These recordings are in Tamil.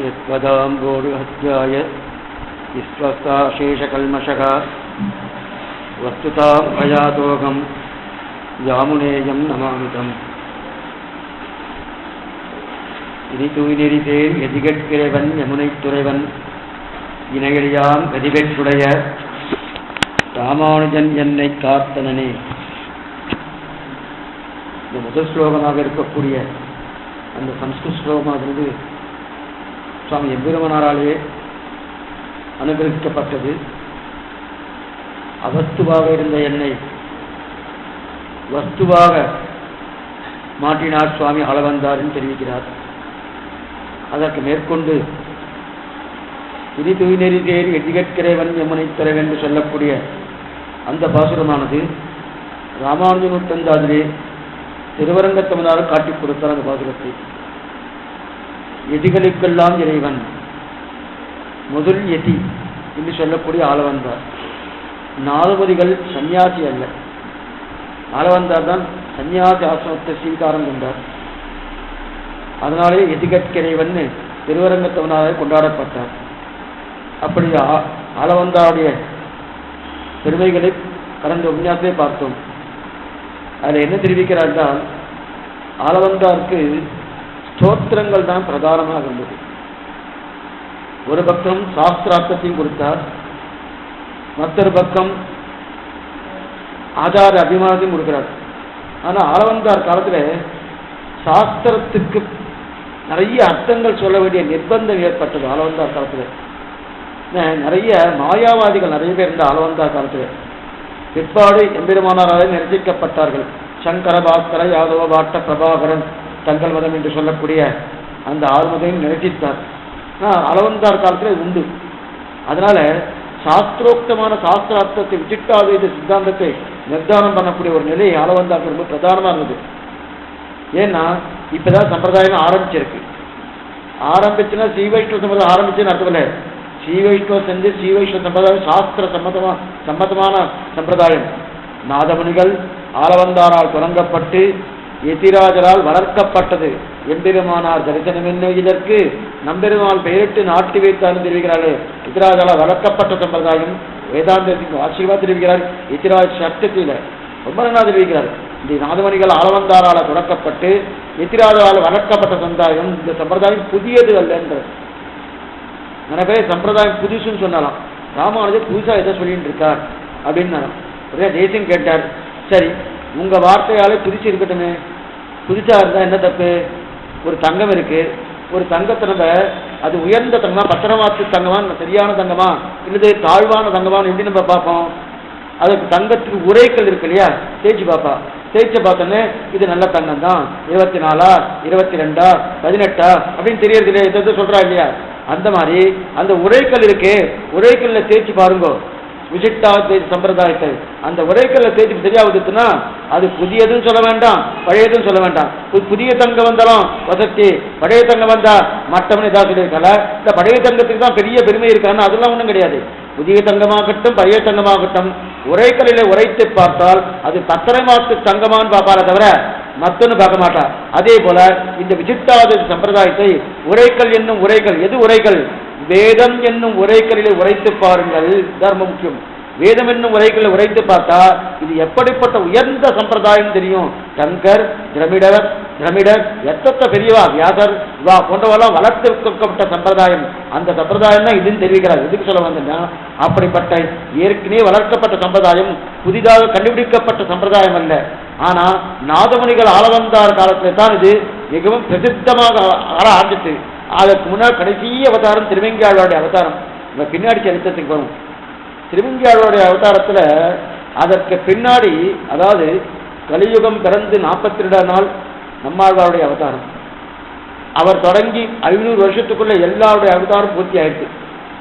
यत्पदाम्बोरुहत्याय विश्वस्ताशेषकल्मषः वस्तुताम् अयातोऽहं यामुनेयं नमामितम् இனிதூய்நெறிதேன் எதிகட்கிறவன் யமுனைத் துறைவன் இணையடியாம் கதிகட்டுடைய ராமானுஜன் என்னை காத்தனனே. இந்த முதல் ஸ்லோகமாக இருக்கக்கூடிய அந்த சம்ஸ்கிருத ஸ்லோகமானது சுவாமி எம்பெருமானாராலே அனுகிரகிக்கப்பட்டது. அவஸ்துவாக இருந்த என்னை வஸ்துவாக மாற்றினார் சுவாமி ஆளவந்தார் தெரிவிக்கிறார். அதற்கு மேற்கொண்டு இனிதூய்நெறிதேன் எதிகட்கிறவன் யமுனைத் துறைவன் என்று சொல்லக்கூடிய அந்த பாசுரமானது ராமானுஜனுட்டந்தாதிலே திருவரங்கத்தமிழால் காட்டிக் கொடுத்தார். அந்த பாசுரத்தை எதிகளுக்கெல்லாம் இறைவன் முதல் எதி என்று சொல்லக்கூடிய ஆளவந்தார். நாலுமதிகள் சன்னியாசி அல்ல, ஆளவந்தார் தான் சன்னியாசி ஆசிரமத்தை ஸ்வீகாரம் கொண்டார். அதனாலே எதிகட்கிறைவன் திருவரங்கத்தவனாக கொண்டாடப்பட்டார். அப்படி ஆளவந்தாருடைய பெருமைகளை கடந்த உபன்யாசத்தை பார்த்தோம். அதில் என்ன தெரிவிக்கிறார் என்றால், ஆளவந்தாருக்கு ஸ்தோத்திரங்கள் தான் பிரதானமாக இருந்தது. ஒரு பக்கம் சாஸ்திரார்த்தத்தையும் கொடுத்தார், மற்றொரு பக்கம் ஆச்சார அபிமானத்தையும் கொடுக்கிறார். ஆனால் ஆளவந்தார் காலத்தில் சாஸ்திரத்துக்கு நிறைய அர்த்தங்கள் சொல்ல வேண்டிய நிர்பந்தம் ஏற்பட்டது. ஆளவந்தார் காலத்தில் நிறைய மாயாவாதிகள் நிறைய பேர் இருந்த ஆளவந்தார் காலத்தில் பிற்பாடு எம்பெருமானாராலே நிர்ணயிக்கப்பட்டார்கள். சங்கர பாஸ்கர யாதவ பாட்ட பிரபாகரன் தங்கள் மதம் என்று சொல்லக்கூடிய அந்த ஆழ்மதையும் நிர்ணயித்தார். ஆளவந்தார் காலத்தில் உண்டு. அதனால சாஸ்திரோக்தமான சாஸ்திரார்த்தத்தை விசிட்டாத சித்தாந்தத்தை நிர்தாரணம் பண்ணக்கூடிய ஒரு நிலை ஆளவந்தாருக்கு ரொம்ப பிரதானமாக இருந்தது. ஏன்னா இப்பதான் சம்பிரதாயம் ஆரம்பிச்சிருக்கு. ஆரம்பிச்சுன்னா ஸ்ரீ வைஷ்ணவ சம்பிரதாயம் ஆரம்பிச்சுன்னு அர்த்தம் இல்லை. ஸ்ரீ வைஷ்ணவ செஞ்சு ஸ்ரீ வைஷ்ணவ சம்பிரதாயம் சாஸ்திர சம்மதமான சம்பிரதாயம். நாதமுனிகள் ஆளவந்தாரால் தொடங்கப்பட்டு எதிராஜரால் வளர்க்கப்பட்டது. எம்பெருமானார் தரிசனம் என்ன இதற்கு நம்பெருமாள் பெயரிட்டு நாட்டி வைத்தாலும் தெரிவிக்கிறார்கள். எதிராஜரால் வளர்க்கப்பட்ட சம்பிரதாயம் வேதாந்தத்திற்கு ஆசீர்வாதம் தெரிவிக்கிறார். எதிராஜ் சட்டத்தில ரொம்ப நல்லா தெரிவிக்கிறார். இந்த நாதமணிகள் ஆளவந்தாரால் தொடக்கப்பட்டு எதிராஜரால் வளர்க்கப்பட்ட சம்பிரதாயம். இந்த சம்பிரதாயம் புதியது அல்ல என்றது. நிறைய பேர் சம்பிரதாயம் புதுசுன்னு சொன்னாலாம். ராமானுஜர் புதுசா எதை சொல்லிட்டு இருக்கார் அப்படின்னு ஒரே தேசியம் கேட்டார். சரி, உங்க வார்த்தையாலே புதுசு இருக்கட்டுமே, புதுசா இருந்தா என்ன தப்பு? ஒரு தங்கம் இருக்கு, ஒரு தங்கத்தை நம்ம அது உயர்ந்த தங்கமா பத்திரமாத்து தங்கமா சரியான தங்கமா இல்லது தாழ்வான தங்கமான்னு எப்படி நம்ம பார்ப்போம்? அதுக்கு தங்கத்துக்கு உரைக்கல் இருக்கு இல்லையா, தேய்ச்சி பார்ப்பா. தேய்ச்சி பார்த்தோன்னே இது நல்ல தங்கம் தான், 24, 22, 18 அப்படின்னு தெரியறது இல்லையா, எதை சொல்றா இல்லையா? அந்த மாதிரி அந்த உரைக்கல் இருக்கு, உரைக்கல்ல தேய்ச்சி பாருங்க விசிட்டா சம்பிரதாயத்தை. அந்த உரைக்கல்ல தேய்ச்சி தெரியாதுன்னா அது புதியதுன்னு சொல்ல வேண்டாம், பழையதுன்னு சொல்ல வேண்டாம். புதிய தங்கம் வந்தாலும் வசதி, பழைய தங்கம் வந்தா மட்டம்னு ஏதாவது சொல்லியிருக்கல. இந்த பழைய தங்கத்துக்கு தான் பெரிய பெருமை இருக்கான்னு அதெல்லாம் ஒன்றும் கிடையாது. புதிய தங்கமாகட்டும் பழைய தங்கமாகட்டும் உரைக்கல்லிலே உரைத்து பார்த்தால் அது பத்தரை மாசத்து தங்கமான்னு பார்ப்பார தவிர மத்தொன்னு பார்க்க மாட்டா. அதே போல இந்த விசிட்டாத சம்பிரதாயத்தை உரைக்கல் என்னும் உரைக்கல், எது உரைக்கல்? வேதம் என்னும் உரைக்கல்லிலே உரைத்து பாருங்கள். தர்மம் முக்கியம். வேதம் என்னும் உரைக்கல்லை உரைத்து பார்த்தா இது எப்படிப்பட்ட உயர்ந்த சம்பிரதாயம் தெரியும். சங்கர், திரமிடர் எத்தத்த பெரியவா, வியாசர் வா போன்றவெல்லாம் வளர்த்துக்கப்பட்ட சம்பிரதாயம். அந்த சம்பிரதாயம் தான் இதுன்னு தெரிவிக்கிறார். எதுக்கு சொல்ல வந்தேன்னா, அப்படிப்பட்ட ஏற்கனவே வளர்க்கப்பட்ட சம்பிரதாயம் புதிதாக கண்டுபிடிக்கப்பட்ட சம்பிரதாயம் அல்ல. ஆனா நாதமுனிகள் ஆளவந்தார் காலத்தில் தான் இது மிகவும் பிரசித்தமாக ஆரம்பிச்சு. அதற்கு முன்னால் கடைசி அவதாரம் திருவெங்கியாழ்வாருடைய அவதாரம். பின்னாடி சரித்திரத்துக்கு வரும். திருவெங்கியாழ்வாருடைய அவதாரத்தில் அதற்கு பின்னாடி, அதாவது கலியுகம் பிறந்து 42 நாள் நம்மாழ்வாருடைய அவதாரம். அவர் தொடங்கி 500 வருஷத்துக்குள்ள எல்லாருடைய அவதாரம் பூர்த்தி ஆயிடுச்சு.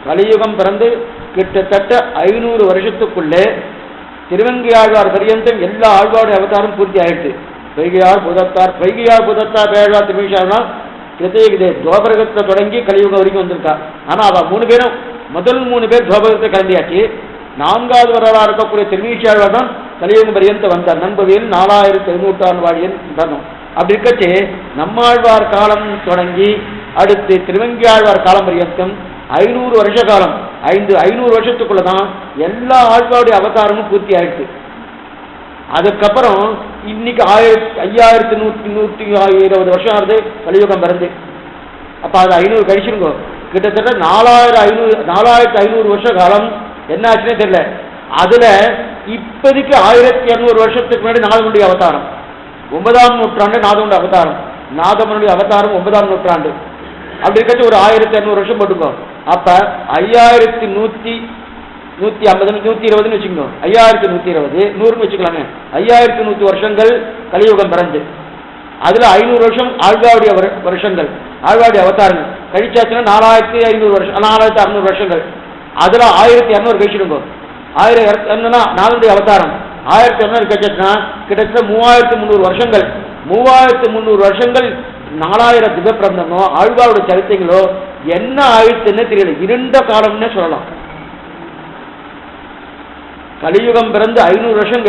கலியுகம் பிறந்து கிட்டத்தட்ட 500 வருஷத்துக்குள்ளே திருவெங்கியாழ்வார் பரியந்தம் எல்லா ஆழ்வாருடைய அவதாரம் பூர்த்தி ஆயிடுச்சு. பொய்கையார் புதத்தார் பேழ்வார் திருமீஷார்னா கிருத்தயுகதே துவாபரகத்தை தொடங்கி கலியுகம் வரைக்கும் வந்திருக்கா. ஆனா அவ 3 பேரும் முதல் 3 பேர் துவாபரகத்தை கிளம்பியாச்சு. 4வது வரலாறு இருக்கக்கூடிய திருமீஷாழ்வார் தான் கலியுகம் பரியந்த வந்தார். நண்பவியல் 4700 வாழியன் தர்மம். அப்படி இருக்கச்சு நம்மாழ்வார் காலம் தொடங்கி அடுத்து திருவங்கியாழ்வார் காலம் பரியந்தம் 500 வருஷ காலம், 500 வருஷத்துக்குள்ளதான் எல்லா ஆழ்வாருடைய அவதாரமும் பூர்த்தி ஆயிடுச்சு. அதுக்கப்புறம் இன்னைக்கு 5120 வருஷம் ஆகுது கலியுகம் பிறந்து. அப்ப அது 500 கழிச்சிருங்கோ, கிட்டத்தட்ட 4500 வருஷ காலம் என்ன ஆச்சுன்னே தெரியல. அதுல இப்போதைக்கு 1200 வருஷத்துக்கு முன்னாடி நாதனுடைய அவதாரம், 9ஆம் நூற்றாண்டு நாதனுடைய அவதாரம், நாதமனுடைய அவதாரம் 9ஆம் நூற்றாண்டு. அப்படி இருக்க ஒரு 1200 வருஷம் போட்டுக்கோ. அப்ப 5150 வச்சுக்கணும், 5120 100 வச்சுக்கலாங்க. 5100 வருஷங்கள் கலியுகம் பிறந்து, அதுல 500 வருஷம் ஆழ்வாருடைய வருஷங்கள், ஆழ்வாருடைய அவதாரங்கள் கழிச்சாச்சுன்னா 4500 வருஷம், 4600 வருஷங்கள். அதுல 1200 கழிச்சிடுங்க. 1200 நாதனுடைய அவதாரம் 1200 கழிச்சாச்சுன்னா கிட்டத்தட்ட 3300 வருஷங்கள். 3300 வருஷங்கள் 4000 திவ்ய பிரபந்தமோ ஆழ்வாருடைய சரித்திரங்களோ என்ன ஆயிடுச்சுன்னு தெரியல. இருண்ட காலம்னே சொல்லலாம். கலியுகம் பிறந்து 500 வருஷம்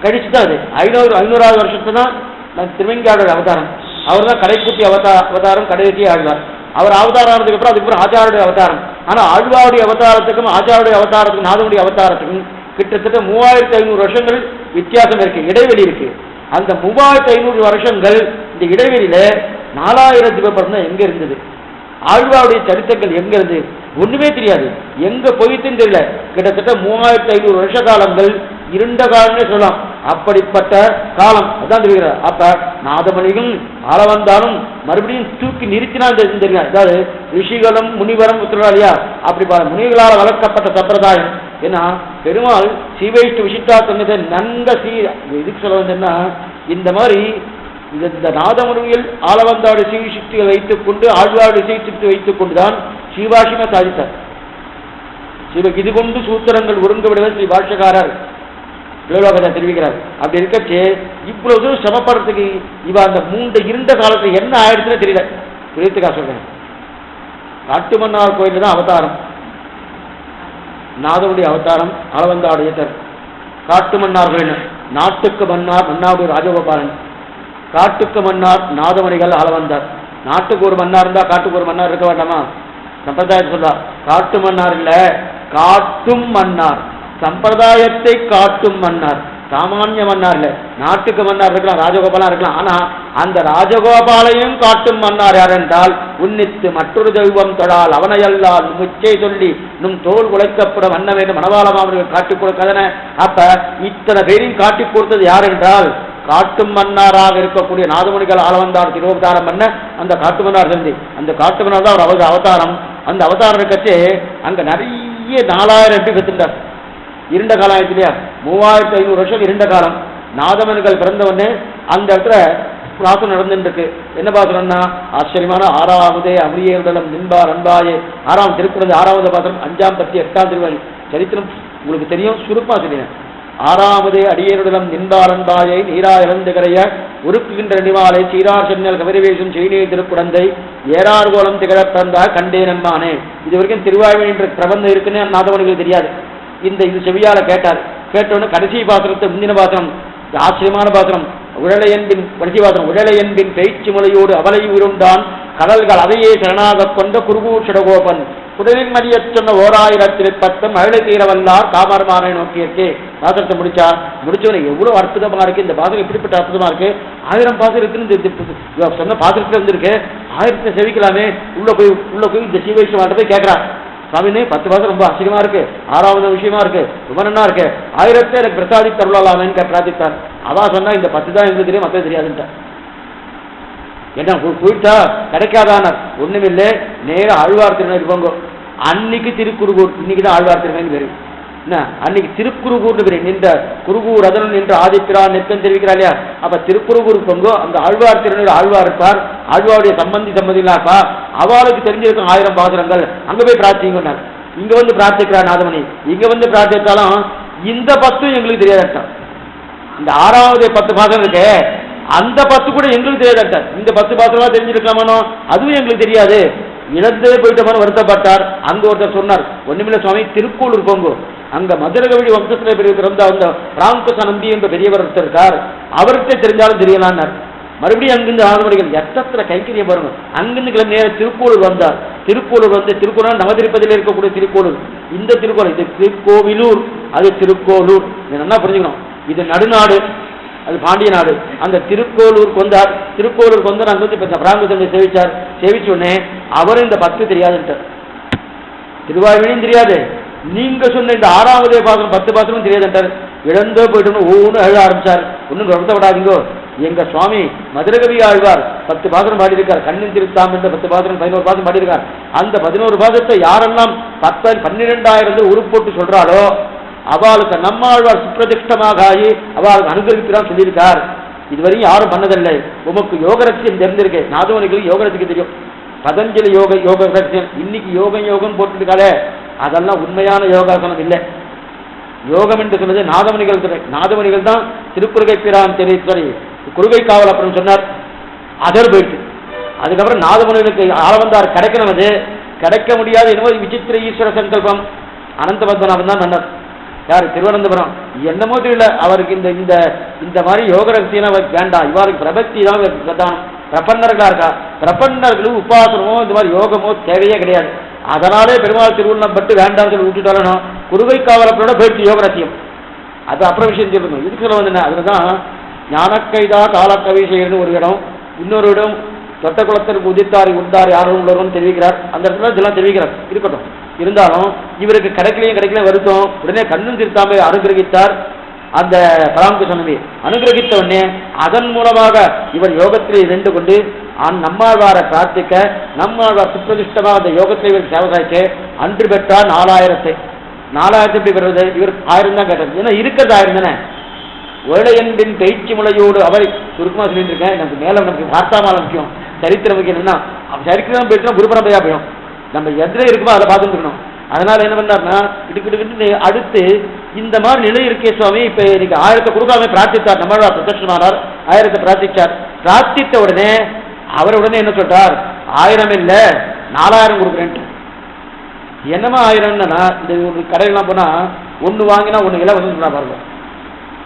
கழிச்சுதான் அது 500வது வருஷத்தை தான் திருவங்கியாளர் அவதாரம். அவர் தான் கடைக்குட்டி அவதாரம், கடைசி ஆழ்வார். அவர் அவதாரம் ஆனதுக்கு அப்புறம் அதுக்கப்புறம் ஆச்சாருடைய அவதாரம். ஆனா ஆழ்வாருடைய அவதாரத்துக்கும் ஆச்சாருடைய அவதாரத்துக்கும் நாதனுடைய அவதாரத்துக்கும் கிட்டத்தட்ட 3500 வருஷங்கள் வித்தியாசம் இருக்கு, இடைவெளி இருக்கு. அந்த 3500 வருஷங்கள் இந்த இடைவெளியில 4000 திவ்யபிரபந்தம் எங்க இருந்தது, ஆழ்வாருடைய சரித்திரங்கள் எங்க இருந்து ஒண்ணுமே தெரியாது, எங்க போயிட்டுன்னு தெரியல. கிட்டத்தட்ட 3500 வருஷ காலங்கள் இருண்ட காலம்னே சொல்லலாம். அப்படிப்பட்ட காலம் அதான் தெரிகிறார். அப்ப நாதமணிகள் ஆளவந்தாலும் மறுபடியும் தூக்கி நிறுத்தினா தெரியும். அதாவது ரிஷிகளும் முனிவரும் உத்தரவாளியா அப்படி முனிகளால் வளர்க்கப்பட்ட சம்பிரதாயம். ஏன்னா பெருமாள் சீவைஷ்டு விசிட்டா சொன்னதை நன்க இதுக்கு சொல்ல வந்தேன்னா, இந்த மாதிரி இந்த நாதமுனிகள் ஆளவந்தாவுடைய சீவிசிட்டுகளை வைத்துக் கொண்டு ஆழ்வாருடைய சீவிசிட்டு வைத்துக் கொண்டுதான் ஸ்ரீபாஷிமா சாதித்தார். இது கொண்டு சூத்திரங்கள் ஒருங்க விடுவது ஸ்ரீ பாஷ்யக்காரர் விலோகத்தை தெரிவிக்கிறார். அப்படி இருக்கச்சு இவ்வளவு சிரமப்படுறதுக்கு இவ அந்த இருண்ட காலத்துல என்ன ஆயிடுச்சுன்னு தெரியல. புரியத்துக்கா சொல்றேன். காட்டுமன்னார் கோயில தான் அவதாரம், நாதனுடைய அவதாரம் ஆளவந்தாவுடைய காட்டுமன்னார் கோயில். நாட்டுக்கு மன்னார் மன்னாவுடைய ராஜகோபாலன், காட்டுக்கு மன்னார் நாதமணிகள் ஆளவந்தார். நாட்டுக்கு ஒரு மன்னார் இருந்தா காட்டுக்கு ஒரு மன்னார் இருக்க வேண்டாமா? சம்பிரதாயத்தை சொல்றா. காட்டு மன்னார் இல்ல, காட்டும் மன்னார், சம்பிரதாயத்தை காட்டும் மன்னார், சாமானிய மன்னார் இல்ல. நாட்டுக்கு மன்னார் இருக்கலாம், ராஜகோபாலா இருக்கலாம். ஆனா அந்த ராஜகோபாலையும் காட்டும் மன்னார் யார் என்றால், உன்னித்து மற்றொரு தெய்வம் தொடால் அவனையல்லால் முச்சை சொல்லி நும் தோல் உழைக்கப்படும் வண்ண வேண்டும் மனவாளமாவர்கள் காட்டிக் கொடுக்கதன. அப்ப இத்தனை பேரையும் காட்டிக் கொடுத்தது யார் என்றால், காட்டும் மன்னாராக இருக்கக்கூடிய நாதமுனிகள் ஆளவந்தார் திருவதாரம் பண்ண அந்த காட்டு மன்னார் இருந்து, அந்த காட்டு மன்னார் தான் அவர் அவதாரம். அந்த அவதாரம் இருக்கச்சே அங்க நிறைய 4000 எப்படி பெற்றுட்டார். இருண்ட காலம் ஆயிடுச்சு இல்லையா? 3500 வருஷம் இருண்ட காலம். நாதமன்கள் பிறந்த உடனே அந்த இடத்துல பாசனம் நடந்துருக்கு. என்ன பாசனம்னா ஆச்சரியமான 6ஆவது அமிரியர்தலம் நின்பார் அன்பாயே 6ஆம் திருக்குறள் 6வது பாசனம் 5ஆம் பத்தி 8ஆம் திருவள்ளி சரித்திரம் உங்களுக்கு தெரியும், சுருப்பா தெரியும். 6ஆவது அடியருடலம் நின்பார் அன்பாயை நீரா இழந்து கரைய உருக்குகின்ற நிவாலை சீரார் சென்னல் கவிரவேசும் செய்நீ திருக்குடந்தை ஏறார் கோலம் திகழ பிறந்தா கண்டே நம்பானே. இது வரைக்கும் திருவாய்மொழி என்ற பிரபந்தம் இருக்குன்னு நாதவனுக்கு தெரியாது. இது செவியால கேட்டார். கேட்டோன்னு கடைசி பாத்திரத்தை முந்தின பாத்திரம் ஆச்சரியமான பாத்திரம் உழலையன்பின் கடைசி பாத்திரம் உழலையன்பின் பேச்சு முலையோடு அவலை உருண்டான் கடல்கள் அதையே சரணாக கொண்ட குருகூர் சடகோபன் குடலின் மதிய சொன்ன 1010 மழை தீரவல்லார் காமர்மாரை நோக்கியிருக்கே. பாத்திரத்தை முடிச்சவனை எவ்வளவு அற்புதமா இருக்கு இந்த பாத்திரம், எப்படிப்பட்ட அற்புதமா இருக்கு. 1000 பாத்திரம் இருக்குன்னு சொன்ன பாத்திரத்துல இருந்திருக்கு. 1000 செவிக்கலாமே. உள்ள போய் இந்த சீவைஷ்ணவ போய் கேட்கிறார், சாமினே 10 பாத்திரம் ரொம்ப ஆச்சரியமா இருக்கு, 6வது விஷயமா இருக்கு, ரொம்ப நன்னா இருக்கு, 1000 எனக்கு பிரசாதி தருளாமேன்னு பிரார்த்தித்தார். அவா சொன்னா இந்த 10 தான் எங்களுக்கு தெரியும், மற்ற தெரியாதுன்ட்டா. என்ன போயிட்டா கிடைக்காதான ஒண்ணுமில்லை. நேரம் ஆழ்வார் திருநெல் போங்க. அன்னைக்கு திருக்குறுகூர், இன்னைக்குதான் ஆழ்வார் திருநெல் பேரு. என்ன அன்னைக்கு திருக்குறுகூர்னு பேரு. நின்ற குருகூர் அதனும் நின்று ஆதித்திரான் நெத்தம் தெரிவிக்கிறா இல்லையா? அப்ப திருக்குறுகூருக்கு போங்கோ. அந்த ஆழ்வார் திருநெல் ஆழ்வார் இருப்பார், ஆழ்வாருடைய சம்பந்தி இல்லாப்பா. அவளுக்கு தெரிஞ்சிருக்கும் 1000 பாசுரங்கள். அங்க போய் பிரார்த்திங்கன்னார். இங்க வந்து பிரார்த்திக்கிறா நாதமணி. இங்க வந்து பிரார்த்தித்தாலும் இந்த 10 எங்களுக்கு தெரியாதா. இந்த 6வது 10 பாசுரம் இருக்கு, அந்த 10 கூட எங்களுக்கு தெரியாதா. இந்த 10 பாசுரமா தெரிஞ்சிருக்காமனோ அதுவும் எங்களுக்கு தெரியாது. இழந்தே போயிட்டமான வருத்தப்பட்டார். அங்க ஒருத்தர் சொன்னார், ஒண்ணுமில்ல சுவாமி, திருக்கூலூர் போங்கோ. அங்க மதுரகவிடி வம்சத்துல பிறந்த அந்த ராமகிருஷ்ண நம்பி என்ற பெரியவர் ஒருத்தர் இருக்கார், அவர்கிட்ட தெரிஞ்சாலும் தெரியலான்னார். மறுபடியும் அங்கிருந்து நாதமுனிகள் எத்தனை கைங்கரியம் பாருங்க. அங்கிருந்து கிளம்பி நேரம் திருக்கோளூர் வந்தார். திருக்கோளூர் வந்து திருக்கோளூர் நவதிருப்பதியில் இருக்கக்கூடிய திருக்கோளூர். இந்த திருக்கோளூர் இது திருக்கோவிலூர், அது திருக்கோளூர். இது நல்லா புரிஞ்சுக்கணும். இது நடுநாடு, அது பாண்டிய நாடு. அந்த திருக்கோளூருக்கு வந்தார். திருக்கோளூருக்கு வந்து நாங்கள் வந்து இப்போ பிராமணத்தை சேவிச்சார். சேவிச்ச உடனே அவரும் இந்த 10 தெரியாதுன்ட்டார். திருவாய்மொழியும் தெரியாது, நீங்க சொன்ன இந்த 6வது பாத்திரம் 10 பாத்திரமும் தெரியாதுன்ட்டார். இழந்தோ போயிட்டு ஒவ்வொன்றும் எழுத ஆரம்பிச்சார். ஒன்றும் வருத்தப்படாதீங்கோ, எங்க சுவாமி மதுரகவி ஆழ்வார் 10 பாத்திரம் பாடியிருக்கார். கண்ணின் திருத்தாம் என்ற 10 பாத்திரம் 11 பாத்திரம் பாடியிருக்கார். அந்த 11 பாத்திரத்தை யாரெல்லாம் 12,000 உருப்போட்டு சொல்றாளோ அவளுக்கு நம்மாழ்வார் சுப்பிரதிஷ்டமாக ஆகி அவளுக்கு அனுகிரகிக்கிறான் சொல்லியிருக்கார். இதுவரையும் யாரும் பண்ணதில்லை. உமக்கு யோகரட்சியம் தெரிஞ்சிருக்கு. நாதமுனிகளுக்கு யோகரட்சிக்கு தெரியும். பதஞ்சலி யோக ரட்சியம். இன்னைக்கு யோகம் போட்டுருக்காளே, அதெல்லாம் உண்மையான யோகாசனம் இல்லை. யோகம் என்று சொன்னது நாதமுனிகள் துறை. நாதமுனிகள் தான் திருக்குறுகை பிரான் சரி குறுகை காவல் அப்புறம் சொன்னார். அதர் போயிட்டு அதுக்கப்புறம் நாதமுனிகளுக்கு ஆளவந்தார் கிடைக்கணும். அது கிடைக்க முடியாது. என்னமோ விசித்திர ஈஸ்வர சங்கல்பம். அனந்த பத்மநாபன் தான் மன்னர். யார்? திருவனந்தபுரம். என்னமோ தெரியல அவருக்கு இந்த இந்த மாதிரி யோக ரகசியம் வேண்டாம். இவருக்கு பிரபக்தி தான் பிரதானம். பிரபன்னர்களா இருக்கா. பிரபன்னர்களும் உபாசனமோ இந்த மாதிரி யோகமோ தேவையே கிடையாது. அதனாலே பெருமாள் திருவுள்ளம் பட்டு வேண்டாம் சொல்லி விட்டுட்டாலும் குறுவை காவலப்போட போயிடுச்சு யோக ரகசியம். அது அப்புறம் விஷயம் சொல்லணும். இதுக்கு சொல்ல வந்து அதில் தான் ஞானக்கைதா காலக்கவி செய்யறது ஒரு இடம். இன்னொரு இடம் தொட்ட குளத்திற்கு உதித்தாரி உண்டார் யாரும் உள்ளவரும் தெரிவிக்கிறார். அந்த இடத்துல இதெல்லாம் தெரிவிக்கிறார். இருக்கட்டும். இருந்தாலும் இவருக்கு கிடைக்கலையும் வருத்தம். உடனே கண்ணும் திருத்தாமை அனுகிரகித்தார். அந்த பராமரிசனமே அனுகிரகித்த உடனே அதன் மூலமாக இவர் யோகத்திலே இருந்து கொண்டு நம்மாழ்வாரை பிரார்த்திக்க, நம்மாழ்வார் சுப்பிரதிஷ்டமாக அந்த யோகத்திலே இவர் சேவகாய்க்கு அன்று பெற்றார் 4000. 4000 எப்படி பெறுவது? இவர் 1000 தான் கேட்டார். ஏன்னா இருக்கிறது 1000 தானே. ஒழையன்பின் பேச்சு முளையோடு அவரை சுருக்கமாக சொல்லிட்டு இருக்கேன். நமக்கு மேலே நமக்கு வார்த்தாமால முக்கியம், சரித்திரம் முக்கியம். என்னன்னா சரித்திரம் போயிட்டுனா குருபரம்பையா போயிடும். நம்ம எதிரே இருக்குமோ அதை பார்த்துட்டு இருக்கணும். அதனால என்ன பண்ணார்னா இடுக்கிட்டு அடுத்து இந்த மாதிரி நிலை இருக்கே சுவாமி, இப்ப இன்னைக்கு 1000 கொடுக்காம பிரார்த்தித்தார். நம்மளோட பிரத்யட்சமானார். 1000 பிரார்த்திச்சார். பிரார்த்தித்த உடனே அவர் உடனே என்ன சொல்றார்? 1000 இல்ல 4000 கொடுக்குறேன்ட்டு. என்னமா 1000ன்னா இந்த ஒரு கடையெல்லாம் போனா ஒன்று வாங்கினா ஒன்று இலவசம் சொல்றா பாருங்க.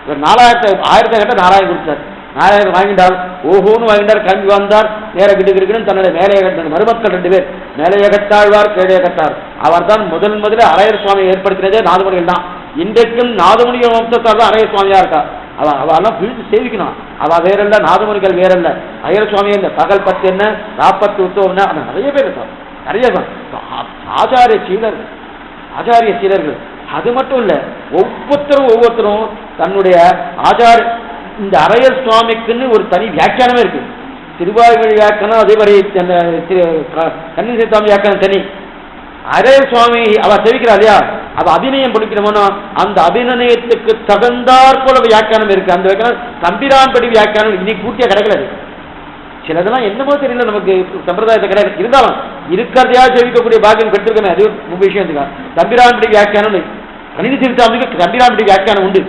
இவர் 1000 கேட்ட 4000 கொடுத்தார். 4000 வாங்கிட்டார். ஓஹோன்னு வாங்கிட்டார். கிளம்பி வந்தார். நேர கிட்டுக்குன்னு தன்னுடைய மேலைய கட்டார். மருமக்கள் 2 பேர், மேலைய கட்டாழ்வார் கீழைய கட்டார். அவர் தான் முதலில் அரையர் சுவாமியை ஏற்படுத்தினதே நாதமுனிகள் தான். இன்றைக்கும் நாதமுனிகள் வம்சத்தால் தான் அரையர் சுவாமியா இருக்கா. அவெல்லாம் வீழ்த்து சேவிக்கணும். அவள் வேறல்ல, நாதமுனிகள் வேறல்ல. அரையர் சுவாமி இந்த பகல் 10 என்ன, ராப்பத்து உத்தவம்னா அது நிறைய பேர் இருக்காங்க. நிறைய ஆச்சாரிய சீலர்கள். அது மட்டும் இல்ல, ஒவ்வொருத்தரும் தன்னுடைய இந்த அரையர் சுவாமிக்குன்னு ஒரு தனி வியாக்கியானமே இருக்கு. திருவாய்மொழி வியாக்கியானம், அதே மாதிரி கண்ணன் சீதாமி வியாக்கியானம் தனி. அரையர் சுவாமி அவ செவிக்கிறா இல்லையா, அவ அபிநயம் படிக்கணுமோ அந்த அபிநயத்துக்கு தகுந்தாற் போல வியாக்கியானம் இருக்கு. அந்த வியாக்கியானம் தம்பிரான்படி வியாக்கியானம் இன்னைக்கு பூர்த்தியா கிடைக்கிறது. சிலதெல்லாம் என்னமோ தெரியல, நமக்கு சம்பிரதாயத்தை கிடையாது. இருந்தாலும் இருக்கிறதையா செவிக்கக்கூடிய பாக்கியம் பெற்றிருக்கமே, அது ஒரு விஷயத்துக்கா. தம்பிரான்படி வியாக்கியானம் கணினி திருத்தாம்புக்கு தம்பிரான்படி வியாக்கியானம் உண்டு.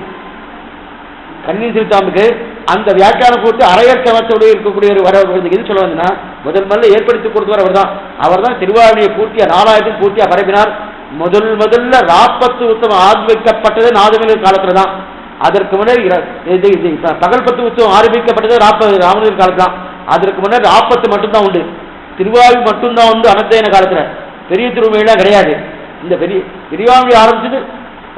கண்ணின் திருத்தாம்புக்கு அந்த வியாக்கியானம் போட்டு அரையர் சமத்தோடு இருக்கக்கூடிய ஒரு இது சொல்ல வந்ததுன்னா முதல்ல ஏற்படுத்தி கொடுத்தவர் அவர் தான் திருவாரூரை பூர்த்தியா 4000 பூர்த்தியா பரப்பினார். முதல்ல ராப்பத்து உத்தவம் ஆரம்பிக்கப்பட்டது நாதமுனிகள் காலத்துல தான். அதற்கு முன்னர் பகல் 10 உத்தவம் ஆரம்பிக்கப்பட்டது ராமனுடைய காலத்துல தான். அதற்கு முன்னர் ராப்பத்து மட்டும்தான் உண்டு. திருவாரூர் மட்டும்தான் உண்டு அனந்தயன காலத்துல. பெரிய திருமொழியெல்லாம் கிடையாது. இந்த பெரியவாமொழி ஆரம்பிச்சது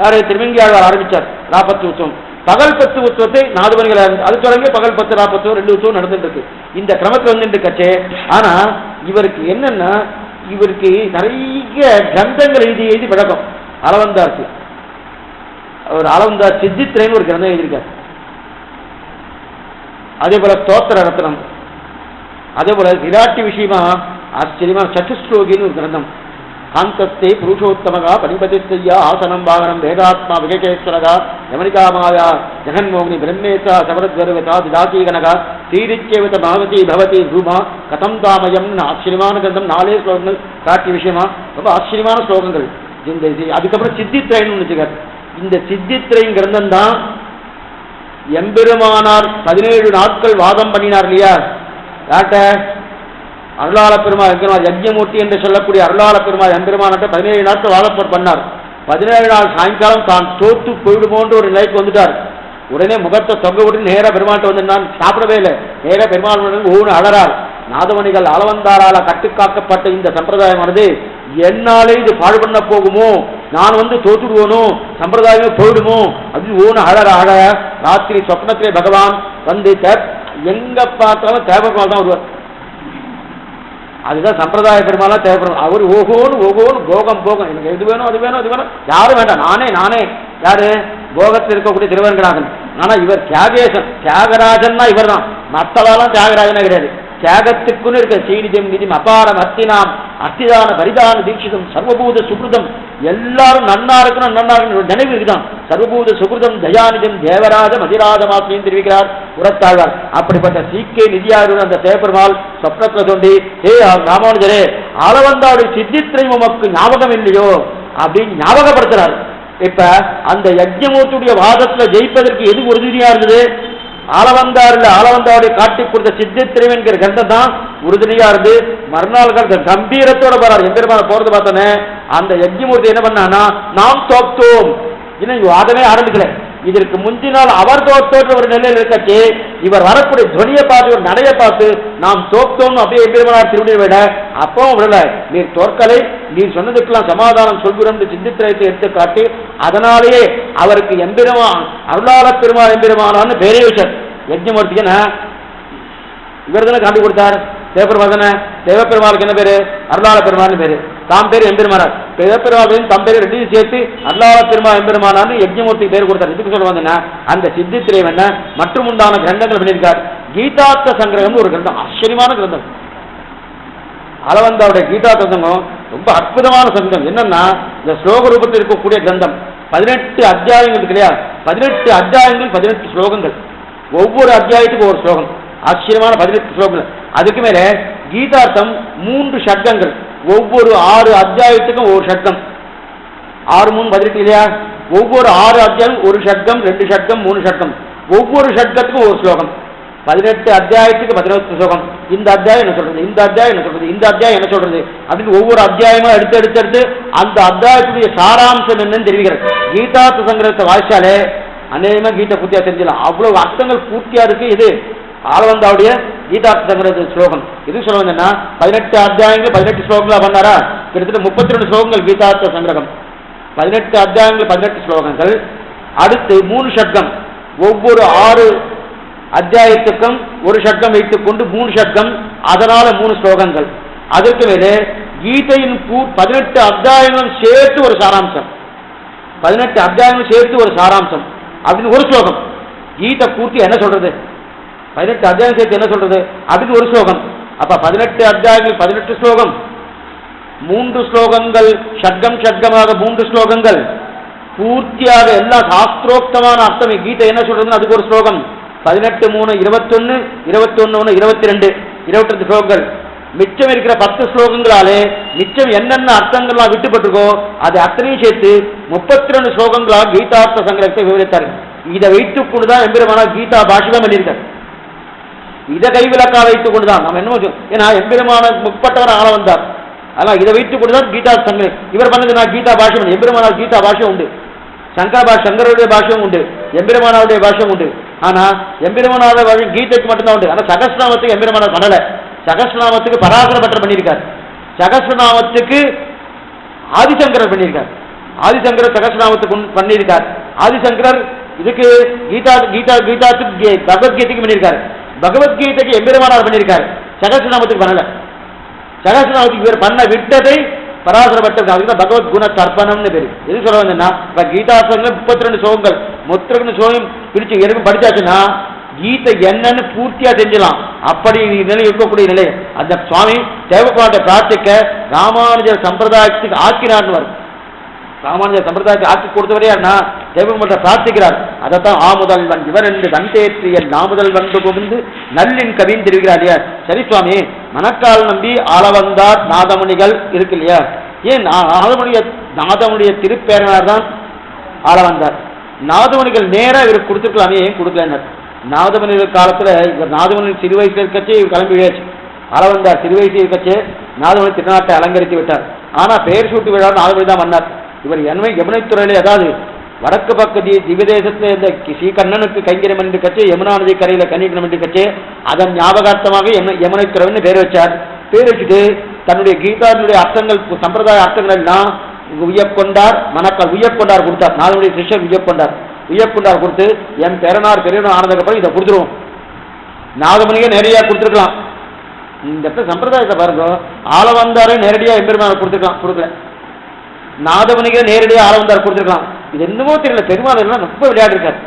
யாரு? திருமங்கியாழ்வார் ஆரம்பிச்சார் ராப்பத்து உத்தவம். பகல் 10 உற்சவத்தை நாதமுனிகள் அது தொடங்கி பகல் 10 40 2 உற்சவம் நடந்துட்டு இருக்கு. இந்த கிரமத்தில் வந்துட்டு கச்சே. ஆனா இவருக்கு என்னன்னா, இவருக்கு நிறைய கிரந்தங்கள் எழுதி பழக்கம். அளவந்தாருக்கு ஒரு அளவந்தார் சித்தித்திரைன்னு ஒரு கிரந்தம் எழுதியிருக்கார். அதே போல ஸ்தோத்திர ரத்னம், அதே போல விராட்டி விஷயமா ஆச்சரியமா சதுஸ்லோகின்னு ஒரு கிரந்தம். காந்தஸ்தே புருஷோத்தமகா பணிபதிஸ்தையா ஆசனம் வாகனம் வேதாத்மா விகேஸ்வரகா யமனிகாமாயா ஜெகன்மோகினி பிரம்மேசா சபரத்வருவதா திதாசீகனகா தீரிச்சேவத பகவதி பவதி ரூபா கதம் தாமயம். ஆச்சரியமான கிரந்தம். 4 ஸ்லோகங்கள் காட்டிய விஷயமா, ரொம்ப ஆச்சரியமான ஸ்லோகங்கள். அதுக்கப்புறம் சித்தித்திரைன்னு வச்சுக்கார். இந்த சித்தித்திரையின் கிரந்தம் தான் எம்பெருமானார் 17 நாட்கள் வாதம் பண்ணினார் இல்லையா. யார்கிட்ட? அருளாள பெருமாள் எம்பெருமாள் யஜ்ஞமூர்த்தி என்று சொல்லக்கூடிய அருளாள பெருமாள் எம்பெருமான்கிட்ட 17 நாட்கள் வாதப்போர் பண்ணார். 17 நாள் சாயங்காலம் தான் தோத்து போயிடுமோன்ற ஒரு நிலைக்கு வந்துட்டார். உடனே முகத்தை தொங்க விட்டு நேராக பெருமாள்கிட்ட வந்து நான் சாப்பிடவே இல்லை, நேர பெருமாள் ஊனு அலறார். நாதமணிகள் ஆளவந்தாரால கட்டுக்காக்கப்பட்ட இந்த சம்பிரதாயமானது என்னாலே இது பாடு பண்ண போகுமோ, நான் தோத்துடுவோனோ, சம்பிரதாயமே போயிடுமோ அப்படின்னு ஊனு அழற அழ ராத்திரி சொப்னத்திலே பகவான் எங்க பார்த்தாலும் தேவப்பெருமாள் தான் வருவார். அதுதான் சம்பிரதாய பெருமாளா தேவைப்படும். அவர் ஓகோன்னு போகம் போகம், எனக்கு எது வேணும் அது வேணும் அது வேணும், யாரும் வேண்டாம், நானே. யாரு? போகத்தில் இருக்கக்கூடிய திருவரங்கநாதன். ஆனா இவர் தியாகேசன், தியாகராஜன்னா இவர் தான், மற்றவாலாம் தியாகராஜனா கிடையாது. தியாகத்துக்குன்னு இருக்க சீனிஜம் நிதிம் அபாரம் அஸ்தினாம் அஸ்திதான பரிதான தீட்சிதம் சர்வபூத சுகிருதம், எல்லாரும் நன்னா இருக்கணும் நினைவு இருக்குதான். சர்வபூத சுகிருதம் தயாநிதம் தேவராஜ மதிராஜமாசின்னு தெரிவிக்கிறார் உரத்தாழ்வார். அப்படிப்பட்ட சீக்கே நிதியாரு அந்த தேவபெருமாள் சொப்னத்துல சொல்லி, ராமானுஜரே ஆளவந்தாவுடைய சித்தித்திரை உமக்கு ஞாபகம் இல்லையோ அப்படின்னு ஞாபகப்படுத்துறாரு. இப்ப அந்த யஜ்ஞமூர்த்தியுடைய வாதத்துல ஜெயிப்பதற்கு எது உறுதுணையா இருந்தது? ஆளவந்தாருடைய காட்டி கொடுத்த சித்தித்திரை என்கிற கண்டம் தான் உறுதுணையா இருந்து மறுநாள் கம்பீரத்தோட போறாரு. எம்பெருமான போறது பார்த்தோன்னே அந்த யஜ்ஞமூர்த்தி என்ன பண்ணானா, நாம் தோற்றோம் இன்னும் வாதமே ஆரம்பிக்கல. இதற்கு முந்தினால் அவர் தோற்ற ஒரு நிலையில் இருக்கச்சு இவர் வரக்கூடிய துவனியை பார்த்து ஒரு நடைய பார்த்து நாம் தோற்றோம் அப்படியே எம்பெருமானார் திருவிழை விட அப்பவும் விடல. நீர் தோற்கலை, நீர் சொன்னதுக்கெல்லாம் சமாதானம் சொல்கிறோம் சித்தித்திரத்தை எடுத்து காட்டி அதனாலேயே அவருக்கு எம்பெருமான் அருளாள பெருமாள் எம்பெருமானான்னு பேரே வச்சார். யஜ்ஞமூர்த்திக்கு இவர் தானே காட்டி கொடுத்தார். தேவப்பெருமாளுக்கு என்ன பேரு? அருளாள பெருமாள்னு பேரு. தாம் பேர் எம்பெருமானார். தேவப்பெருமாள் தம் பேர் ரெண்டையும் சேர்த்து அருளாள பெருமாள் எம்பெருமானான்னு யஜ்ஞமூர்த்தி பேர் கொடுத்தார். இதுக்கு சொல்ல வந்தேன்னா அந்த சித்தித்திரை என்ன மற்றும் உண்டான கிரந்தங்கள் பண்ணியிருக்கார். கீதார்த்த சங்கிரகம் ஒரு கிரந்தம், ஆச்சரியமான கிரந்தம். ஆளவந்தாவுடைய கீதார்த்த சங்கம் ரொம்ப அற்புதமான சங்கம். என்னன்னா இந்த ஸ்லோக ரூபத்தில் இருக்கக்கூடிய கிரந்தம் 18 அத்தியாயங்கள் இருக்கு இல்லையா, 18 அத்தியாயங்கள் 18 ஸ்லோகங்கள், ஒவ்வொரு அத்தியாயத்துக்கும் ஒரு ஸ்லோகம், ஆச்சரியமான 18 ஸ்லோகங்கள். அதுக்கு மேல கீதார்த்தம் 3 ஷட்கங்கள், ஒவ்வொரு 6 அத்தியாயத்துக்கும் ஒரு ஷட்கம், 6 3 18 இல்லையா, ஒவ்வொரு 6 அத்தியாயம் ஒரு ஷட்கம் 2 ஷட்கம் 3 ஷட்கம், ஒவ்வொரு ஷட்கத்துக்கும் ஒரு ஸ்லோகம். 18 அத்தியாயத்துக்கு 18 ஸ்லோகம். இந்த அத்தியாயம் என்ன சொல்றது, இந்த அத்தியாயம் என்ன சொல்றது, இந்த அத்தியாயம் என்ன சொல்றது அப்படின்னு ஒவ்வொரு அத்தியாயமா எடுத்து அந்த அத்தியாயத்துடைய சாராம்சம் என்னன்னு தெரிவிக்கிறது. கீதார்த்த சங்கிரகத்தை வாய்ச்சாலே அநேகமா கீதை பூர்த்தியா தெரிஞ்சிடலாம். அவ்வளவு அர்த்தங்கள் பூர்த்தியா இருக்கு. இது ஆளவந்தாவுடைய கீதார்த்த சங்கிரக ஸ்லோகம். இது சொல்ல வந்தேன்னா 18 அத்தியாயங்கள் 18 ஸ்லோகங்களா பண்ணாரா, கிட்டத்தட்ட 32 ஸ்லோகங்கள் கீதார்த்த சங்கிரகம். 18 அத்தியாயங்கள் 18 ஸ்லோகங்கள். அடுத்து 3 ஷட்கம், ஒவ்வொரு 6 அத்தியாயத்துக்கும் ஒரு ஷட்கம் வைத்துக் கொண்டு 3 ஷட்கம், அதனால 3 ஸ்லோகங்கள். அதற்கு மேலே கீதையின் 18 அத்தியாயங்களும் சேர்த்து ஒரு சாராம்சம், 18 அத்தியாயங்களும் சேர்த்து ஒரு சாராம்சம் அப்படின்னு ஒரு ஸ்லோகம். கீதை பூர்த்தி என்ன சொல்றது, 18 அத்தியாயம் சேர்த்து என்ன சொல்றது அப்படின்னு ஒரு ஸ்லோகம். அப்ப 18 அத்தியாயங்கள் 18 ஸ்லோகம், 3 ஸ்லோகங்கள் ஷட்கமாக 3 ஸ்லோகங்கள் பூர்த்தியாக எல்லா சாஸ்திரோக்தமான அர்த்தம். கீதை என்ன சொல்றதுன்னு அதுக்கு ஒரு ஸ்லோகம். 18 3 21 21 1 22 22 ஸ்லோகங்கள். மிச்சம் இருக்கிற 10 ஸ்லோகங்களாலே மிச்சம் என்னென்ன அர்த்தங்கள்லாம் விட்டுப்பட்டிருக்கோ அது அத்தனையும் சேர்த்து 32 ஸ்லோகங்களாக கீதார்த்த சங்கிரகத்தை விவரித்தார். இதை வைத்துக் கொண்டுதான் எம்பெருமானார் கீதா பாஷ்யம் பண்ணியிருக்கார். இதை கைவிலக்கா வைத்துக் கொண்டுதான் நம்ம என்ன, ஏன்னா எம்பெருமான முற்பட்டவர் ஆள வந்தார், அதனால் இதை வைத்துக் கொண்டுதான் கீதா சங்கிரகம் இவர் பண்ணது. நான் கீதா பாஷ்யம், எம்பெருமானார் கீதா பாஷ்யம் உண்டு, சங்கருடைய பாஷ்யம் உண்டு, எம்பெருமானாருடைய பாஷ்யம் உண்டு. ஆனா எம்பெருமானாருடைய பாஷ்யம் கீதைக்கு மட்டும்தான் உண்டு. ஆனா சகஸ்ரநாமத்துக்கு எம்பெருமானார் பண்ணல. சகஸ்ரநாமத்துக்கு பராசர பட்டர் பண்ணியிருக்கார், சகஸ்ரநாமத்துக்கு ஆதிசங்கரர் பண்ணியிருக்கார், ஆதிசங்கரர் சகஸ்ரநாமத்துக்கு பண்ணியிருக்கார். ஆதிசங்கரர் இதுக்கு கீதாத்துக்கு பகவத்கீதைக்கு பண்ணியிருக்காரு, பகவத்கீதைக்கு எம்பெருமானார் பண்ணியிருக்காரு, சகஸ்ரநாமத்துக்கு பண்ணல. சகஸ்ரநாமத்துக்கு இவர் பண்ண விட்டதை பராசர பட்டர், அதுக்கு பகவத் குண தர்ப்பணம்னு பேரு. எது சொல்ல வந்தேன்னா கீதா சங்கம் 32 ஸ்லோகங்கள் 32 ஸ்லோகம் பிரிச்சு எதுவும் படிச்சாச்சுன்னா கீதை என்னன்னு பூர்த்தியா செஞ்சலாம். அப்படி நிலை இருக்கக்கூடிய நிலை அந்த சுவாமி தேவபாண்ட பிரார்த்திக்க ராமானுஜர் சம்பிரதாயத்துக்கு ஆக்கினார்னு வரும். ராமானுஜர் சம்பிரதாயத்தை ஆக்கி கொடுத்தவரையாருன்னா தேவபாண்ட பிரார்த்திக்கிறார். அதைத்தான் ஆமுதல்வன் இவர் என்று கண்டேற்றிய நாமுதல் வந்து புகுந்து நல்லின் கவின்னு தெரிவிக்கிறார் இல்லையா. சரி சுவாமி, மணக்கால் நம்பி ஆளவந்தார் நாதமுனிகள் இருக்கு இல்லையா, ஏன் நாதமுனிய திருப்பேரனார் தான் ஆளவந்தார். நாதமுனிகள் நேரா இவருக்கு கொடுத்துருக்கலாமே, ஏன் கொடுக்கல? நாதமுனிகள் காலத்துல இவர் நாதமுனி சிறு வயசுல இருக்கச்சே இவர் கிளம்பி வியாச்சு. ஆளவந்தார் சிறு வயசு இருக்கச்சே நாதமுனி திருநாட்டை அலங்கரித்து விட்டார். ஆனா பெயர் சூட்டு விழா நாதமுனி தான் வந்தார். இவர் யமுனைத்துறையிலே, அதாவது வடக்கு பக்க திவ்யதேசத்தில் இந்த ஸ்ரீகண்ணனுக்கு கைங்கரியம் என்று கட்சி, யமுனா நதி கரையில் கன்னிகரம் என்று கட்சி, அதன் ஞாபகார்த்தமாக யமுனைத்துறவன் பேர் வச்சார். பேர் வச்சுட்டு தன்னுடைய கீதாவினுடைய அர்த்தங்கள், சம்பிரதாய அர்த்தங்கள் எல்லாம் உய்யக்கொண்டார், மணக்கால் உய்யக்கொண்டார் கொடுத்தார். நானுடைய சிஷ்யன் உய்யக்கொண்டார் கொடுத்து, என் பேரனார் பெரியவன் ஆனதுக்கப்புறம் இதை கொடுத்துருவோம். நாதமணியை நேரடியாக கொடுத்துருக்கலாம். இந்த இடத்துல சம்பிரதாயத்தை பாருங்க, ஆளவந்தாரை நேரடியாக எம்பெருமானை கொடுக்கல. நாதமணிகளை நேரடியாக ஆளவந்தார் கொடுத்துருக்கலாம். இது என்னமோ தெரியல, பெருமாள் எல்லாம் ரொம்ப விளையாடு இருக்காரு.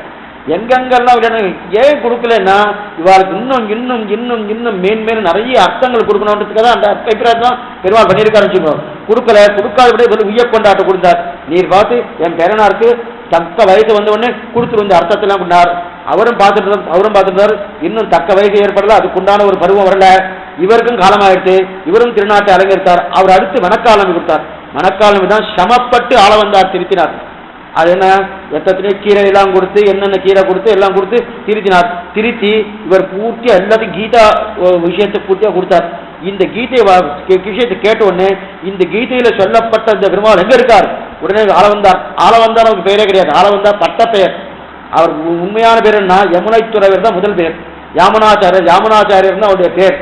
எங்கெங்கெல்லாம் விளையாடு ஏன் கொடுக்கலன்னா, இவாளுக்கு இன்னும் இன்னும் இன்னும் இன்னும் மேன்மேலும் நிறைய அர்த்தங்கள் கொடுக்கணுன்றதுக்காக தான் அந்த அபிப்பிராயம் தான் பெருமாள் பண்ணியிருக்காரு வச்சுக்கோங்க. கொடுக்காத விட உய்யக்கொண்டாட்ட கொடுத்தார். நீர் பார்த்து என் பேரனாருக்கு தக்க வயசு வந்த உடனே கொடுத்துரு இந்த அர்த்தத்தெல்லாம் கொண்டார். அவரும் பார்த்துட்டார். இன்னும் தக்க வயசு ஏற்படல, அதுக்குண்டான ஒரு பருவம் வரல. இவருக்கும் காலமாயிடுச்சு. இவரும் திருநாட்டை அலங்கரித்தார். அவர் அடுத்து மணக்காலம் கொடுத்தார். மணக்காலம் தான் சமப்பட்டு ஆளவந்தார் திருத்தினார். அது என்ன, எத்தனையோ கீரை எல்லாம் கொடுத்து, என்னென்ன கீரை கொடுத்து எல்லாம் கொடுத்து திருத்தினார். திருத்தி இவர் பூர்த்தியா எல்லாத்தையும் கீதா விஷயத்தை பூர்த்தியா கொடுத்தார். இந்த கீதை விஷயத்தை கேட்ட உடனே இந்த கீதையில சொல்லப்பட்ட இந்த பெருமாள் எங்க இருக்கார்? உடனே ஆளவந்தார் அவருக்கு பெயரே கிடையாது. ஆளவந்தார் பட்ட பெயர். அவர் உண்மையான பேர் என்ன, யமுனைத்துறவர் தான் முதல் பேர். யாமுனாச்சாரியர் தான் அவருடைய பேர்.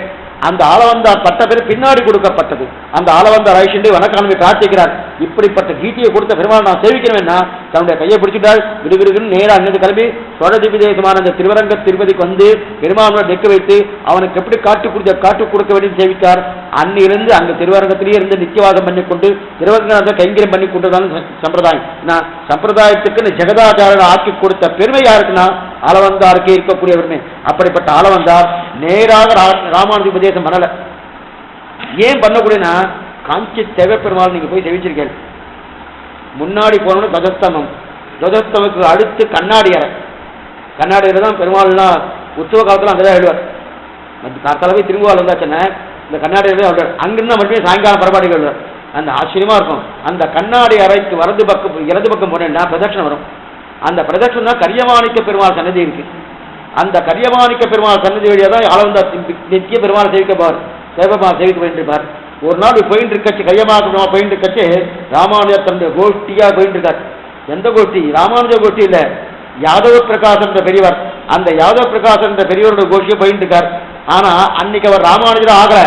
அந்த ஆளவந்தார் பட்ட பேர் பின்னாடி கொடுக்கப்பட்டது. அந்த ஆளவந்தார் ஐஷண்டி வனக்காலமை பிரார்த்திக்கிறார். இப்படிப்பட்ட கீதையை கொடுத்த பெருமாள் நான் சேவிக்கணும்னா தன்னுடைய கையை பிடிச்சிட்டால் விடுவிடுன்னு நேராக அங்கிருந்து கிளம்பி சோழ திவ்யதேசமான அந்த திருவரங்க திருப்பதிக்கு வந்து பெருமாளோட டெக்க வைத்து அவனுக்கு எப்படி காட்டு கொடுக்க வேண்டிய சேவித்தார். அன்னிலிருந்து அங்க திருவரங்கத்திலேயே இருந்து நித்தியவாதம் பண்ணிக்கொண்டு திருவரங்க கைங்கரியம் பண்ணி கொண்டுதான் சம்பிரதாயம். சம்பிரதாயத்துக்கு ஜெகதாச்சாரர் ஆக்கி கொடுத்த பெருமை யாருக்குன்னா ஆளவந்தாருக்கே இருக்கக்கூடிய பெருமை. அப்படிப்பட்ட ஆளவந்தார் நேராக ராமானுஜ உபதேசம் பண்ணல. ஏன் பண்ணக்கூடியனா, காஞ்சி தேவ பெருமாள் நீங்க போய் சேவிச்சிருக்கேன். முன்னாடி போனோன்னு துவஜஸ்தம்பத்துக்கு அடுத்து கண்ணாடி அறை தான் பெருமாள்லாம் உற்சவ காலத்தில் அங்கதான் எழுவார். காத்தால போய் திரும்புவாள் வந்தாச்சுன்னா இந்த கண்ணாடி அறை எழுவார். அங்கிருந்து மட்டுமே சாயங்காலம் பரபாடிகள் எழுவார். அந்த ஆச்சரியமா இருக்கும். அந்த கண்ணாடி அறைக்கு இடது பக்கம் போனேன்னா பிரதட்சணம் வரும். அந்த பிரதட்சணம் தான் கரியமாணிக்க பெருமாள் சன்னதி இருக்கு. அந்த கரியமாணிக்க பெருமாள் சன்னதி வழியாக தான் ஆளவந்தார் நித்திய பெருமாள் சேவிக்க போயிட்டு. ஒரு நாள் போயிட்டு இருக்கச்சு, கரியமாணிக்க போயிட்டு இருக்கச்சு, ராமானுஜர் தன்னுடைய கோஷ்டியா போயிட்டு இருக்கார். எந்த கோஷ்டி? ராமானுஜ கோஷ்டி இல்ல, யாதவ பிரகாஷ் என்ற பெரியவர். அந்த யாதவ பிரகாஷ் என்ற பெரியவருடைய கோஷ்டியை போயிட்டு இருக்கார். ஆனா அன்னைக்கு அவர் ராமானுஜர் ஆகல,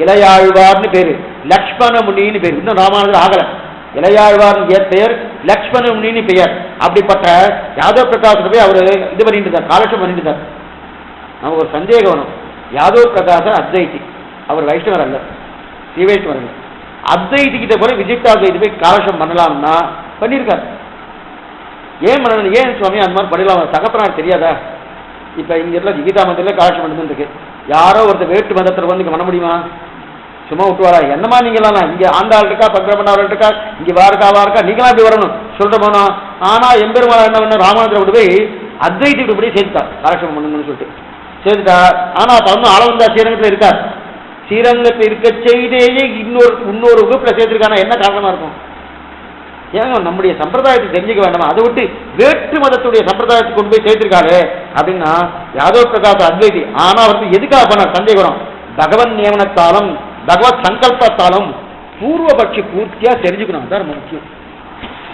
இளையாழ்வார்னு பேரு, லக்ஷ்மண முனின்னு பேரு. இன்னும் ராமானுஜர் ஆகல. இளையாழ்வார் பெயர், லக்ஷ்மண முனின்னு பெயர். அப்படிப்பட்ட யாதவ பிரகாஷ் போய் அவர் இது பண்ணிட்டு இருந்தார், காலட்சம் பண்ணிட்டு இருந்தார். நமக்கு ஒரு சந்தேகம் வரும். யாதவ பிரகாஷர் அத்வைதி, அவர் வைஷ்ணவர் அல்ல, ஸ்ரீ வைஷ்ணவர் அல்ல. அத்வைதி கிட்ட போய் விஜித்தாத்வைதி போய் காலட்சம் பண்ணலாம்னா பண்ணியிருக்காரு. ஏன் பண்ணணும்? ஏன் சுவாமி அந்த மாதிரி பண்ணலாம்? தகப்பனார் தெரியாதா? இப்ப இங்க இருக்க கீதா மந்திரில காலட்சம் பண்ணது இருக்கு. யாரோ ஒருத்தர் வேட்டு மதத்தில் வந்து இங்க பண்ண முடியுமா? சும்மா விட்டுவாரா? என்னமா நீங்களாம் இங்க ஆண்டாள் இருக்கா, பத்திரமண்டாள் இருக்கா, இங்க வாருக்கா நீங்களா இப்படி வரணும் சொல்லிட்டு போனோம். ஆனா எம்பெருமாள் என்ன பண்ண, ராமானுஜரை விட்டு போய் அத்வைத்திட்டு இப்படி சேர்த்துட்டார், காலட்சேபம் பண்ணுங்கன்னு சொல்லிட்டு சேர்த்துட்டார். ஆனா தன்னும் ஆளவந்தார் ஸ்ரீரங்கத்தில் இருக்கார். ஸ்ரீரங்கத்தில் இருக்க செய்தேயே இன்னொரு வகுப்புல சேர்த்திருக்கான என்ன காரணமா இருக்கும்? ஏங்க நம்முடைய சம்பிரதாயத்தை தெரிஞ்சுக்க வேண்டாமா? அதை விட்டு வேற்று மதத்துடைய சம்பிரதாயத்தை கொண்டு போய் சேர்த்திருக்காரு அப்படின்னா யாதவ பிரகாஷ் அத்வைதி. ஆனா அவருக்கு எதுக்காக பண்ண சந்தேகம்? பகவன் நியமனத்தாலும் பகவத் சங்கல்பத்தாலும் பூர்வபக்ஷி பூர்த்தியா தெரிஞ்சுக்கணும். அதான் ரொம்ப முக்கியம்.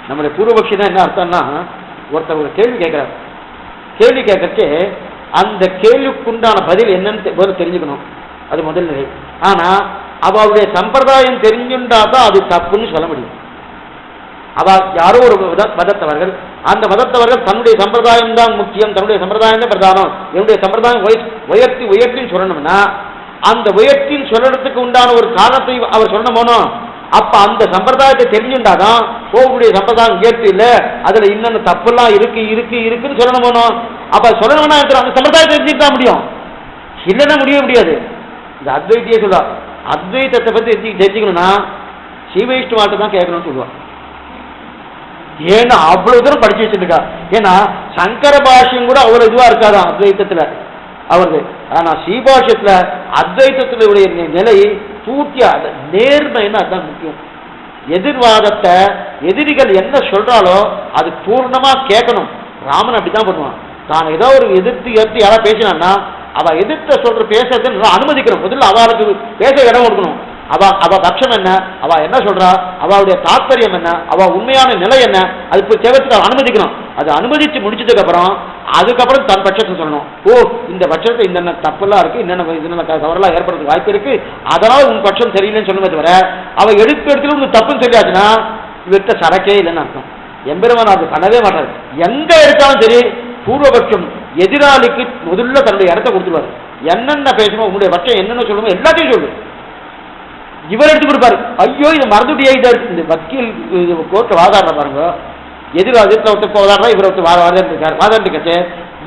நம்முடைய பூர்வபக்ஷி தான் என்ன அர்த்தம்னா, ஒருத்தர் ஒரு கேள்வி கேட்கிறார். கேள்வி கேட்கறச்சே அந்த கேள்விக்குண்டான பதில் என்னன்னு தெரிஞ்சுக்கணும். அது முதல் நிலை. ஆனா அவருடைய சம்பிரதாயம் தெரிஞ்சுட்டா தான் அது தப்புன்னு சொல்ல முடியும். அவ யாரோ ஒரு மதத்தவர்கள், அந்த மதத்தவர்கள் தன்னுடைய சம்பிரதாயம் தான் முக்கியம், தன்னுடைய சம்பிரதாயம் தான் பிரதானம், என்னுடைய சம்பிரதாயம் உயர்த்தின்னு சொல்லணும்னா அந்த உயர்த்தின்னு சொல்றதுக்கு உண்டான ஒரு காரணத்தை அவர் சொல்லணும் போனோம். அப்ப அந்த சம்பிரதாயத்தை தெரிஞ்சுட்டாதான் உங்களுடைய சம்பிரதாயம் உயர்த்தி இல்லை, அதுல இன்னொன்னு தப்புலாம் இருக்குன்னு சொல்லணும் போனோம். அப்ப சொல்லணும்னா அந்த சம்பிரதாயத்தை தெரிஞ்சுட்டா முடியும், இல்லைன்னா முடியாது. இந்த அத்வைத்தியே சொல்லுவா, அத்வைத்தத்தை பத்தி தெரிஞ்சுக்கணும்னா ஸ்ரீ வைஷ்ணவாட்ட தான் கேட்கணும்னு சொல்லுவான். ஏன்னா அவ்வளவு தூரம் படிச்சு வச்சிருக்கா. ஏன்னா சங்கர பாஷ்யம் கூட அவ்வளவு இதுவா இருக்காதான் அத்வைத்தத்துல அவருக்கு. ஆனா ஸ்ரீபாஷ்யத்துல அத்வைத்தத்தினுடைய நிலை பூர்த்தியா நேர்மைன்னு அதுதான் முக்கியம். எதிர்வாதத்தை எதிரிகள் என்ன சொல்றாலோ அது பூர்ணமா கேட்கணும். ராமன் அப்படிதான் பண்ணுவான். தான் ஏதோ ஒரு எதிர்த்து யாராவது பேசினான்னா அவ எதிர்த்த பேசுறதுன்னு அனுமதிக்கணும். முதல்ல அவளுக்கு பேச இடம் கொடுக்கணும். அவ பட்சம் என்ன, அவ என்ன சொல்றா, அவளுடைய தாற்பயம் என்ன, அவ உண்மையான நிலை என்ன, அது இப்போ தேவத்துக்கு அனுமதிக்கணும். அது அனுமதிச்சு முடிச்சதுக்கு அதுக்கப்புறம் தன் பட்சத்தை சொல்லணும். ஓ, இந்த பட்சத்தை இந்த தப்பெல்லாம் இருக்கு, என்னென்ன தவறெல்லாம் ஏற்படுறதுக்கு வாய்ப்பு இருக்கு, அதனால உன் பட்சம் சரியில்லைன்னு சொல்லுமே தவிர அவ எடுத்துல உங்களுக்கு தப்புன்னு சொல்லியாச்சுன்னா இவர்கிட்ட சரக்கே இல்லைன்னு அர்த்தம். எம்பெருமான் அது பண்ணவே மாட்டாரு. எங்க எடுத்தாலும் சரி பூர்வபட்சம் எதிராளிக்கு முதல்ல தன்னுடைய இடத்த கொடுத்துருவாரு. என்னென்ன பேசணும், உங்களுடைய பட்சம் என்னென்ன சொல்லணும் எல்லாத்தையும் சொல்லு. இவர் எடுத்து கொடுப்பாரு. ஐயோ இது மறந்துட்டியே, இந்த வக்கீல் கோர்ட்டு வாதாடுற பாருங்க, எதிர்த்து ஒருத்தர் வாதாடுறா, இவர் ஒருத்தர் வாதாடிருக்காரு. வாதாடிருக்கச்சு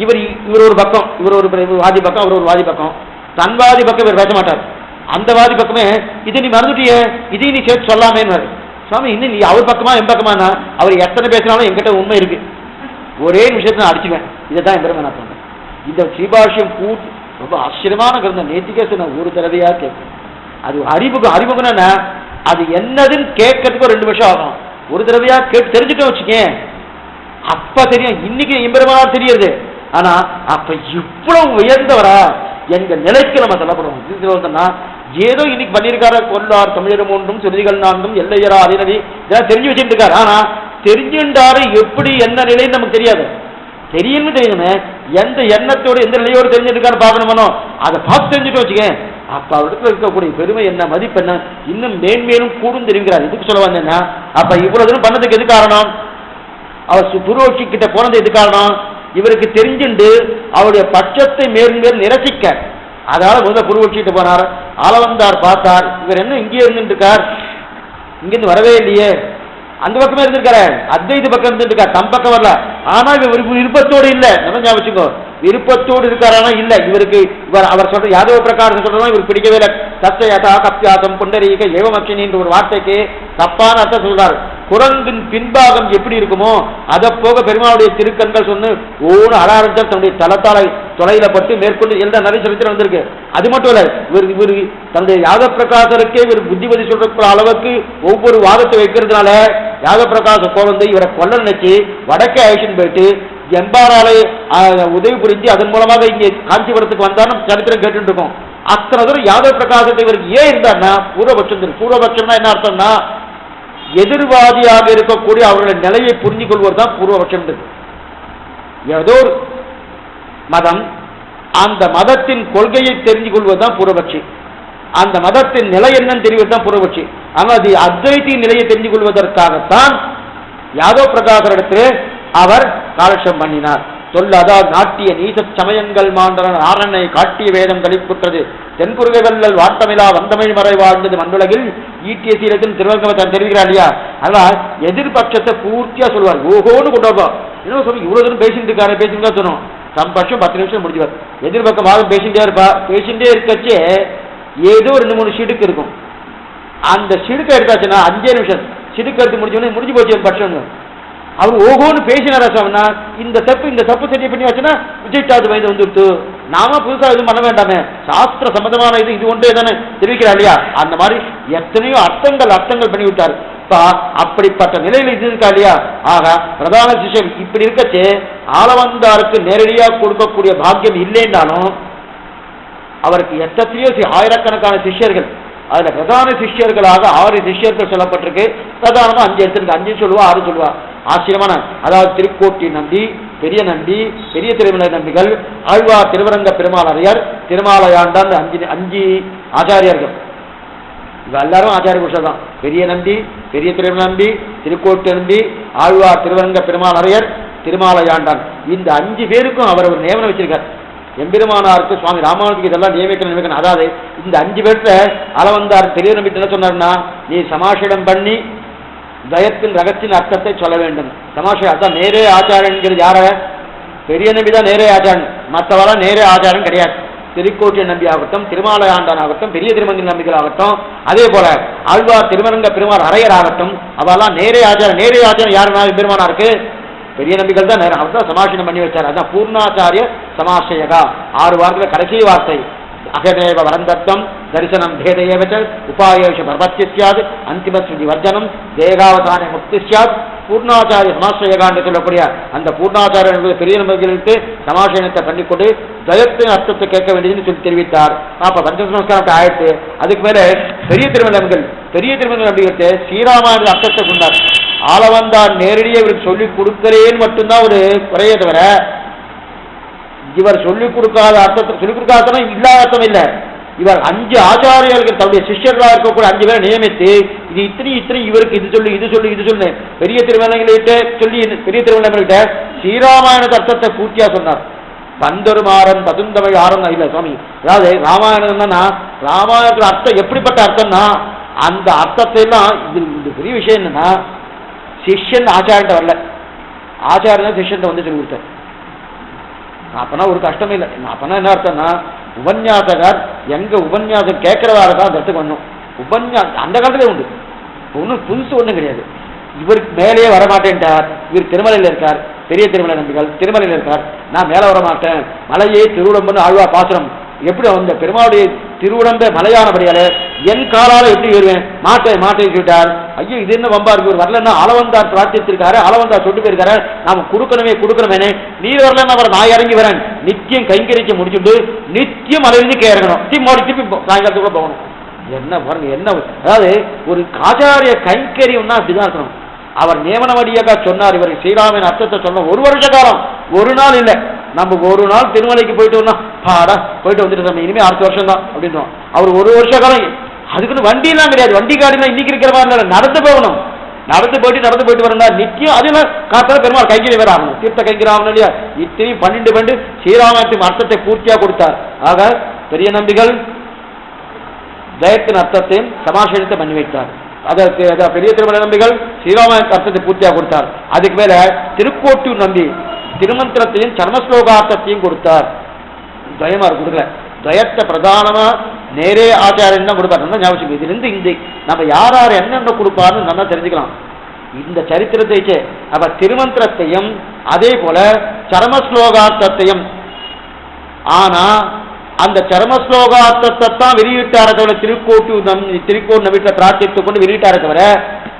இவர் ஒரு பக்கம், இவர் ஒரு வாதி பக்கம், அவர் ஒரு வாதி பக்கம். தன் வாதி பக்கம் இவர் பேச மாட்டார். அந்த வாதி பக்கமே இது நீ மறந்துட்டியே, இதையும் நீ சேர்த்து சொல்லாமேன்னு சுவாமி, இன்னும் நீ அவர் பக்கமா என் பக்கமானா அவர் எத்தனை பேசினாலும் என்கிட்ட உண்மை இருக்கு, ஒரே நிமிஷத்தை நான் அடிச்சுவேன். இதை தான் என் நான் சொன்னேன். இந்த ஸ்ரீபாஷ்யம் கூட்டு ரொம்ப ஆச்சரியமான கிரந்தம். நேத்திக்கே சொன்ன ஒரு தடவையா கேட்கும். அது அறிமுகம்னா அது என்னதுன்னு கேட்கறதுக்கு 2 வருஷம் ஆகும். ஒரு தடவையா கேட்டு தெரிஞ்சுட்டோம் வச்சுக்கேன், அப்ப தெரியும். இன்னைக்கு எம்பெருமானார் தெரியுது. ஆனா அப்ப இவ்வளவு உயர்ந்தவரா எங்க நிலைக்கு நம்ம சொல்லப்படுவோம். ஏதோ இன்னைக்கு பண்ணியிருக்காரு, கொல்லார் தமிழரும் ஒன்றும் சுருதிகள் நான்கும் எல்லையரா அதிரடி இதெல்லாம் தெரிஞ்சு வச்சுட்டு இருக்காரு. ஆனா தெரிஞ்சுட்டாரு எப்படி என்ன நிலைன்னு நமக்கு தெரியாது. தெரியும்னு தெரியுமே, எந்த எண்ணத்தோடு எந்த நிலையோடு தெரிஞ்சிருக்காரு பார்க்கணுமோ, அதை பார்த்து தெரிஞ்சுட்டு வச்சுக்கேன். அப்ப அவரிடத்துல இருக்கக்கூடிய பெருமை என்ன, மதிப்பு என்ன, இன்னும் மேன்மேலும் கூடும் தெரிவிக்கிறார். இதுக்கு சொல்ல வந்தேன்னா, அப்ப இவ்வளவு தூரம் பண்ணதுக்கு எது காரணம், அவர் புரோட்சி கிட்ட போனது எது காரணம், இவருக்கு தெரிஞ்சுண்டு அவருடைய பட்சத்தை மேலும் நிரசிக்க. அதனால முதல்ல புரோட்சிட்டு போனார். ஆளவந்தார் பார்த்தார், இவர் என்ன இங்கே இருந்துட்டு இருக்கார், இங்கிருந்து வரவே இல்லையே, அந்த பக்கமே இருந்திருக்காரு, அத்வைத பக்கம் இருந்துருக்காரு, தம் பக்கம் வரல. ஆனா இவர் விருப்பத்தோடு இல்லை, நல்லா வச்சுக்கோ, விருப்பத்தோடு இருக்காரானா இல்ல. இவருக்கு அவர் சொல்ற யாதவ பிரகாரம் சொல்றதும் இவருக்கு பிடிக்கவே இல்லை. சத்தையதா கப்பியாசம் புண்டரீக ஏவமக்ஷினி என்ற ஒரு வார்த்தைக்கு தப்பான அர்த்தம் சொல்றாரு. குரங்கின் பின்பாகம் எப்படி இருக்குமோ அதை போக பெருமாளுடைய திருக்கண்கள் சொன்னு ஓடு அலாரத்தில் தன்னுடைய தளத்தாலை தொலையில பட்டு மேற்கொண்டு எல்லா நிறைய சரித்திரம் வந்திருக்கு. அது மட்டும் இல்ல, இவர் தன்னுடைய யாதவ பிரகாசருக்கே இவர் புத்திமதி சொல்ற அளவுக்கு ஒவ்வொரு வாதத்தை வைக்கிறதுனால யாதவ பிரகாச கோவந்து இவரை கொல்ல நினைச்சு வடக்கே ஆயிஷன் போயிட்டு எம்பாராலை உதவி புரிஞ்சு அதன் மூலமாக இங்கே காஞ்சிபுரத்துக்கு வந்தாலும் சரித்திரம் கேட்டு இருக்கோம். அத்தனை தூரம் யாதவ பிரகாசத்தை இவருக்கு ஏன் இருந்தார்னா பூர்வபட்சம். பூர்வபட்சம்னா என்ன அர்த்தம்னா எதிர்வாதியாக இருக்கக்கூடிய அவர்களுடைய நிலையை புரிஞ்சு கொள்வது தான் பூர்வபட்சம். ஏதோ ஒரு மதம், அந்த மதத்தின் கொள்கையை தெரிஞ்சு கொள்வதுதான் பூர்வபட்சி. அந்த மதத்தின் நிலை என்னன்னு தெரிவதுதான் பூர்வபட்சி. ஆனால் அது அத்வைத்தின் நிலையை தெரிஞ்சு கொள்வதற்காகத்தான் யாதவ பிரகாசரிடத்திலே அவர் காலட்சம் பண்ணினார். சொல்லாதால் நாட்டிய நீச சமயங்கள் மாண்டன ஆரணை காட்டிய வேதம் கழிப்புற்றது தென்புருக வல்லல் வாட்டமிலா வந்தமிழ் மறை வாழ்ந்தது மண்ணுலகில் ஈட்டிய சீலத்தில் திருவங்கவன் தெரிவிக்கிறார் இல்லையா. அதனால் எதிர்பட்சத்தை பூர்த்தியா சொல்லுவார், ஓஹோன்னு கொண்டு வருவோம். என்ன சொல்லி இவ்வளவு தூரம் பேசிட்டு இருக்காரு, பேசிட்டு தான் சொன்னோம். தம் பட்சம் 10 நிமிஷம் முடிஞ்சுவார். எதிர்பக்கம் வாதம் பேசிட்டே இருப்பா. பேசிட்டே இருக்கச்சே ஏதோ 2-3 சிடுக்கு இருக்கும். அந்த சிடுக்கை எடுத்தாச்சுன்னா 5 நிமிஷம் சிடுக்கு எடுத்து முடிஞ்சோடனே முடிஞ்சு போச்சு பட்சம். அவர் ஓகோன்னு பேசினாரா சாமினா, இந்த தப்பு சரி பண்ணி வச்சுன்னா விஜய்டாது வயது வந்துடுத்து, நாம புதுசா எதுவும் பண்ண வேண்டாமே, சாஸ்திர சம்பந்தமான இது ஒன்றே தானே தெரிவிக்கிறா இல்லையா. அந்த மாதிரி எத்தனையோ அர்த்தங்கள் பண்ணி விட்டார். அப்படிப்பட்ட நிலையில் இது இருக்கா இல்லையா. ஆக பிரதான சிஷ்யம் இப்படி இருக்கச்சு ஆளவந்தாருக்கு நேரடியாக கொடுக்கக்கூடிய பாக்கியம் இல்லைன்னாலும் அவருக்கு எத்தனையோ ஆயிரக்கணக்கான சிஷ்யர்கள், அதுல பிரதான சிஷ்யர்களாக 6 சிஷ்யர்கள் சொல்லப்பட்டிருக்கு. பிரதானமா 5 எடுத்துருக்கு, 5 சொல்லுவா 6 சொல்லுவா. ஆச்சரியமான, அதாவது திருக்கோட்டி நம்பி, பெரிய நம்பி, பெரிய திருமலை நம்பிகள், ஆழ்வார் திருவரங்க பெருமாளையர், திருமாலையாண்டான் 5 ஆச்சாரியர்கள். இவ எல்லாரும் ஆச்சாரிய புருஷர் தான். பெரிய நம்பி, பெரிய திருமலை நம்பி, திருக்கோட்டி நம்பி, ஆழ்வார் திருவரங்க பெருமாளையர், திருமாலையாண்டான், இந்த 5 பேருக்கும் அவர் ஒரு நியமனம் வச்சிருக்கார். எம்பெருமானாருக்கு சுவாமி ராமானுஜருக்கு இதெல்லாம் நியமிக்கணும். அதாவது இந்த 5 பேர்த்த அளவந்தார் பெரிய நம்பிட்டு என்ன சொன்னார்னா, நீ சமாஷிடம் பண்ணி தயத்தின் ரகத்தின் அர்த்தத்தை சொல்ல வேண்டும். சமாஷ அதான் நேரே ஆச்சாரன்கிறது யார, பெரிய நம்பி தான் நேரே ஆச்சாரன், மற்றவெல்லாம் நேரே ஆச்சாரம் கிடையாது. திருக்கோட்டிய நம்பி ஆகட்டும், திருமாலையாண்டான் ஆகட்டும், பெரிய திருமங்கல் நம்பிகள் ஆகட்டும், அதே போல ஆழ்வார் திருமரங்க பெருமாள் அரையர் ஆகட்டும், அவெல்லாம் நேரே ஆச்சாரம். நேரே ஆச்சாரம் யாருன்னா பெருமானாருக்கு பெரிய நம்பிகள் தான் நேரம். அவர் தான் சமாஷனம் பண்ணி வச்சார். அதான் பூர்ணாச்சாரிய சமாஷயகா. 6 வாரத்தில் கடைசி வார்த்தை அகதேவ வரந்தத்தம் தரிசனம் பேதையேவச்ச உபாயேஷ பர்வத்திய சியாது அந்திம ஸ்ருதி வர்ஜனம் தேகாவதான முக்தி சியாத். பூர்ணாச்சாரிய சமாசிரயகான்னு சொல்லக்கூடிய அந்த பூர்ணாச்சாரிய பெரிய நம்பிக்கைகளுக்கு சமாசயனத்தை பண்ணிக்கொண்டு ஜயத்தின் அர்த்தத்தை கேட்க வேண்டியதுன்னு சொல்லி தெரிவித்தார். அப்ப பஞ்ச நமஸ்காரம் ஆயிடுச்சு. அதுக்கு மேலே பெரிய திருமலை நம்பிக்கிட்ட ஸ்ரீராமாயண அர்த்தத்தை சொன்னார். ஆளவந்தார் நேரடியாக இவருக்கு சொல்லிக் கொடுக்கலேன்னு மட்டும்தான் ஒரு குறைய தவிர, இவர் சொல்லிக் கொடுக்காத அர்த்தத்தை சொல்லிக் கொடுக்காத இல்லாத அர்த்தம் இல்லை. இவர் 5 ஆச்சாரியர்கள் தன்னுடைய சிஷ்யர்களாக இருக்கக்கூடிய 5 பேரை நியமித்து இது இத்தனை இவருக்கு இது சொல்லு பெரிய திருமலைகிட்ட சொல்லி பெரிய திருமலைகிட்ட ஸ்ரீராமாயண அர்த்தத்தை பூர்த்தியா சொன்னார். பந்தொருமாறன் பதுந்தமிழ் ஆரம் இல்லை சுவாமி. அதாவது ராமாயணம்னா ராமாயணத்துல அர்த்தம் எப்படிப்பட்ட அர்த்தம்னா அந்த அர்த்தத்தை எல்லாம் இது பெரிய விஷயம் என்னன்னா, சிஷ்யன் ஆச்சாரிட்ட வரல, ஆச்சாரியன் சிஷ்யன் வந்து சொல்லி கொடுத்தார். அப்பனா ஒரு கஷ்டமே இல்லை. அப்பனா என்ன அர்த்தம்னா, உபன்யாசகர் எங்க உபன்யாசம் கேட்கிறவாறு தான் அந்த இடத்துக்கு வரணும். உபன்யாசம் அந்த காலத்துல உண்டு, ஒன்றும் புதுசு ஒன்றும் கிடையாது. இவருக்கு மேலேயே வரமாட்டேன்ட்டார். இவர் திருமலையில் இருக்கார், பெரிய திருமலை நம்பிகள் திருமலையில் இருக்கார். நான் மேலே வரமாட்டேன், மலையே திருவுடம்புன்னு ஆழ்வா பாசுரம். எப்படி அந்த பெருமாளுடைய திருவுடம்ப மலையானபடியால என் காலால எப்படி ஏறுவேன், மாட்டேன்னு சொல்லிட்டார். ஐயோ இது என்ன வம்பா இருக்கு, வரலன்னா அளவந்தார் பிரார்த்தித்திருக்காரு, அளவந்தார் சொல்லிட்டு போயிருக்காரு, நாம கொடுக்கணுமே நீர் வரலன்னா வர நான் இறங்கி வரேன். நித்தியம் கைங்கரிக்க முடிச்சுட்டு நித்தியம் மலையிலிருந்து இறங்கணும், திருப்பி சாயங்காலத்துக்குள்ள போகணும். என்ன பாருங்க என்ன, அதாவது ஒரு ஆச்சாரிய கைங்கரியம்னா அப்படிதான் இருக்கணும். அவர் நியமனவடியாக சொன்னார். இவர் ஸ்ரீராமன் அர்த்தத்தை சொன்ன 1 வருஷ காலம், ஒரு நாள் இல்லை. நம்ம ஒரு நாள் திருமலைக்கு போயிட்டு வந்தோம், பாடா போயிட்டு வந்துட்டு நம்ம இனிமே அடுத்த வருஷம் தான் அப்படின்றோம். அவர் 1 வருஷ காலம் அதுக்குன்னு வண்டியெல்லாம் கிடையாது. வண்டி காடிலாம் இன்னைக்கு இருக்கிற மாதிரி இல்லை, நடந்து போகணும். நடந்து போயிட்டு வரணும். நித்தியம் அதெல்லாம் காத்தால பெருமாள் கைங்கரி வேற ஆகணும், தீர்த்த கைங்கரி ஆகணும் இல்லையா. இத்தனையும் 12 ஸ்ரீராமத்தின் அர்த்தத்தை பூர்த்தியா கொடுத்தார். ஆக பெரிய நம்பிகள் ஜெயத்தின் அர்த்தத்தையும் சமாசனத்தை பண்ணி வைத்தார். பெரிய திருமலை நம்பிகள் ஸ்ரீராமாயண அர்த்தத்தை பூர்த்தியா கொடுத்தார். அதுக்கு மேல திருக்கோட்டூர் நம்பி திருமந்திரத்தையும் சர்மஸ்லோகார்த்தத்தையும் கொடுத்தார். துவயமா கொடுக்கல, துவயத்தை பிரதானமா நேரே ஆச்சாரியன் தான் கொடுப்பார். ஞாபகம் இதிலிருந்து இந்த நம்ம யார் என்னென்ன கொடுப்பாருன்னு நல்லா தெரிஞ்சுக்கலாம். இந்த சரித்திரத்தை அப்ப திருமந்திரத்தையும் அதே போல சர்மஸ்லோகார்த்தத்தையும், ஆனா அந்த சர்மஸ்லோகார்த்தத்தை தான் வெளியிட்டார தவிர திருக்கோட்டூர் நம்பிட்ட பிரார்த்தித்துக் கொண்டு வெளியிட்டார தவிர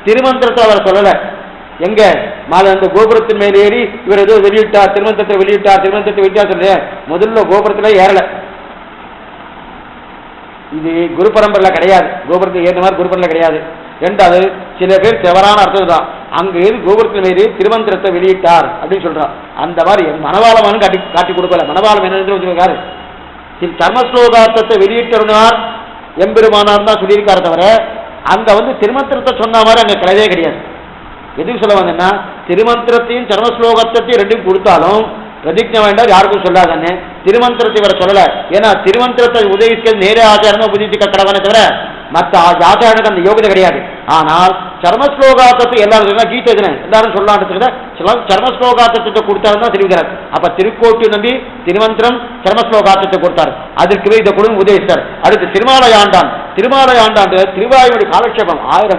திருமந்திரத்தை அவர் சொல்லல. எங்க மாலை அந்த கோபுரத்தின் மேல் ஏறி இவர் ஏதோ வெளியிட்டார், திருமந்திரத்தை வெளியிட்டார் சொல்ல முதல்ல கோபுரத்துல ஏறல. இது குரு பரம்பரையில கிடையாது, கோபுரத்தில் ஏறின மாதிரி குரு பரம்பரை கிடையாது. 2வது சில பேர் தவறான அர்த்தம் தான், அங்க ஏறி கோபுரத்தின் மேலே திருமந்திரத்தை வெளியிட்டார் அப்படின்னு சொல்றான். அந்த மாதிரி மனவாளமானு காட்டி கொடுக்கல. மனவாளம் என்ன தர்மஸ்லோகார்த்தத்தை வெளியிட்டார் எம்பெருமானார் தான் சொல்லியிருக்காரு தவிர அங்க திருமந்திரத்தை சொன்ன மாதிரி அங்க கிடையவே கிடையாது. எதுக்கு சொல்ல வந்தேன்னா, திருமந்திரத்தையும் சர்மஸ்லோகத்தையும் 2 கொடுத்தாலும் பிரதிஜை வேண்டாம், யாருக்கும் சொல்லாதானே. திருமந்திரத்தை வர சொல்லல, ஏன்னா திருமந்திரத்தை உதவிக்கிறது நேரே ஆச்சாரம் உபதேசிக்க கடவானே தவிர மற்ற ஆச்சாரனுக்கு அந்த யோகிதை கிடையாது. ஆனால் சர்மஸ்லோகார்த்தத்தை எல்லாரும் கீதை எல்லாரும் சொல்லான்றதுக்கு சர்மஸ்லோகார்த்தத்தை கொடுத்தாரு தான் தெரிவிக்கிறார். அப்ப திருக்கோட்டு நம்பி திருமந்திரம் சர்மஸ்லோகார்த்தத்தை கொடுத்தார். அதற்கு இதை கொடுத்து உதவித்தார். அடுத்து திருமாலையாண்டான் திருவாயுடைய காலக்ஷேபம் 1000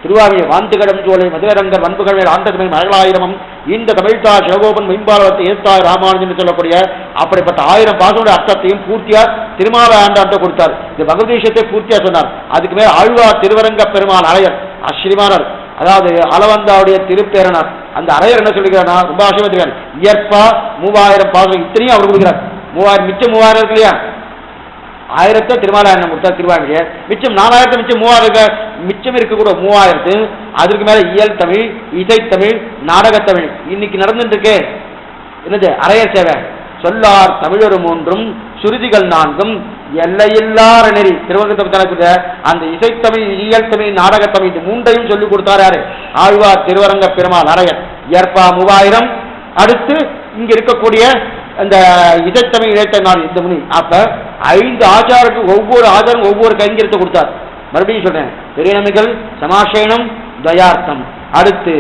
திருவாவிய வாந்துகடம் சோலை மதுரங்கர் வன்புகள் ஆண்டதுமே மழலாயிரமும் இந்த தமிழ்தார் சிவகோபன் மெய்பாலத்தை ஏத்தாய் ராமானுஜன் சொல்லக்கூடிய அப்படிப்பட்ட 1000 பாசனுடைய அர்த்தத்தையும் பூர்த்தியா திருமால ஆண்டாண்ட கொடுத்தார். இந்த பகவதீஷத்தை பூர்த்தியா சொன்னார். அதுக்கு மேல் ஆழ்வார் திருவரங்க பெருமாள் அரையர் அஸ்ரீமானர், அதாவது அளவந்தாவுடைய திருப்பேரனார். அந்த அரையர் என்ன சொல்லிக்கிறார், ரொம்ப ஆசிரியர் இயற்பா 3000 பாசனம் இத்தனையும் அவர் கொடுக்கிறார். 3000 மிச்சம் 3000 இருக்கு இல்லையா, 1000 திருமாலாயணம் கொடுத்தார் திருவாரூரிய, மிச்சம் 4000 மிச்சம் 3000 மிச்சம் இருக்கக்கூட 3000. அதுக்கு மேல இயல் தமிழ், இசைத்தமிழ், நாடகத்தமிழ் இன்னைக்கு நடந்துட்டு இருக்கே என்னது அரையர் சேவை. சொல்லார் தமிழொரு 3 சுருதிகள் 4 எல்லையில்லார நெறி திருவரங்கத்தை அந்த இசைத்தமிழ், இயல் தமிழ், நாடகத்தமிழ் இது 3ஐயும் சொல்லிக் கொடுத்தார் யாரு, ஆழ்வார் திருவரங்க பெருமாள் அரையர். ஏற்பா 3000. அடுத்து இங்க இருக்கக்கூடிய அந்த இசைத்தமிழ் இழைத்தனால் இந்த முனி. அப்ப 5 ஆச்சாரத்துக்கு ஒவ்வொரு ஆச்சாரம் ஒவ்வொரு கைங்கரியத்தை கொடுத்தார். மறுபடியும் சொல்றேன், பெரிய நம்பிகள் சமாசேனம் தயார்த்தம், அடுத்து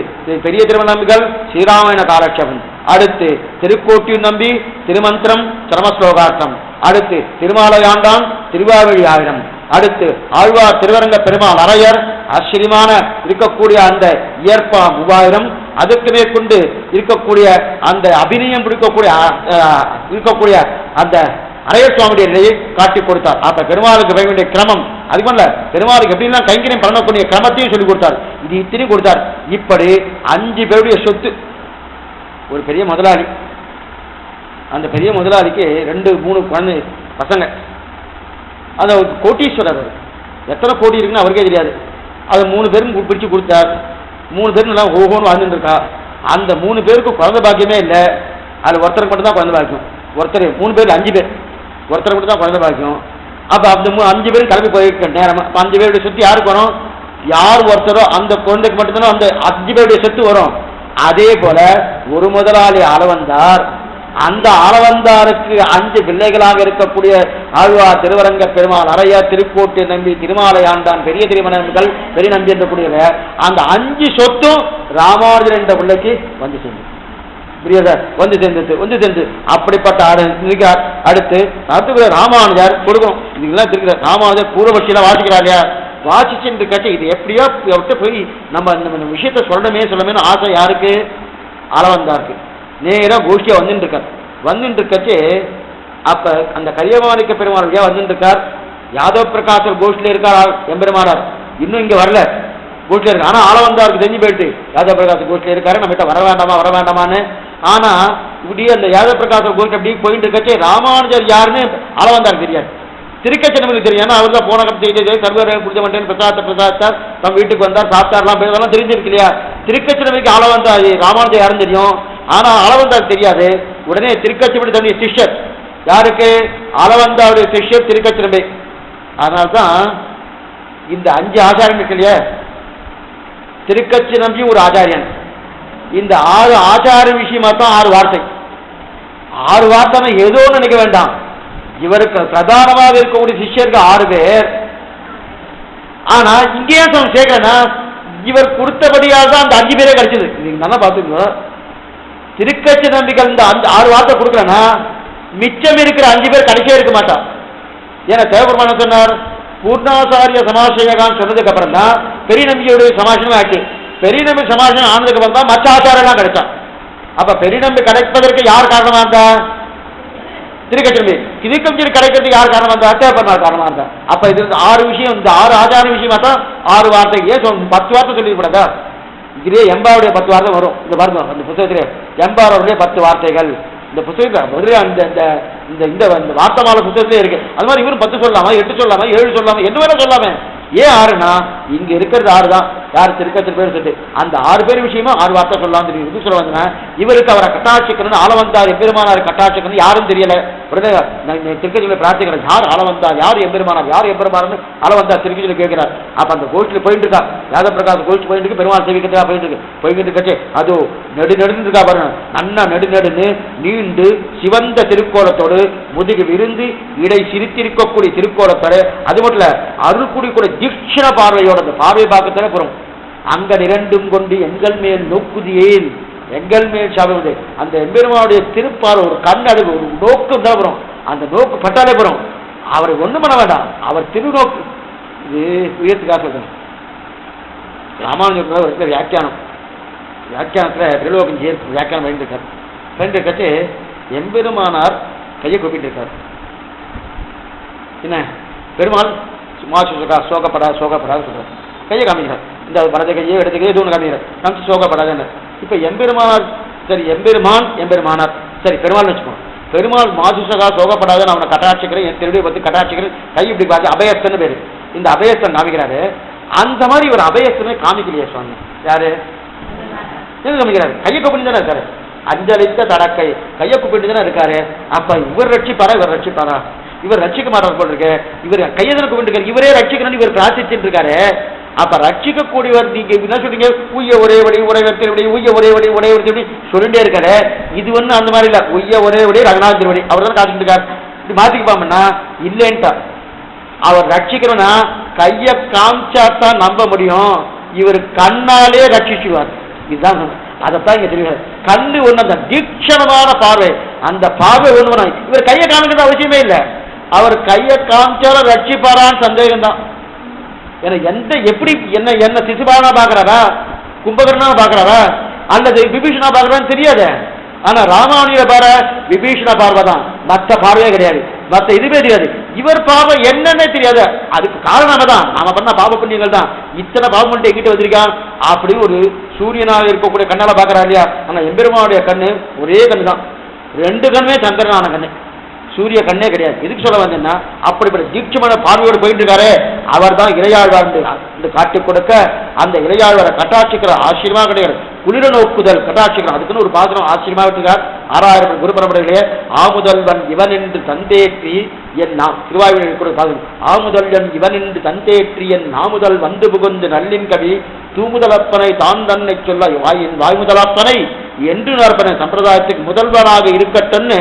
பெரிய திருமநம்பிகள் ஸ்ரீராமாயண காலக்ஷேபம், அடுத்து திருக்கோட்டியூர் நம்பி திருமந்திரம் சரமஸ்லோகார்த்தம், அடுத்து திருமாலையாண்டான் திருவாவழி 1000, அடுத்து ஆழ்வார் திருவரங்க பெருமாள் அரையர் ஆச்சரியமான இருக்கக்கூடிய அந்த இயற்பா 3000, அதுக்கு மேற்கொண்டு இருக்கக்கூடிய அந்த அபிநயம் இருக்கக்கூடிய அந்த அரையர் சுவாமியுடைய நிலையை காட்டி கொடுத்தார். அப்ப பெருமாளுக்கு வேண்டிய கிரமம் அதுக்கு இல்ல, பெருமாளுக்கு எப்படிலாம் கைங்கரியம் பண்ணக்கூடிய கிரமத்தையும் சொல்லிக் கொடுத்தார். இது இத்தனை கொடுத்தார். இப்படி 5 பேருடைய சொத்து. ஒரு பெரிய முதலாளி, அந்த பெரிய முதலாளிக்கு 2-3 பசங்க, அந்த கோட்டீஸ்வரர். எத்தனை கோடி இருக்குன்னு அவருக்கே தெரியாது. அதை 3 பேரும் பிரித்து கொடுத்தார். 3 பேரும் நல்லா ஓஹோன்னு வாழ்ந்துட்டு இருக்கா. அந்த 3 பேருக்கு குழந்தை பாக்கியமே இல்லை. அதில் ஒருத்தருக்கு மட்டும் தான் குழந்தை பாக்கியம். ஒருத்தர் 3 பேர் 5 பேர், ஒருத்தருக்கு மட்டும் தான் குழந்தை பாக்கியம். அப்போ அந்த 5 பேரும் கிளம்பி போயிருக்க நேரம். 5 பேருடைய சொத்து யாருக்கு வரும்? யார் ஒருத்தரோ அந்த குழந்தைக்கு மட்டும்தானோ அந்த 5 பேருடைய சொத்து வரும். அதே போல ஒரு முதலாளி அளவந்தார், அந்த அளவந்தாருக்கு 5 பிள்ளைகளாக இருக்கக்கூடிய ஆழ்வார், திருவரங்க பெருமாள், அரையா, திருக்கோட்டு நம்பி, திருமாலை ஆண்டான், பெரிய திருமணங்கள், பெரிய நம்பி என்றக்கூடிய அந்த 5 சொத்தும் ராமானுஜன் என்ற பிள்ளைக்கு வந்து சேர்ந்து வந்து சேர்ந்து அப்படிப்பட்ட இருக்கார். அடுத்து ராமானுஜர் கொடுக்கும். இதுக்கெல்லாம் இருக்கிற ராமானுஜர் பூர்வபட்சியில வாசிக்கிறார் இல்லையா? வாசிச்சுட்டு கட்சி இது எப்படியோ விட்டு போய் நம்ம விஷயத்த சொல்லணுமே ஆசை யாருக்கு? அளவந்தாருக்கு. நேராக கோஷ்டியா வந்துட்டு இருக்கச்சு அப்ப அந்த கரியமாணிக்க பெருமாள் வழியா வந்துட்டு இருக்கார். யாதவ் பிரகாசர் கோஷ்டில இருக்கார் எம்பெருமானார். இன்னும் இங்க வரல, கோஷ்டில இருக்கு. ஆனா அளவந்தாருக்கு தெரிஞ்சு போயிட்டு யாதவ் பிரகாசர் கோஷ்டில இருக்காரு, நம்ம கிட்ட வர வேண்டாமான்னு. ஆனா இப்படி அந்த யாதவ் பிரகாசர் கோஷ்டி அப்படி போயிட்டு இருக்கச்சு ராமானுஜர் யாருன்னு அளவந்தாருக்கு தெரியாது. திருக்கச்சனமுக்கு தெரியும். ஏன்னா அவர் தான் போன கட்சி சர்வரை புரிஞ்ச மாட்டேன் பிரசாத்தார் தம் வீட்டுக்கு வந்தார், சாப்பிட்டார்லாம் பேசலாம் தெரிஞ்சிருக்கு இல்லையா? திருக்கச்சனமுக்கு அளவந்தார் ராமானுஜர் யாருன்னு தெரியும். ஆனா அளவந்தார் தெரியாது. உடனே திருக்கச்சிரம்பை தன்னுடைய சிஷ்யர், யாருக்கு? அளவந்தாருடைய சிஷ்யர் திருக்கச்சிரம்பை. அதனால்தான் இந்த 5 ஆச்சாரம் இருக்கு இல்லையா? திருக்கச்சிரம்பி ஒரு ஆச்சாரியன். இந்த 6 ஆச்சார விஷயமா தான் 6 வார்த்தை. 6 வார்த்தை ஏதோ நினைக்க வேண்டாம். இவருக்கு பிரதானமாக இருக்கக்கூடிய சிஷ்யருக்கு 6 பேர். ஆனா இங்கே கேட்கறேன்னா இவர் கொடுத்தபடியால் தான் அந்த 5 பேரே கிடைச்சது. நீங்க நல்லா பார்த்துக்கோ. திருக்கச்சி நம்பிகள் இந்த 6 வார்த்தை கொடுக்கலன்னா மிச்சம் இருக்கிற 5 பேர் கடைசியே இருக்க மாட்டான். ஏன்னா தேவபெருமான் சொன்னார், பூர்ணாசாரிய சமாசயகான்னு சொன்னதுக்கு அப்புறம் தான் பெரிய நம்பிக்கையுடைய சமாசனமே ஆச்சு. பெரிய நம்பி சமாசனம் ஆனதுக்கு அப்புறம் தான் மற்ற ஆச்சாரம் கிடைச்சான். அப்ப பெரிய நம்பி கிடைப்பதற்கு யார் காரணமா இருந்தா? திருக்கச்சிரம்பி. திருக்கச்சிரம்பி கிடைக்கிறதுக்கு யார் காரணமா இருந்தா? தேவபெருமான் காரணமா இருந்தா. அப்ப இது 6 விஷயம், இந்த 6 ஆச்சார விஷயமா தான் 6 வார்த்தை. ஏன் 10 வார்த்தை சொல்லிக்கூடாதா? இதே எம்பாவுடைய 10 வார்த்தை வரும். இந்த பாருங்க, அந்த புத்தகத்திலே எம்பாருடைய 10 வார்த்தைகள் இந்த புத்தகத்தில் இந்த வார்த்தமால புத்தகத்திலே இருக்கு. அது மாதிரி இவரும் 10 சொல்லலாமா, 8 சொல்லலாமா, 7 சொல்லலாமா, என்ன வேணா சொல்லாமே. ஏன் 6னா இங்க இருக்கிறது 6 தான். யார்? திருக்கச்சர் பேர் சொல்லி அந்த 6 பேர் விஷயமா 6 வார்த்தை சொல்லலாம் தெரியும். இது சொல்ல வந்தேன். இவருக்கு அவரை கட்டாட்சிக்கணும், அளவந்தார் எம்பெருமானார் கட்டாட்சிக்கணும் யாரும் தெரியல. உடனே திருக்கச்சில பிரார்த்திக்கிறார், யார் அளவந்தார், யார் எம்பெருமானார், யார் எம்பெருமானார்னு அளவந்தார் திருக்கச்சில கேட்கிறார். அப்ப அந்த கோஷ்டில் போயிட்டு இருக்கா, யாதவ பிரகாஷ் கோஷ்டி போயிட்டு இருக்கு, பெருமாள் சேவிக்கிறதுக்காக போயிட்டு இருக்கச்சு அது நெடு இருக்கா பாருங்க. நன்னா நெடுன்னு நீண்டு சிவந்த திருக்கோலத்தோடு முதுகு விருந்து இடை சிரித்திருக்கக்கூடிய திருக்கோலத்தோடு, அது மட்டும் இல்ல அருள்குடி கூட தீட்சண பார்வையோட அந்த பார்வை பார்க்கத்தானே போறோம். அங்க நிரண்டும் கொண்டு எங்கள் மேல் நோக்குதியேன், எங்கள் மேல் சாப்பிடுவது அந்த எம்பெருமானுடைய திருப்பார் ஒரு கண் அழகு ஒரு நோக்கு தான் வரும். அந்த நோக்கு பட்டாலே போறோம். அவரை ஒண்ணும் பண்ண வேண்டாம், அவர் திருநோக்கு. இது உயர்த்துக்காக சொல்றேன். ராமானுஜர் வியாக்கியானத்துல திருலோகம் வியாக்கியானம் பண்ணிருக்கார். ரெண்டு கட்டு எம்பெருமானார் கையை கூப்பிட்டு இருக்கார். என்ன பெருமாள் சோகப்படாது சொல்றார், கையை காமிக்கிறார். இந்த வலது கையை இடது கையை தூண் காமிக்கிறார், காமிச்சு சோகப்படாதுன்னு. இப்ப எம்பெருமானார் சரி, எம்பெருமானார் சரி, பெருமாள் வச்சுக்கணும். பெருமாள் மாசுசகா சோகப்படாதுன்னு அவனை கட்டாட்சிக்கிறேன், என் திருடியை பத்தி கட்டாட்சிக்கிறேன், கை இப்படி பார்த்து அபயஸ்தன்னு பேரு. இந்த அபயஸ்தன் காமிக்கிறாரு. அந்த மாதிரி இவர் அபயஸ்தனை காமிக்கலையே சுவாமி. யாரு காமிக்கிறாரு? கையை கூப்பிட்டு தானே இருக்காரு. அஞ்சலித்த தடக்கை கையை கூப்பிட்டு தானே இருக்காரு. அப்ப இவர் ரட்சிப்பாரா, இவர் ரட்சிப்பாரா? இவர் ரட்சிக்க மாட்டார் போல் இருக்கு. இவர் கையதனை கூப்பிட்டு இவரே ரட்சிக்கணும்னு இவர் பிரார்த்திச்சுட்டு இருக்காரு. அப்ப ரட்சிக்க கூடியவர் நீங்க என்ன சொல்றீங்க? உய்ய ஒரே வழி உடையவர் திருவடி, உய்ய ஒரே வழி உடையவர் திருவடி சொல்லிட்டே இருக்காரு. இது ஒண்ணு அந்த மாதிரி இல்ல. உய்ய ஒரே வழி ரங்கநாத திருவடி அவர் தான் காத்துட்டு இருக்காரு. இப்படி மாத்திக்குப்பாமன்னா இல்லைன்ட்டா. அவர் ரட்சிக்கணும்னா கைய காமிச்சாத்தான் நம்ப முடியும். இவர் கண்ணாலே ரட்சிச்சுவார். இதுதான் அதைத்தான் இங்க தெரியும். கண்ணு ஒண்ணு, அந்த தீட்சணமான பார்வை, அந்த பார்வை ஒண்ணு. இவர் கையை காமிக்கிறது அவசியமே இல்லை. அவர் கையை காமிச்சாலும் ரட்சிப்பாரான்னு சந்தேகம் தான். ஏன்னா எந்த எப்படி என்ன சிசுபாலனா பாக்குறாரா, கும்பகர்ணா பாக்குறாரா, அல்லது விபீஷணா பாக்குறான்னு தெரியாது. ஆனா ராமானுஜ பார விபீஷண பார்வை தான், மற்ற பார்வையே கிடையாது, மற்ற இதுவே தெரியாது. இவர் பார்வை என்னன்னே தெரியாது. அதுக்கு காரணம் தான் நாம பண்ண பாப புண்ணியங்கள் தான். இத்தனை பாவம் பண்ணிட்டு எங்கிட்ட வந்திருக்கான் அப்படி ஒரு சூரியனாக இருக்கக்கூடிய கண்ணால பாக்குறா இல்லையா? ஆனா எம்பெருமானுடைய கண்ணு ஒரே கண்ணு தான். 2 கண்ணுமே சந்திரனான கண்ணு. சூரிய கண்ணே கிடையாது. எதுக்கு சொல்ல வந்தேன்னா, அப்படிப்பட்ட தீட்சமான பார்வையோடு போயிட்டு இருக்காரு. அவர் தான் இளையாழ்வார் இந்த காட்டி கொடுக்க, அந்த இளையாழ்வாரை கட்டாட்சிக்கிற ஆச்சரியமா கிடையாது. குளிர நோக்குதல் கட்டாட்சிக்கிறோம், அதுக்குன்னு ஒரு பாத்திரம் ஆச்சரியமா விட்டுருக்கார். 6000 குரு பரம்பரைகளே ஆமுதல்வன் இவன் என்று தந்தேற்றி என் திருவாயூர் ஆமுதல்வன் இவன் என்று தந்தேற்றி என் நாமுதல் வந்து புகுந்து நல்லின் கவி தூமுதலப்பனை தான் தன்னை சொல்ல வாய்முதலப்பனை என்று நற்பனை சம்பிரதாயத்துக்கு முதல்வனாக இருக்கட்டும்னு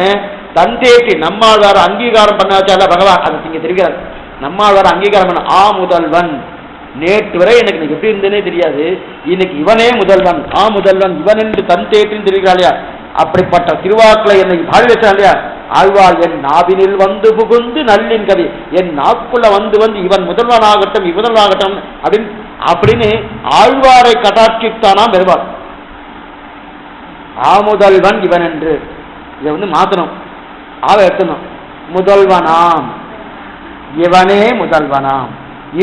தந்தேற்றி நம்மாழ்வார அங்கீகாரம் பண்ணாச்சால பகவான். அதை நீங்க தெரிவிக்கிறார். நம்மாழ்வார அங்கீகாரம் பண்ண முதல்வன். நேற்று வரை எனக்கு எப்படி இருந்தேனே தெரியாது, இன்னைக்கு இவனே முதல்வன், முதல்வன் இவன் என்று தந்தேற்றின்னு தெரிவிக்கிறாள் இல்லையா. அப்படிப்பட்ட திருவாக்களை என்னை பாடி வச்சா இல்லையா. ஆழ்வாள் என் நாவினில் வந்து புகுந்து நல்லின் கவி, என் நாக்குள்ள வந்து இவன் முதல்வனாகட்டும் இவனாகட்டும் அப்படின்னு ஆழ்வாரை கட்டாட்சித்தானா பெறுவார். முதல்வன் இவன் என்று இதை மாத்தணும், எடுத்தணும். முதல்வனாம் இவனே முதல்வனாம்.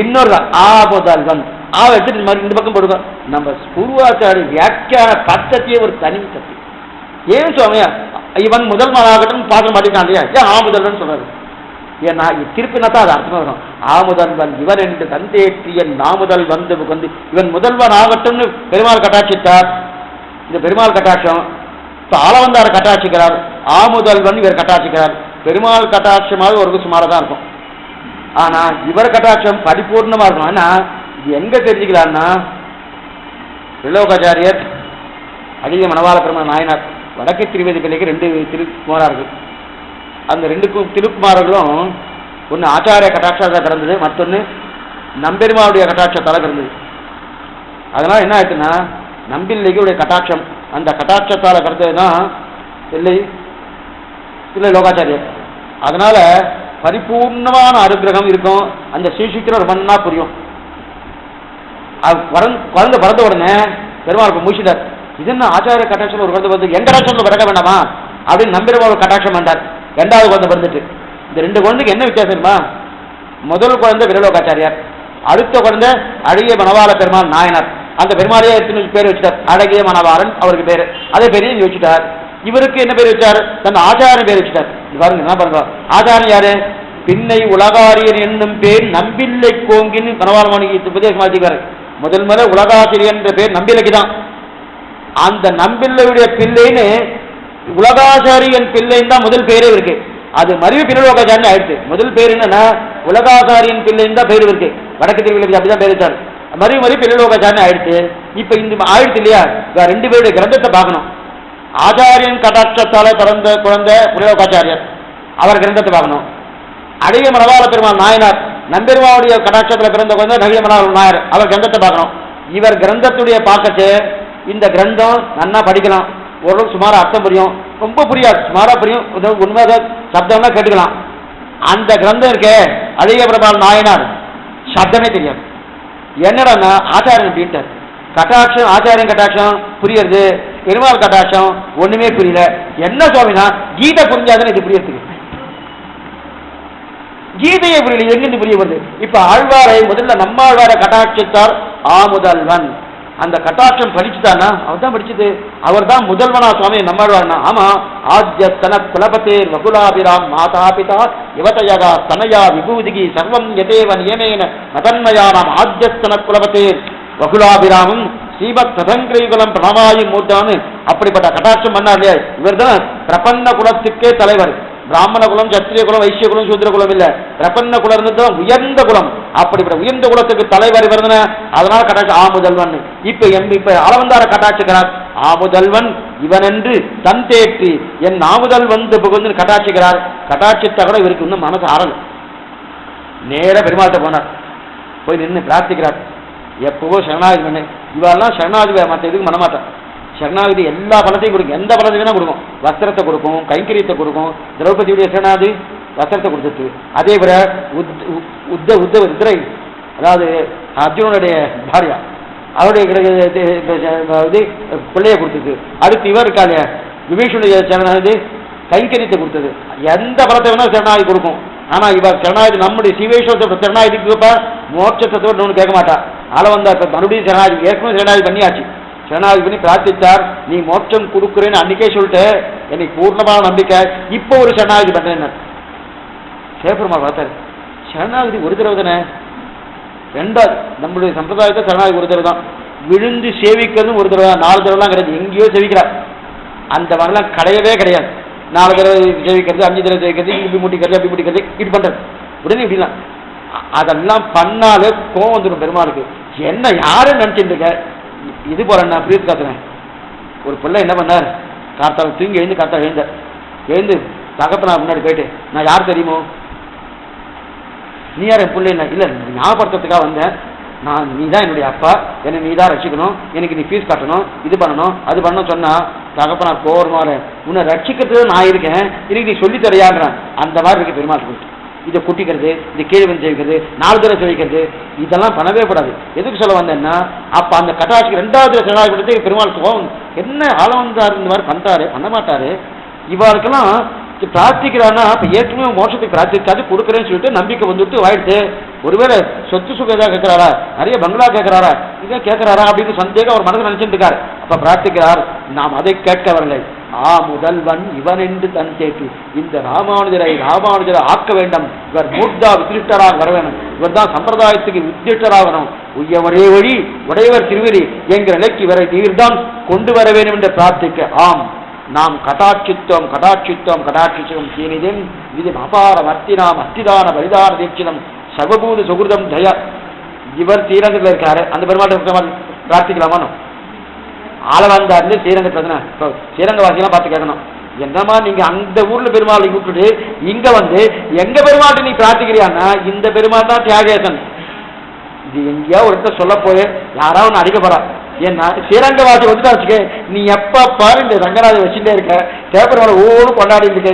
இன்னொரு முதல்வன் எடுத்துட்டு மாதிரி இந்த பக்கம் போடுங்க. நம்ம பூர்வாச்சாரி வியாக்கியான கட்டத்தையே ஒரு தனி கத்தி. ஏன் சுவாமியா இவன் முதல்வனாகட்டும் பார்க்க மாட்டேங்கான் இல்லையா, ஏன் முதல்வன் சொல்றாரு. ஏன்னா திருப்பினா தான் அது அர்த்தமா வரும். முதல்வன் இவன் என்று தந்தேற்றிய நாமுதல் வந்து இவன் முதல்வன் ஆகட்டும்னு பெருமாள் கட்டாட்சித்தார். இந்த பெருமாள் கட்டாட்சம் ஆளவந்தார கட்டாட்சிக்கிறார். முதல்வன் இவர் கட்டாட்சிக்கிறார். பெருமாள் கட்டாட்சமாக ஒரு சுமாராக தான் இருக்கும். ஆனா இவர் கட்டாட்சம் பரிபூர்ணமா இருக்கும். ஆனா இது எங்க தெரிஞ்சுக்கலான்னா, திரிலோகாச்சாரியர் அகில மணவாள பெருமாள் நாயனார் வடக்கே திருவேதி பிள்ளைக்கு 2 திருக்குமாரர்கள். அந்த 2 திருக்குமாரர்களும் ஒன்று ஆச்சாரிய கட்டாட்சத்தால் பிறந்தது, மற்றொன்று நம்பெருமாவுடைய கட்டாட்சத்தால் பிறந்தது. அதனால என்ன ஆயிடுச்சுன்னா, நம்பில்லைக்கு கட்டாட்சம், அந்த கட்டாட்சத்தால் பிறந்ததுதான் இல்லை லோகாச்சாரியர். அதனால பரிபூர்ணமான அனுகிரகம் இருக்கும். அந்த ஸ்ரீசூத்திரம் ஒரு மண்ணா புரியும். குழந்தை பிறந்த உடனே பெருமாள் முடிச்சிட்டார். இது என்ன ஆச்சாரிய கட்டாட்சம் ஒரு குழந்தை பிறந்து என் கட்டாட்சம் பிறக்க வேண்டாமா அப்படின்னு நம்பெருமாள் கட்டாட்சம் வேண்டார். 2வது குழந்தை பிறந்துட்டு. இந்த 2 குழந்தைக்கு என்ன வித்தியாசம் தெரியுமா? முதல் குழந்தை விரலோகாச்சாரியார், அடுத்த குழந்தை அழகிய மணவாள பெருமாள் நாயனார். அந்த பெருமாளையே பேர் வச்சுட்டார், அழகிய மணவாளன் அவருக்கு பேரு. அதே பேரையும் இங்க வச்சுட்டார். இவருக்கு என்ன பேர் வச்சார்? தன் ஆச்சாரிய பேர் வச்சுட்டார். பாருங்க என்ன பாருங்க, ஆச்சாரியன் யாரு? பின்னை உலகாரியர் என்னும் பேர் நம்பில்லை கோங்கின்னு மணவாளமணிக்கு உபதேசமாச்சிக்காரு. முதல் உலகாசிரியர் என்ற பேர் நம்பில்லைக்கு தான். அந்த நம்பில்லையுடைய பிள்ளைன்னு உலகாச்சாரியன் பிள்ளைன்னு தான் முதல் பேரே இருக்கு. அது மறுபடியும் பின்னலோகாச்சாரியன் ஆயிடுச்சு. முதல் பேர் என்னன்னா உலகாச்சாரியன் பிள்ளைன்னு தான் பேர் இருக்கு. வடக்கு திருவிழா அப்படிதான் பேர் வச்சாரு. மறுபடியும் பின்னலோகாச்சாரியன் ஆயிடுச்சு. இப்ப இந்த ஆயிடுச்சு இல்லையா, 2 பேருடைய கிரந்தத்தை பார்க்கணும். ஆச்சாரியன் கடாட்சத்தால பிறந்த குழந்தை பின்னலோகாச்சாரியர், அவர் கிரந்தத்தை பார்க்கணும். அழகிய மணவாள பெருமாள் நாயனார், நம்பெருமாவுடைய கடாட்சத்தில் பிறந்த குழந்தை அழகிய மணவாள நாயர், அவர் கிரந்தத்தை பார்க்கணும். இவர் கிரந்தத்துடைய பார்க்கச்சு இந்த கிரந்தம் நன்னா படிக்கலாம், ஓரளவு சுமார அர்த்தம் புரியும், ரொம்ப புரியாது, சுமாரா புரியும், உண்மையாக சப்தம்னா கேட்டுக்கலாம். அந்த கிரந்தம் இருக்கே அழகிய பெருமாள் நாயனார், சப்தமே தெரியாது. என்னடா ஆச்சாரியன் அப்படின்ட்டார். கட்டாட்சம் ஆச்சாரியன் கட்டாட்சம் புரியுறது, பெருமாள் கட்டாட்சம் ஒண்ணுமே புரியல. என்ன சுவாமினா கீதை புரிஞ்சாதுன்னு இது புரியறதுக்கு, கீதையை புரியல, எங்கிருந்து புரிய வருது? இப்ப ஆழ்வாரை முதல்ல நம்மாழ்வாரை கட்டாட்சித்தார் முதல்வன். அந்த கட்டாட்சம் படிச்சுட்டானா அவர் தான் படிச்சது, அவர் தான் முதல்வனா சுவாமி நம்மாழ்வார்னா. ஆமா, ஆத்யஸ்தன குலபதேர் வகுலாபிராம் மாதா பிதா யுவதயகா தனயா விபூதிகி சர்வம் யதேவ நியமேன மதன்மயானாம் ஆத்யஸ்தன குலபதேர் வகுலாபிராமம் ஸ்ரீமத் சதங்கிரீகுலம் பிரணமாயி மூர்த்தான்னு அப்படிப்பட்ட கட்டாட்சம் பண்ணார் இல்லையா. இவர் தான் பிரபன்ன குலத்துக்கே தலைவர். பிராமண குலம், சத்திரிய குலம், வைசிய குலம், சூத்திர குலம் இல்ல, பிரபன்ன குலம் இருந்தது உயர்ந்த குலம். அப்படிப்பட்ட உயர்ந்த குலத்துக்கு தலைவர் இவர். அதனால கட்டாட்சி முதல்வன். இப்ப அளவந்தார கட்டாட்சிக்கிறார். முதல்வன் இவன் என்று தன் தேற்றி என் நாமுதல் வந்து புகுந்து கட்டாட்சிக்கிறார். கட்டாட்சித்த கூட இவருக்கு இன்னும் மனசு ஆறல். நேர பெருமாள்கிட்ட போனார், போய் நின்று பிரார்த்திக்கிறார். எப்பவோ சரணாகதி பண்ணு, இவெல்லாம் சரணாகதி மற்ற எதுக்கு பண்ணமாட்டான். சரணாகதி எல்லா பலத்தையும் கொடுக்கும், எந்த பலத்தையும் வேணா கொடுக்கும். வஸ்திரத்தை கொடுக்கும், கைங்கரியத்தை கொடுக்கும். திரௌபதியுடைய சரணாகதி வஸ்திரத்தை கொடுத்துட்டு, அதே போல உத்தவ அதாவது அர்ஜுனனுடைய பாரியா அவருடைய பிள்ளைய கொடுத்தது. அடுத்து இவர் இருக்காங்க விபீஷனுடைய சரணாகதி கைங்கரியத்தை கொடுத்தது. எந்த பலத்தை வேணா சரணாகதி கொடுக்கும். ஆனா இவர் சரணாகதி நம்முடைய சிவேஸ்வரத்தை சரணாகதிக்கு மோட்சத்தை ஒன்று கேட்க மாட்டா. அளவந்தா மறுபடியும் சரணாகதி ஏற்கனவே சரணாகதி பண்ணியாச்சு. சரணாகதி பண்ணி பிரார்த்தித்தார், நீ மோட்சம் கொடுக்குறேன்னு அன்னைக்கே சொல்லிட்டு எனக்கு பூர்ணமான நம்பிக்கை, இப்போ ஒரு சரணாகதி பண்றேன். சேப்பெருமாள் பார்த்தாரு, சரணாகதி ஒரு தடவை தானே, ரெண்டாவது நம்மளுடைய சம்பிரதாயத்தை சரணாகதி ஒரு தடவை தான், விழுந்து சேவிக்கிறதும் ஒரு தடவை தான், 4 தடவைலாம் கிடையாது. எங்கேயோ சேவிக்கிறார், அந்த மாதிரிலாம் கிடையவே கிடையாது. 4 தடவை சேவிக்கிறது, 5 தடவை சேவிக்கிறது, இப்படி முட்டிக்கிறது, அப்படி முட்டிக்கிறது, இப்படி பண்ணுறது உடனே இப்படிலாம். அதெல்லாம் பண்ணாலே கோவம் வந்துடும் பெருமாளுக்கு. என்ன யாரும் நினச்சிட்டு இருக்க, இது போல நான் பிரீத் காத்துறேன். ஒரு பிள்ளை என்ன பண்ணார், காத்தால தூங்கி எழுந்து காத்தால எழுந்து தகப்பனார் முன்னாடி போயிட்டு, நான் யார் தெரியுமோ, நீ யார் என் பிள்ளை, இல்லை ஞாபகப்படுத்துறதுக்காக வந்தேன், நீ தான் என்னுடைய அப்பா, என்னை நீ தான் ரட்சிக்கணும், எனக்கு நீ ஃபீஸ் கட்டணும், இது பண்ணணும் அது பண்ணணும் சொன்னா தகப்பனார் கோவமாற, உன்னை ரட்சிக்கிறது நான் இருக்கேன், இன்னைக்கு நீ சொல்லி தரையாடுறேன். அந்த மாதிரி இருக்கு பெருமாள் போயிட்டு. இதை குட்டிக்கிறது, இது கீழே வந்து சேவிக்கிறது, 4 தடவை சேவிக்கிறது, இதெல்லாம் பண்ணவே கூடாது. எதுக்கு சொல்ல வந்தேன்னா, அப்போ அந்த கட்டாட்சிக்கு 2வது சரணாகதி கொடுத்து பெருமாள் கோவம், என்ன ஆளவந்தார் இந்த மாதிரி பண்ணுறாரு, பண்ண மாட்டாரு, இவருக்கெல்லாம் பிரார்த்திக்கிறான்னா அப்போ ஏற்கனவே மோட்சத்துக்கு பிரார்த்திக்காது கொடுக்குறேன்னு சொல்லிட்டு நம்பிக்கை வந்துட்டு வாயிடுது. ஒருவேளை சொத்து சுகம் ஏதாவது கேட்கிறாரா, நிறைய பங்களா கேட்கிறாரா, இதை கேட்கிறாரா அப்படின்னு சந்தேகம் அவர் மனதில் நினைச்சிட்டு இருக்காரு. அப்ப பிரார்த்திக்கிறார், நாம் அதை கேட்க வரலை, முதல்வன் இவன் என்று தன் கேட்டு இந்த ராமானுஜரை ஆக்க வேண்டும், இவர் மூர்த்தா வித்திரிஷ்டராக வர வேண்டும், இவர் தான் சம்பிரதாயத்துக்கு வித்திரிஷ்டராகணும், உயவரே வழி உடையவர் திருவிரி என்கிற நிலைக்கு இவரை நீர்தான் கொண்டு வர வேண்டும் என்று பிரார்த்திக்க, ஆம் நாம் கடாட்சித்தோம் சீனிதம் இது அபார மத்தினாம் அத்திதான பரிதான தீட்சிதம் சர்வபூத சுகிருதம் தயா. இவர் ஸ்ரீரங்கத்தில் இருக்காரு, அந்த பெருமாள் பிரார்த்திக்கலாமா? ஆளவந்தார்ந்து ஸ்ரீரங்கத்தில் ஸ்ரீரங்கவாசியெல்லாம் பார்த்து கேட்கணும், என்னமா நீங்க அந்த ஊர்ல பெருமாளை விட்டுட்டு இங்க வந்து எங்க பெருமாள் நீ பிரார்த்திக்கிறியான்னா, இந்த பெருமாள் தான் தியாகேசன். இது எங்கேயா ஒரு இடத்த சொல்ல போய் யாராவது ஒன்று அடிக்க போறா, ஏன்னா ஸ்ரீரங்கவாசி வந்துட்டா வச்சுக்க, நீ எப்ப பாரு இந்த ரங்கராஜ வச்சுட்டே இருக்க, தேப்பெருமாளை ஒவ்வொரு கொண்டாடி இருக்க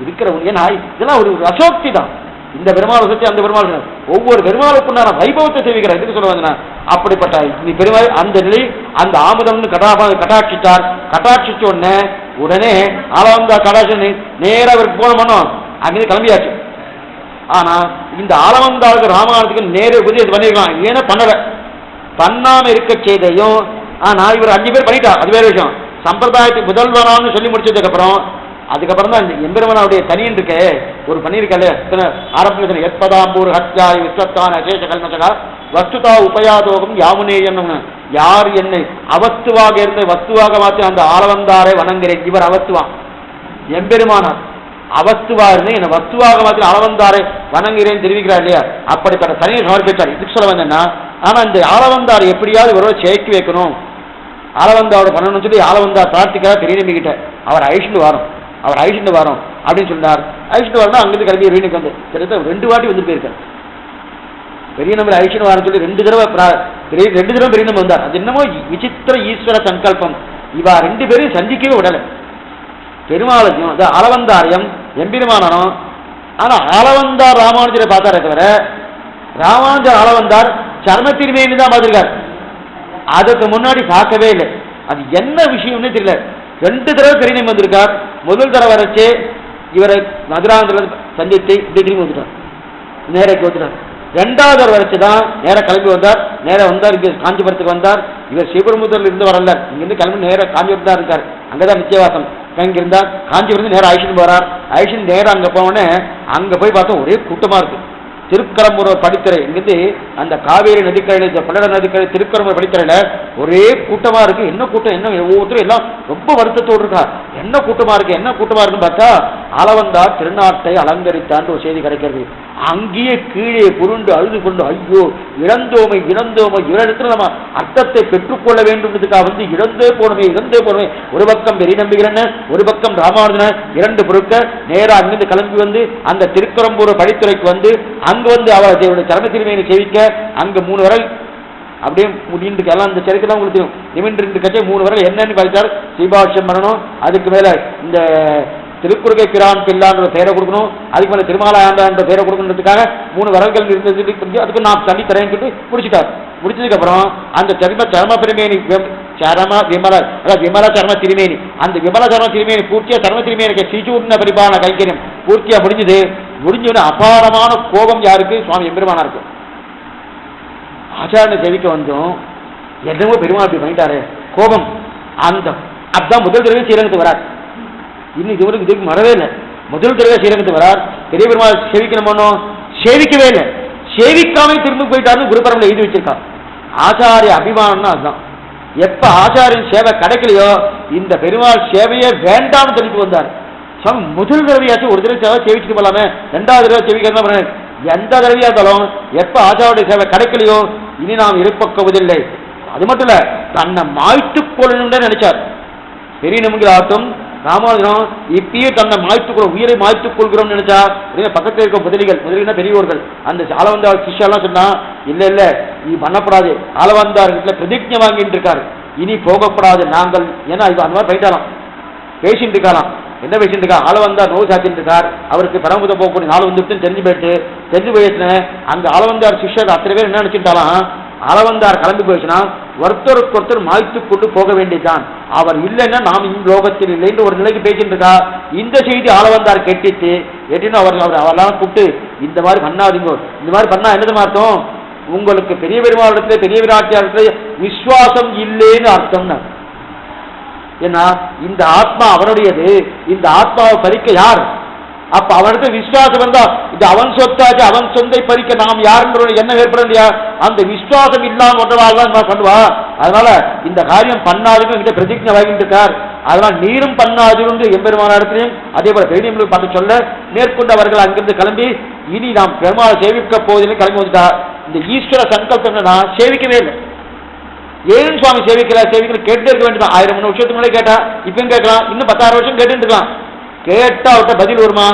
இருக்கிற, ஏன்னா இதெல்லாம் ஒரு அசோக்தி தான். இந்த பெருமாளை வச்சு அந்த பெருமாள் ஒவ்வொரு பெருமாளுக்குண்டான வைபவத்தை சேவிக்கிற, எதுக்கு சொல்ல வந்தா அப்படிப்பட்ட நீ பெருமாள் அந்த நிலை அந்த ஆமுதம்னு கட்டாட்சித்தார். கட்டாட்சிச்ச உடனே ஆளவந்தா கடாட்சி நேராக அவருக்கு போன பண்ணோம், அங்கிருந்து கிளம்பியாச்சு. ஆனா இந்த ஆளவந்தாவுக்கு ராமாயணத்துக்கு நேர உபதேசம் பண்ணிருக்கலாம், ஏன்னா பண்ணாம இருக்க செய்தையும். ஆனா இவர் 5 பேர் பண்ணிட்டா, அது வேற விஷயம். சம்பிரதாயத்துக்கு முதல்வரான்னு சொல்லி முடிச்சதுக்கு அதுக்கப்புறம் தான் எம்பெருமனுடைய தனியன் இருக்க ஒரு பண்ணியிருக்கல ஆரம்பத்தில் எப்பதாம்பூர் ஹத்யாய் விஸ்வத்தான அசேஷ கல்மசகா வஸ்துதா உபயாதோகம் யாமுனேயம், யார் என்னை அவஸ்துவாக இருந்து வஸ்துவாக மாற்றி அந்த ஆளவந்தாரை வணங்குகிறேன், இவர் அவஸ்துவான் எம்பெருமானார், அவஸ்துவா இருந்து என்னை வஸ்துவாக மாற்றி ஆளவந்தாரை வணங்குகிறேன் தெரிவிக்கிறார் இல்லையா, அப்படிப்பட்ட தனியை சமர்ப்பித்தார். இதுக்கு சொல்ல வந்தேன்னா, ஆனா இந்த ஆளவந்தார் எப்படியாவது இவரோட சேர்க்கி வைக்கணும், ஆளவந்தாரோட பண்ணணும்னு சொல்லி ஆளவந்தார் பிரார்த்திக்காக பெரிய நம்பிக்கிட்ட அவர் ஐஷண்டு வரோம் அப்படின்னு சொன்னார். ஐஷண்டு வரணும், அங்கிருந்து கிளம்பி வீணுக்கு வந்து கிட்டத்தட்ட 2 வாட்டி வந்து போயிருக்கார். பெரிய நம்பர் ஐஷண்டு வாரம் சொல்லி 2 தடவை பெரிய நம்பர் வந்தார். அது என்னமோ விசித்திர ஈஸ்வர சங்கல்பம், இவா 2 பேரையும் சந்திக்கவே விடலை. பெருமாளையும் அந்த ஆளவந்தாரையும் எம்பெருமானும். ஆனா ஆளவந்தார் ராமானுஜரை பார்த்தாரே தவிர ராமானுஜர் ஆளவந்தார் சர்மத்திருமேனி தான் பார்த்திருக்கார், அதுக்கு முன்னாடி பார்க்கவே இல்லை. அது என்ன விஷயம்னு தெரியல. 2 தடவை பெரியநம்பி வந்திருக்கார். முதல் தடவை வரைச்சு இவரை மதுராந்திர சந்தித்து இப்படி வந்துட்டார், நேரைக்கு வந்துட்டார். 2வது தடவை வரைச்சுதான் நேராக கிளம்பி வந்தார். இங்கே காஞ்சிபுரத்துக்கு வந்தார். இவர் ஸ்ரீபெரும்புதூர்ல இருந்து வரல, இங்கிருந்து கிளம்பி நேராக காஞ்சிபுரம் தான் இருக்கார். அங்கதான் நிச்சயவாசம் தங்கியிருந்தார். காஞ்சிபுரம் நேரம் ஐஷன் போறார். ஐஷன் நேரம் அங்க போனோடனே அங்க போய் பார்த்தோம் ஒரே கூட்டமா இருக்கு. திருக்கரம்பூர் படித்துறை இங்கிருந்து அந்த காவேரி நதிக்கரையில் இந்த பல்லட நதிக்கரை திருக்கரம்பூர் படித்துறையில ஒரே கூட்டமா இருக்கு. என்ன கூட்டம், என்ன ஒவ்வொருத்தரும் எல்லாம் ரொம்ப வருத்தத்தோடு இருக்கா. என்ன கூட்டமா இருக்குன்னு பார்த்தா ஆளவந்தார் திருநாட்டை அலங்கரித்தான் ஒரு செய்தி கிடைக்கிறது. அங்கேயே கீழே புருண்டு அழுது கொண்டு, ஐயோ இழந்தோமை இவரிடத்துல நம்ம அர்த்தத்தை பெற்றுக்கொள்ள வேண்டும்ன்றதுக்காக வந்து இழந்தே போனமே. ஒரு பக்கம் பெரிய நம்பிக்கிறேன்னு, ஒரு பக்கம் ராமானுஜன, 2 பொருட்கள் நேரா அங்கிருந்து கிளம்பி வந்து அந்த திருக்கரம்பூர் படித்துறைக்கு வந்து அங்க வந்து அவருடைய சரணத்திருமையை சேவிக்க அங்க 3 வரல் அப்படியே முடிந்து எல்லாம் இந்த சரிக்கு தான் உங்களுக்கு தெரியும். நிமின்று கட்சி 3 வரல் என்னன்னு கழிச்சார். சீபாட்சியம் பண்ணணும், அதுக்கு மேல இந்த திருக்குறுகை பிரான் பில்லான்ற பெயரை கொடுக்கணும், அதுக்கு மேலே திருமாலாண்ட பெயரை கொடுக்கணுன்றதுக்காக 3 வரல்கள் இருந்தது. அதுக்கு நான் தள்ளி தரேன்னு சொல்லி முடிச்சுட்டார். முடிச்சதுக்கு அப்புறம் அந்த சர்ம திருமேனி விமல சர்ம திருமேனி, அந்த விமல சர்ம திருமேனி பூர்த்தியா சர்ம திருமேனிக்கு சீச்சூர்ண பரிபாலன கைங்கரியம் பூர்த்தியா முடிஞ்சதுன்னு அபாரமான கோபம் யாருக்கு? சுவாமி எம்பெருமானாருக்கு. ஆச்சாரிய சேவிக்க வந்தோம், என்னமோ பெருமாள் அப்படி பண்ணிட்டாரு, கோபம். அதுதான் முதல் தடவை ஸ்ரீரங்கத்துக்கு வரார். இன்னும் இதுவரைக்கும் இதுக்கு வரவே இல்லை. முதல் தடவை ஸ்ரீரங்கத்துக்கு வரார். பெரிய பெருமாள் சேவிக்கணும், சேவிக்கவே இல்லை. சேவிக்காம திரும்பி போயிட்டாருன்னு குருபரம்பரை எழுதி வச்சிருக்கான். ஆச்சாரிய அபிமானம்னா அதுதான். எப்ப ஆச்சாரியின் சேவை கிடைக்கலையோ இந்த பெருமாள் சேவையே வேண்டாம்னு சொல்லிட்டு வந்தார். முதல் தடவையாச்சும் ஒரு தடவை சேவை சேவிச்சுட்டு போலாமே, ரெண்டாவது தடவை சேவிக்கிறதா எந்த தடவையா இருந்தாலும் எப்ப ஆச்சாரிய சேவை கிடைக்கலையோ இனி நாம் இருப்பக்குவதில்லை. அது மட்டும் இல்ல, தன்னை மாய்த்துக் கொள்ளணும்னு நினைச்சார். பெரிய நம்பிக்கையாகட்டும் ராமானுஜனம் இப்பயே தன்னை மாய்த்துக் உயிரை மாய்த்துக் கொள்கிறோம்னு நினைச்சா பக்கத்தில் இருக்க முதலிகள் பெரியவர்கள் அந்த ஆளவந்தார் சிஷ்யெல்லாம் சொன்னா இல்ல இல்ல நீ பண்ணப்படாது, ஆளவந்தார் பிரதிஜை வாங்கிட்டு இருக்காரு, இனி போகப்படாது நாங்கள். ஏன்னா இது அந்த மாதிரி போயிட்டாலாம், பேசிட்டு இருக்கலாம். என்ன பேசிட்டு இருக்கா? ஆளவந்தார் நோய் சாத்திட்டு இருக்கார், அவருக்கு பரமபுத போகக்கூடிய நாள் வந்துட்டு தெரிஞ்சு போயிடுச்சுன்னு அங்க ஆளவந்தார் சிஷ்யர் அத்தனை பேர் என்ன நினைச்சுட்டாலாம், ஆளவந்தார் கிளம்பி போயிடுச்சுன்னா ஒருத்தருக்கு ஒருத்தர் மாய்த்து கொண்டு போக வேண்டியதுதான், அவர் இல்லைன்னா நாம் இந்த லோகத்தில் இல்லைன்னு ஒரு நிலைக்கு பேசிட்டு இருக்கா. இந்த செய்தி ஆளவந்தார் கேட்டுச்சு. கேட்டுன்னு அவரெல்லாம் கூப்பிட்டு இந்த மாதிரி பண்ணாதீங்க, இந்த மாதிரி பண்ணா என்னது அர்த்தம், உங்களுக்கு பெரிய பெருமாளிடத்துல பெரிய விராட்டியாரத்துல விசுவாசம் இல்லைன்னு அர்த்தம்னா. ஏன்னா இந்த ஆத்மா அவனுடையது, இந்த ஆத்மாவை பறிக்க யார்? அப்ப அவனுக்கு விசுவாசம் இருந்தா இது அவன் சொத்தாச்சு, அவன் சொந்தை பறிக்க நாம் யாருன்ற என்ன ஏற்பட இல்லையா? அந்த விசுவாசம் இல்லாம ஒன்றவாள் தான் பண்ணுவா. அதனால இந்த காரியம் பண்ணாதுன்னு பிரதிஜை வாங்கிட்டு இருக்கார். அதனால நீரும் பண்ணாது எம்பெருமான இடத்துலையும் அதே போல பெரியவங்களுக்கு பார்த்து சொல்ல மேற்கொண்டு அவர்கள் அங்கிருந்து கிளம்பி இனி நாம் பெருமாளை சேவிக்க போவதில்லை கிளம்பி வந்துட்டார். இந்த ஈஸ்வர சங்கல்பம் நான் சேவிக்கவே இல்லை. ஏன் சுவாமி சேவிக்கிற கேட்டு இருக்க வேண்டியதான். 1000 வருஷத்துக்கு முன்னாடி கேட்டா இப்பயும் கேட்கலாம், இன்னும் 10,000 வருஷம் கேட்டு இருக்கலாம். கேட்டா அவட்ட பதில் வருமா?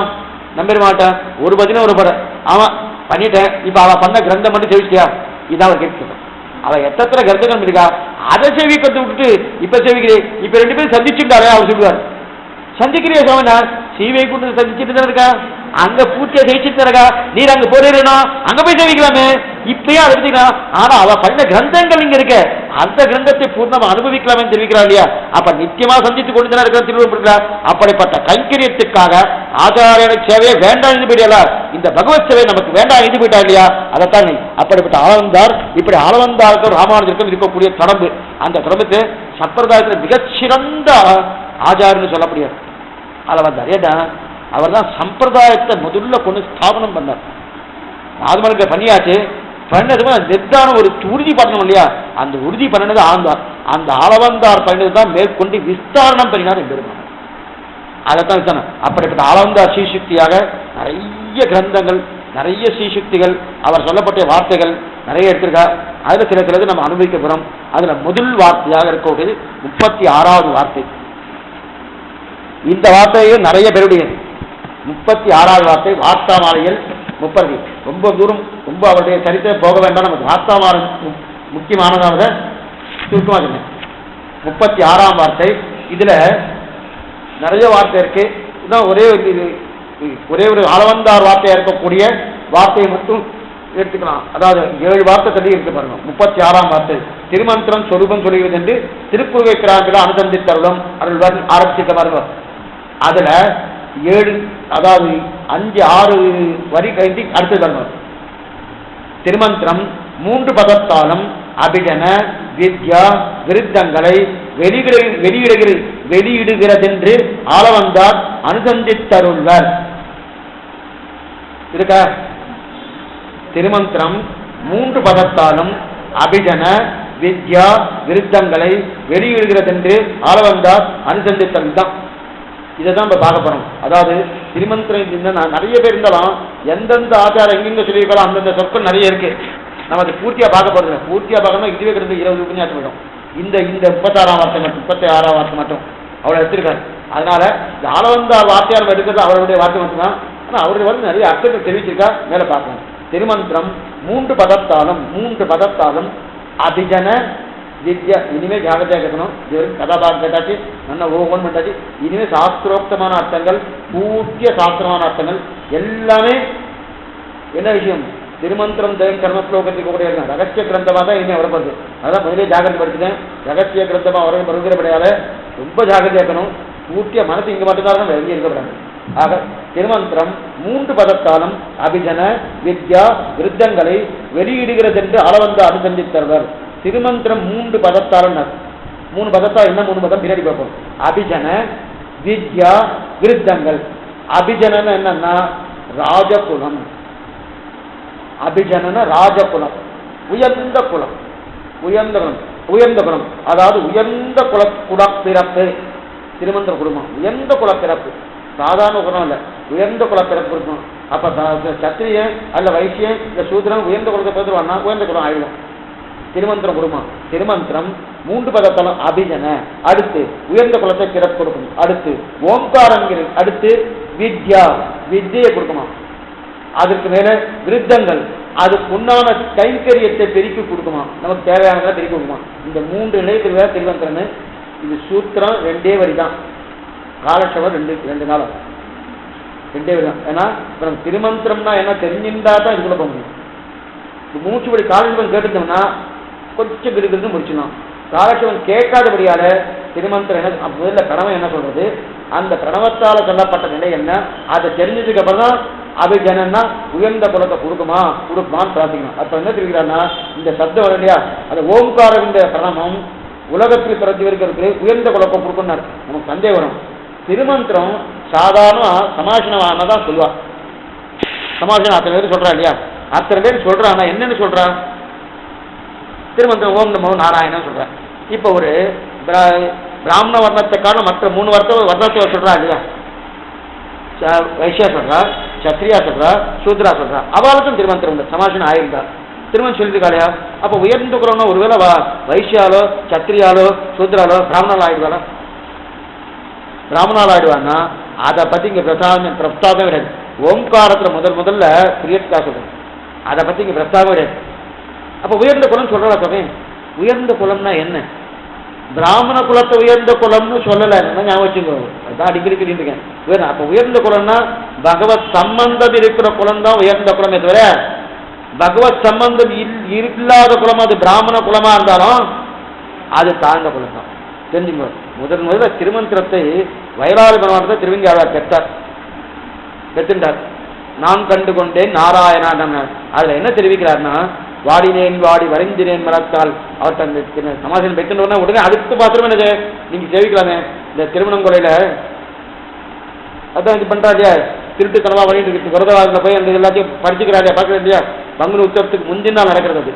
நம்பிட மாட்டேன். ஒரு பதிலும் ஒரு படம் அவன் பண்ணிட்டேன். இப்ப அவ பண்ண கிரந்தம் மட்டும் சேவிச்சியா? இதான் அவர் கேட்க. அவ எத்தனை கிரந்தங்கள் இருக்கா அதை சேவிக்கிறது விட்டுட்டு இப்ப சேவிக்கிறேன். இப்ப 2 பேரும் சந்திச்சுட்டாரே அவர் சொல்லுவார். சந்திக்கிறியா சுவாமினா? சீவை கூட்டு சந்திச்சுட்டு தான் இருக்கா, அங்க பூச்சியை ஜெயிச்சுட்டு இருக்கா, நீர் அங்க போறீங்கன்னா அங்க போய் சேவிக்கலாமே. இப்பயே அதை பத்திக்கலாம். ஆனா அவ பண்ண கிரந்தங்கள் இங்க இருக்க, அந்த கிரந்தத்தை பூர்ணமா அனுபவிக்கலாமே தெரிவிக்கிறா இல்லையா? அப்ப நிச்சயமா சந்தித்து கொண்டு தான் இருக்கிற திருவள்ளுவர். அப்படிப்பட்ட கைங்கரியத்துக்காக ஆச்சாரிய சேவையை வேண்டாம் எழுதி போயிடல, இந்த பகவத் சேவை நமக்கு வேண்டாம் எழுதி போயிட்டா இல்லையா? அதைத்தான் அப்படிப்பட்ட ஆளவந்தார் இப்படி ஆளவந்தாருக்கும் ராமானுஜருக்கும் இருக்கக்கூடிய தொடர்பு, அந்த தொடர்புக்கு சம்பிரதாயத்தில் மிகச்சிறந்த ஆச்சாரியன்னு சொல்லப்படுகிறார் ஆளவந்தார். ஏன்னா அவர் தான் சம்பிரதாயத்தை முதல்ல கொண்டு ஸ்தாபனம் பண்ணார். ஆத்மனுக்கு பண்ணியாச்சு, பண்ணதுமே நிர்தானம் ஒரு உறுதி பண்ணணும் இல்லையா? அந்த உறுதி பண்ணது ஆழ்ந்தார். அந்த ஆளவந்தார் பண்ணது தான் மேற்கொண்டு விஸ்தாரணம் பண்ணினார் பெருமாள். அதைத்தான் விசாரணம். அப்படிப்பட்ட ஆளவந்தார் ஸ்ரீசுக்தியாக நிறைய கிரந்தங்கள், நிறைய ஸ்ரீசுக்திகள், அவர் சொல்லப்பட்ட வார்த்தைகள் நிறைய எடுத்திருக்கார். அதுல சிலது நம்ம அனுபவிக்க போறோம். அதுல முதல் வார்த்தையாக இருக்கக்கூடியது 36வது வார்த்தை. இந்த வார்த்தையும் நிறைய பேருடைய 36வது வார்த்தை வார்த்தாமாலையில் 30. ரொம்ப தூரம் ரொம்ப அவருடைய சரித்திரம் போக வேண்டாம், நமக்கு வார்த்தாமாலை முக்கியமானதாக சுருக்கமாக 36ஆம் வார்த்தை. இதுல நிறைய வார்த்தை இருக்கு. இதுதான் ஒரே ஒரு ஆளவந்தார் வார்த்தையா இருக்கக்கூடிய வார்த்தையை மட்டும் எடுத்துக்கலாம். அதாவது 7 வார்த்தை தள்ளி இருக்கு பாருங்க. 36ஆம் வார்த்தை திருமந்திரம் சொரூபம் சொல்லுவது என்று திருக்குறள் கிராந்தில அனுசந்தித்தருளும் அருள்வன் ஆரம்பிச்சிட்ட பாருங்க. அதுல 7 அதாவது 5-6 வரி கைந்தி அடுத்து தரணும். திருமந்திரம் 3 பதத்தாலும் அபிஜன வித்யா விருத்தங்களை வெளியிடுகிறதென்று ஆளவந்தார் அனுசந்தித்தருள்வர் இருக்கா? திருமந்திரம் 3 பதத்தாலும் அபிஜன வித்யா விருத்தங்களை வெளியிடுகிறதென்று ஆளவந்தார் அனுசந்தித்தருள் தான். இதை தான் இப்போ பார்க்க போறோம். அதாவது திருமந்திரம் நிறைய பேர் இருந்தாலும் எந்தெந்த ஆச்சாரம் எங்கெங்க சொல்லியிருக்கலாம் அந்தந்த சொற்கள் நிறைய இருக்கு. நம்ம அதை பூர்த்தியா பார்க்க போறது. பூர்த்தியா பார்க்கணும் இதுவே கிடந்து 20 உபன்யாசம் விடும். இந்த 36ஆம் வார்த்தை மட்டும் 36ஆம் வார்த்தை மட்டும் அவ்வளோ எடுத்திருக்காரு. அதனால இந்த ஆளவந்தார் வார்த்தையார் எடுக்கிறது அவருடைய வார்த்தை மட்டும்தான். ஆனால் அவருடைய வந்து நிறைய அர்த்தத்தை தெரிவிச்சிருக்கா, மேலே பார்க்கலாம். திருமந்திரம் 3 பதத்தாலும் அபிஜன வித்யா. இனிமே ஜாகிரதையா கேட்கணும். கதாபாகம் கேட்டாச்சு, நல்லா ஓகோன் பண்ணாச்சு. இனிமே சாஸ்திரோக்தமான அர்த்தங்கள், பூர்த்திய சாஸ்திரமான அர்த்தங்கள் எல்லாமே என்ன விஷயம்? திருமந்திரம் தயம் கர்மஸ்லோகத்துக்கு கூட இருக்காங்க. ரகசிய கிரந்தமாக தான் இனிமே வரப்படுது. அதான் முதலே ஜாகிரதை படிச்சுட்டேன். ரகசிய கிரந்தமா வரவே வருகிறபடியால ரொம்ப ஜாகிரதையா இருக்கணும். பூர்த்திய மனசு இங்க மட்டும்தான் வெளியே இருக்கப்படுறாங்க. ஆக திருமந்திரம் 3 பதத்தாலும் அபிஜன வித்யா விருத்தங்களை வெளியிடுகிறது என்று அளவந்த அனுசந்தித்தவர். திருமந்திரம் 3 பதத்தாலும் 3 பதத்தால் என்ன 3 பதம் பின்னாடி பார்ப்போம். அபிஜன வித்யா விருத்தங்கள். அபிஜனன்னு என்னன்னா ராஜகுலம். அபிஜனன ராஜகுலம், உயர்ந்த குலம், உயர்ந்த குலம், உயர்ந்த குலம், அதாவது உயர்ந்த குலப்பிறப்பு. திருமந்திர குடும்பம் உயர்ந்த குலப்பிறப்பு, சாதாரண குலம் இல்லை, உயர்ந்த குலப்பிறப்பு இருக்கணும். அப்ப சத்திரியன் அல்ல வைசியன் இந்த சூத்திரன் உயர்ந்த குலத்தை பேசுவான்னா உயர்ந்த குலம் ஆயிடும். திருமந்திர குடும்பம், திருமந்திரம் 3 பதத்தலம் அபிஜன, அடுத்து உயர்ந்த குலத்தை பிறப்பு கொடுக்கணும், அடுத்து ஓம்காரம், அடுத்து வித்யா வித்தியை கொடுக்கணும், அதுக்கு மேல விருத்தங்கள், அதுக்கு உண்டான கைங்கரியத்தை பெருக்கி கொடுக்குமா, நமக்கு தேவையானதை பெருக்கி கொடுக்குமா. இந்த 3 நிலையத்தில் வேற திருமந்திரன்னு. இது சூத்திரம் 2 வரி தான், காலட்சவர் 2 நாள் 2 வரி தான். ஏன்னா இப்போ நம்ம திருமந்திரம்னா என்ன தெரிஞ்சிருந்தா தான் இதுக்குள்ள போக முடியும். மூச்சுப்படி காலட்சவன் கேட்டுட்டோம்னா கொஞ்சம் கிருக்குன்னு முடிச்சிடலாம். காலட்சவன் கேட்காதபடியால திருமந்திரம் என்ன முதல்ல பிரணவம் என்ன சொல்றது, அந்த பிரணவத்தால் சொல்லப்பட்ட நிலை என்ன, அதை தெரிஞ்சதுக்கு அப்புறம் தான் அபிஜனன்னா உயர்ந்த குலத்தை கொடுக்குமான்னு பிரார்த்திக்கணும். அப்ப என்ன தெரிவிக்கிறான்னா இந்த சப்தம் வர இல்லையா, அந்த ஓம்காரம் இந்த பிரணவம் உலகத்தில் பிறந்து இருக்கிறதுக்கு உயர்ந்த குலத்தை கொடுக்கணும். நமக்கு சந்தேகம் வரும். திருமந்திரம் சாதாரண சமாசனமானதான் சொல்லுவா. சமாசனம் அத்தனை பேர் சொல்றா இல்லையா, அத்தனை பேர் சொல்றான். என்னன்னு சொல்றான், திருமந்திரம் ஓம் நமோ நாராயணன் சொல்றேன். இப்ப ஒரு பிராமண வர்ணத்தை காரணம் மற்ற 3 வர்ணத்தை சொல்றா இல்லையா, வைசியா சொல்றா, சத்ரியா சொல்றா, சூத்ரா சொல்றா, அவளுக்கும் திருமந்திரம் உண்டு, சமாசனம் ஆயிருந்தா திருமணம் சொல்லிருக்காளையா. அப்ப உயர்ந்து குறோம்னா ஒருவேளை வைசியாலோ சத்ரியாலோ சூத்ராலோ பிராமணால் ஆயிடுவாளா, பிராமணால் ஆயிடுவான்னா அதை பத்தி இங்க பிரஸ்தாபம் கிடையாது. ஓம்காரத்துல முதல்ல கிரியேட்டா சொல்றேன், அதை பத்தி இங்க பிரஸ்தாபம் கிடையாது. அப்ப உயர்ந்த குலம் சொல்றா சொல்றேன். உயர்ந்த குலம்னா என்ன, பிராமண குலத்தை உயர்ந்த குலம்னு சொல்லல, ஞாபகம் வச்சுக்கோ, அதான் அடிக்கடி இருக்கேன். அப்ப உயர்ந்த குலம்னா பகவத் சம்பந்தம் இருக்கிற குலம் தான் உயர்ந்த குலமே தவிர பகவத் சம்பந்தம் இல்லாத குலம் அது பிராமண குலமா இருந்தாலும் அது தாழ்ந்த குலம் தான். தெரிஞ்சுங்க. முதல்ல திருமந்திரத்தை வயலாறு பெருமானத்தை திருவங்கியாளர் பெற்றார். நான் கண்டு கொண்டேன் நாராயணா. அதுல என்ன தெரிவிக்கிறார்னா, வாடினேன் வாடி வரைந்தினேன் மரத்தால் அவர் தன் சமாசனம் பெற்றுன உடனே அடுத்த பாத்திரம் என்னது நீங்க சேவிக்கலாமே. இந்த திருமணம் கொலையில அதான் இது பண்றாங்க, திருட்டு கனவா பண்ணிட்டு இருக்கு, விரதவாதில போய் அந்த எல்லாத்தையும் படிச்சுக்கிறாங்க பார்க்கறது இல்லையா. பங்குனி உற்சவத்துக்கு முந்தின நாள் நடக்கிறது. அது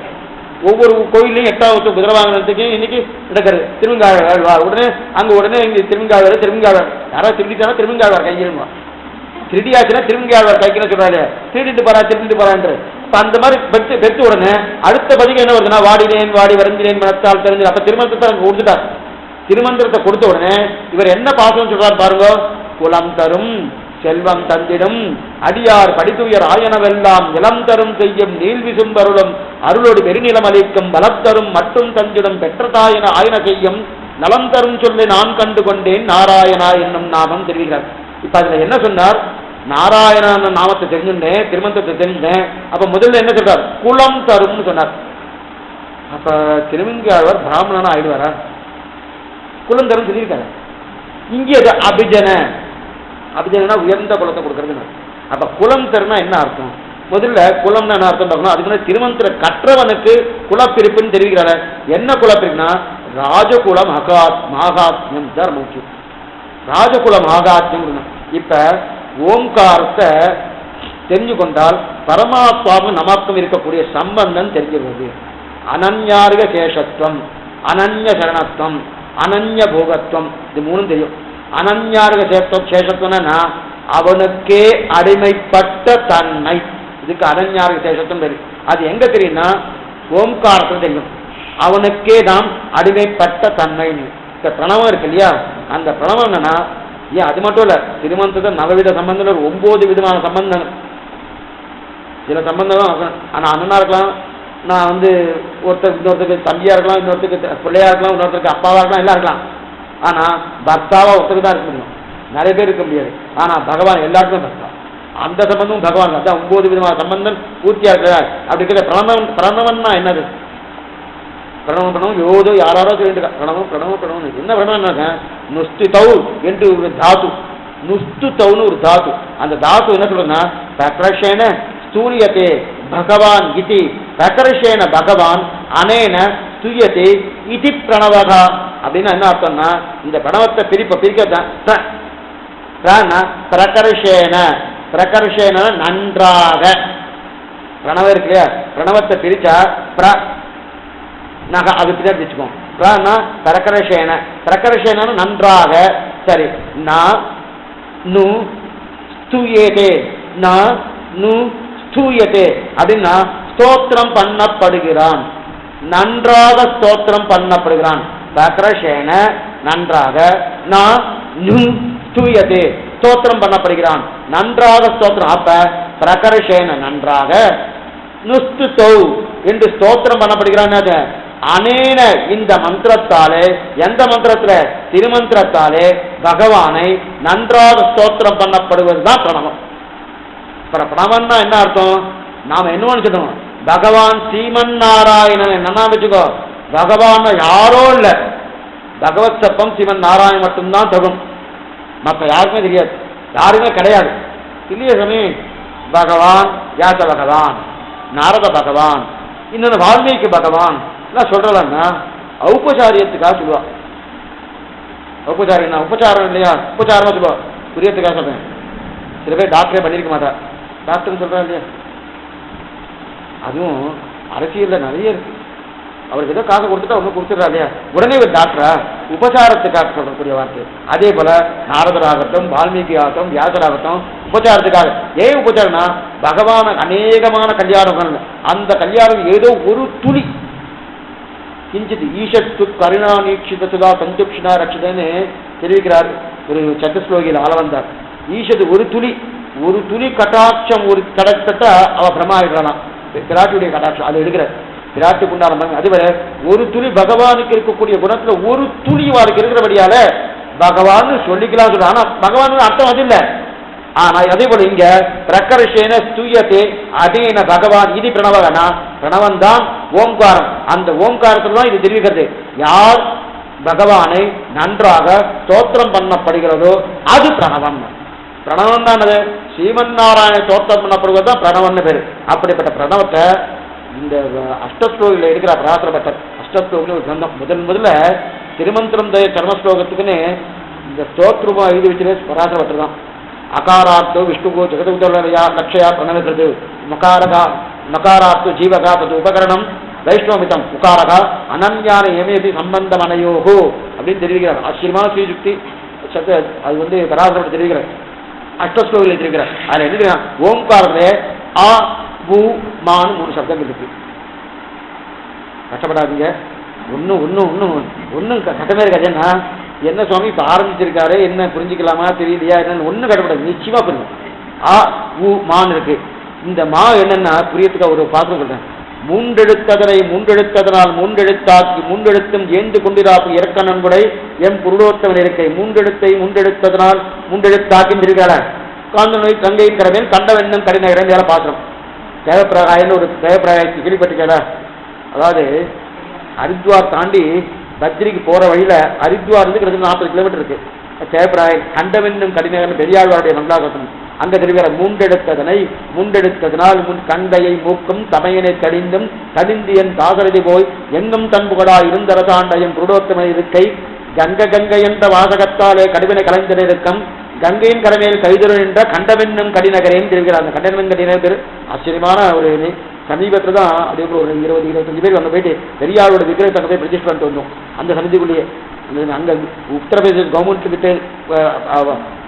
ஒவ்வொரு கோயிலையும் 8வது உற்சவம் குதிரவாகனத்துக்கு இன்னைக்கு நடக்கிறது. திருவங்காழ்வார் உடனே அங்க உடனே இங்க திருவங்காழ்வார் யாராவது திருடிட்டானா திருவங்காழ்வார் கையிலுமா, திருடியாச்சுன்னா திருவங்காழ்வார் கைக்குன்னு சொல்றாரு, திருடிட்டு போறான்று. அந்த மாதிரி பெற்று உடனே அடுத்த பதிவு என்ன வருதுன்னா, வாடினேன் வாடி வரைந்தினேன் மனத்தால் தெரிஞ்சு. அப்ப திருமந்திரத்தை அங்க கொடுத்துட்டார். திருமந்திரத்தை கொடுத்த உடனே இவர் என்ன பாசம் சொல்றாரு பாருங்க, குலம் தரும் செல்வம் தந்திடும் அடியார் படித்துயர் ஆயனவெல்லாம் நிலம் தரும் செய்யும் நீள் விசும்பருளும் அருளோடு பெருநிலம் அளிக்கும் பலத்தரும் மட்டும் தந்திடும் பெற்ற தாயன ஆயன செய்யும் நலம் தரும் சொல்லி நான் கண்டு கொண்டேன் நாராயணா என்னும் நாமம் தெரிவிக்கிறார். இப்ப அதுல என்ன சொன்னார், நாராயண நாமத்தை தெரிஞ்சுட்டேன், திருமந்திரத்தை தெரிஞ்சுட்டேன். அப்ப முதல்ல என்ன சொல்றார், குலம் தரும்னு சொன்னார். அப்ப திருவங்கியாழ்வார் பிராமணனா ஆயிடுவாரா, குலம் தரும் சொல்லியிருக்காரு. இங்கே அது அபிஜனா உயர்ந்த குலத்தை கொடுக்கறது. அப்ப குலம் தருனா என்ன அர்த்தம், முதல்ல குலம்னா என்ன அர்த்தம் பார்க்கணும். அதுக்கு திருமந்திர கற்றவனுக்கு குலப்பிரிப்புன்னு தெரிவிக்கிறாரு. என்ன குலப்பிரிப்புனா ராஜகுலம் மாகாத்மியம் தான் முக்கியம். ராஜகுலம் மாகாத்மியம். இப்ப ஓம்காரத்தை தெரிஞ்சு கொண்டால் பரமாத்மாவும் நமக்கும் இருக்கக்கூடிய சம்பந்தம் தெரிஞ்சுகிறது. அனன்யார்க சேஷத்துவம், அனன்ய சரணத்துவம், அனன்ய போகத்துவம், இது 3 தெரியும். அனன்யார்க சேஷத்துவம்னா அவனுக்கே அடிமைப்பட்ட தன்மை, இதுக்கு அனன்யார்க சேஷத்துவம் தெரியும். அது எங்க தெரியும்னா ஓம்காரத்தில் தெரியும். அவனுக்கே நாம் அடிமைப்பட்ட தன்மை. இந்த பிரணவம் இருக்கு இல்லையா, அந்த பிரணவம் என்னன்னா, ஏன் அது மட்டும் இல்ல, திருமணத்துக்கு நவவித சம்பந்தம் 9 விதமான சம்பந்தம். சில சம்பந்தம் ஆனா அண்ணனா இருக்கலாம், நான் ஒருத்தருக்கு தம்பியா இருக்கலாம், இன்னொருத்தருக்கு பிள்ளையா இருக்கலாம், இன்னொருத்தருக்கு அப்பாவா இருக்கலாம், எல்லாம் இருக்கலாம். ஆனா பக்தாவா ஒருத்தருக்கு தான் இருக்க முடியும், நிறைய பேர் இருக்க முடியாது. ஆனா பகவான் எல்லாருக்குமே பக்தா, அந்த சம்பந்தமும் பகவான் அதான் 9 விதமான சம்பந்தம் பூர்த்தியா இருக்கிறார். அப்படி இருக்கிற பிரணவன்னா என்னது, பிரணவம் யோதோ யாரோ சொல்லிட்டு பிரணவம் என்ன பிரணவம், நுஸ்திதௌ என்று ஒரு தாத்து, நுஸ்துதௌன்னு ஒரு தாத்து. அந்த தாத்து என்ன சொல்றதுன்னா, பிரகர்ஷேன ஸ்தூரியத்தே பகவான் இதி, பிரகர்ஷேன பகவான் அனேன ஸ்தூயத்தே இதி பிரணவகா. அப்படின்னா என்ன அர்த்தம்னா, இந்த பிரணவத்தை பிரிக்க பிரகர்ஷேன பிரகர்ஷேன நன்றாக. பிரணவம் இருக்கு இல்லையா, பிரணவத்தை பிரிச்சா பிர நக அது பின்னாடி வச்சுக்கோம். பிரனா பிரகர்ஷேன, பிரகர்ஷேன நன்றாக. சரி, நான் நு ஸ்தூயதே, நான் நு ஸ்தூயதே அப்படின்னா ஸ்தோத்திரம் பண்ணப்படுகிறான், நன்றாக ஸ்தோத்திரம் பண்ணப்படுகிறான். பிரகர்ஷேன நன்றாக, நான் நு ஸ்தூயதே ஸ்தோத்திரம் பண்ணப்படுகிறான், நன்றாக ஸ்தோத்திரம். அப்ப பிரகர்ஷேன நன்றாக, நுஸ்துதௌ என்று ஸ்தோத்திரம் பண்ணப்படுகிறான். அனேன இந்த மந்திரத்தாலே, எந்த மந்திரத்துல, திருமந்திரத்தாலே பகவானை நன்றாக ஸ்தோத்திரம் பண்ணப்படுவது தான் பிரணவம். பிரணவம்னா என்ன அர்த்தம்? நாம என்ன நினைச்சிட்டோம், பகவான் ஸ்ரீமன் நாராயணன் என்ன வச்சுக்கோ, பகவான் யாரோ இல்லை, பகவத் சப்பம் ஸ்ரீமன் நாராயணன் மட்டும்தான் தகும், மற்ற யாருக்குமே தெரியாது, யாருமே கிடையாது. இல்லையே சாமி, பகவான் வியாச பகவான், நாரத பகவான், இன்னொன்று வால்மீகி பகவான் எல்லாம் சொல்றலன்னா ஔபச்சாரியத்துக்காக சொல்லுவா. ஔபச்சாரியம் உபச்சாரம் இல்லையா, உபச்சாரமா சொல்லுவா, புரியத்துக்காக சொல்றேன். சில பேர் டாக்டரே பண்ணியிருக்க மாட்டா, டாக்டர்னு சொல்றா இல்லையா. அதுவும் அரசியலில் நிறைய இருக்கு. அவருக்கு ஏதோ காசை கொடுத்துட்டா ஒன்றும் கொடுத்துட்றா இல்லையா, உடனே ஒரு டாக்டரா உபச்சாரத்துக்காக சொல்லக்கூடிய வார்த்தை. அதே போல நாரதராகட்டும், வால்மீகி ஆகட்டும், வியாசராகட்டும் உபச்சாரத்துக்காக. ஏன் உபச்சாரம்னா, பகவான அநேகமான கல்யாணம், அந்த கல்யாணம் ஏதோ ஒரு துளி கிஞ்சித் ஈஷத்து கருணா நீட்சிதா சந்துக்ஷிணா ரட்சிதன்னு தெரிவிக்கிறார் ஒரு சத்துஸ்லோகியில் ஆளவந்தார். ஈஷத்து ஒரு துளி, ஒரு துளி கட்டாட்சம் ஒரு கடத்தட்டா அவ பிரமாயிடலாம், பிராட்டியுடைய கட்டாட்சம் அது எடுக்கிற பிராட்டுக்கு உண்டான. அதுவரை ஒரு துளி பகவானுக்கு இருக்கக்கூடிய குணத்துல ஒரு துளி வாருக்கு இருக்கிறபடியால பகவான் சொல்லிக்கலாம் சொல்ற. ஆனா பகவான் அர்த்தம் அது இல்லை. ஆனா அதே போல இங்க பிரகர்ஷேன ஸ்தூயத்தே அதேன பகவான் இது பிரணவகனா, பிரணவன் தான் ஓம்காரம். அந்த ஓம்காரத்தில் தான் இது தெரிவிக்கிறது. யார் பகவானை நன்றாக ஸ்தோத்திரம் பண்ணப்படுகிறதோ அது பிரணவம். பிரணவம் தான் அது, ஸ்ரீமன் நாராயண ஸ்தோத்திரம் பண்ணப்படுவது தான் பிரணவம்னு பேரு. அப்படிப்பட்ட பிரணவத்தை இந்த அஷ்டஸ்லோகில இருக்கிற பராசரப்பட்ட அஷ்டஸ்லோகில ஒரு கிரந்தம் முதல்ல திருமந்திரம் சர்மஸ்லோகத்துக்குன்னு இந்த ஸ்தோத்ரமா எழுதி வச்சு பராசரப்பட்டது தான். அகாரார்த்தோ விஷ்ணுகோ ஜெகதுதயா லட்சயா பிரணவிக்கிறது, மகாரகா நகாரார்த்தோ ஜீவகா தது உபகரணம் வைஷ்ணவமிதம் உகாரகா அனன்யான எமேதி சம்பந்தம் அனையோகோ அப்படின்னு தெரிவிக்கிறார். ஆச்சரியமான ஸ்ரீசுக்தி அது வந்து பராசரப்பட்டு தெரிவிக்கிறார், அஷ்டஸ்லோகில தெரிவிக்கிறார். அதில் என்ன ஓம்காரத்திலே ஆ பூ மான்னு 3 சப்தங்கள் இருக்கு. கஷ்டப்படாதீங்க, ஒன்றும் கட்டமே இருக்காதுன்னா என்ன சுவாமி இப்போ ஆரம்பிச்சிருக்காரு, என்ன புரிஞ்சுக்கலாமா தெரியலையா என்னன்னு ஒன்றும் கட்டப்படாது, நிச்சயமா புரியும். ஆ ஊ மான் இருக்கு. இந்த மா என்னன்னா புரியத்துக்கு ஒரு பாத்திரம் சொல்றேன். மூன்றெழுத்ததனை மூன்றெழுத்ததனால் மூன்றெழுத்தாக்கி மூன்றெழுத்தும் ஏந்து கொண்டிராப்பு இறக்க நன்கொடை எம் புருடோத்தவன் இருக்கை மூன்றெழுத்தை மூன்றெழுத்ததனால் மூன்றெழுத்தாக்கின்னு இருக்கிறார காந்தனை கங்கை கடவேன் கண்டவென்னும் கடிநகரம் வேலை பாத்திரம். தேவப்பிரகாயன்னு ஒரு தேவப்பிரகாயத்துக்கு கேள்விப்பட்டிருக்கா? அதாவது ஹரித்வார் தாண்டி பத்ரிக்கு போற வழியில ஹரித்வார் இருந்து கிட்டத்தட்ட 40 கிலோமீட்டர் இருக்கு. தேவப்பிரகாயம் கண்டவென்னும் கடிநகரம் பெரியாழ்வாருடைய மங்களாகட்டம் அங்க தெரிவிக்கிற மூன்றெடுத்ததனை மூன்றெடுத்ததனால் முன் கண்டையை மூக்கும் தமையனை கடிந்தும் கடிந்தியன் தாசரதி போய் எங்கும் தன்புகடா இருந்தரசாண்டையும் புருடோத்தமனை இருக்கை கங்கை என்ற வாசகத்தாலே கடுவினை கலைந்திருக்கம் கங்கையின் கடமையில் கைதொரு என்ற கண்டவென்னும் கடிநகரையும் தெரிவிக்கிறார். அந்த கண்டவென் கடிநகர் பேர் ஆச்சரியமான ஒரு சமீபத்தில் தான் அதே போல் ஒரு 20-25 பேர் அங்கே போயிட்டு பெரியாரோட விக்கிரகத்தை போய் பிரதிஷ்ட பண்ணிட்டு வந்தோம். அந்த சமிதிக்குள்ளேயே அங்கே உத்தரப்பிரதேச கவர்மெண்ட் கிட்ட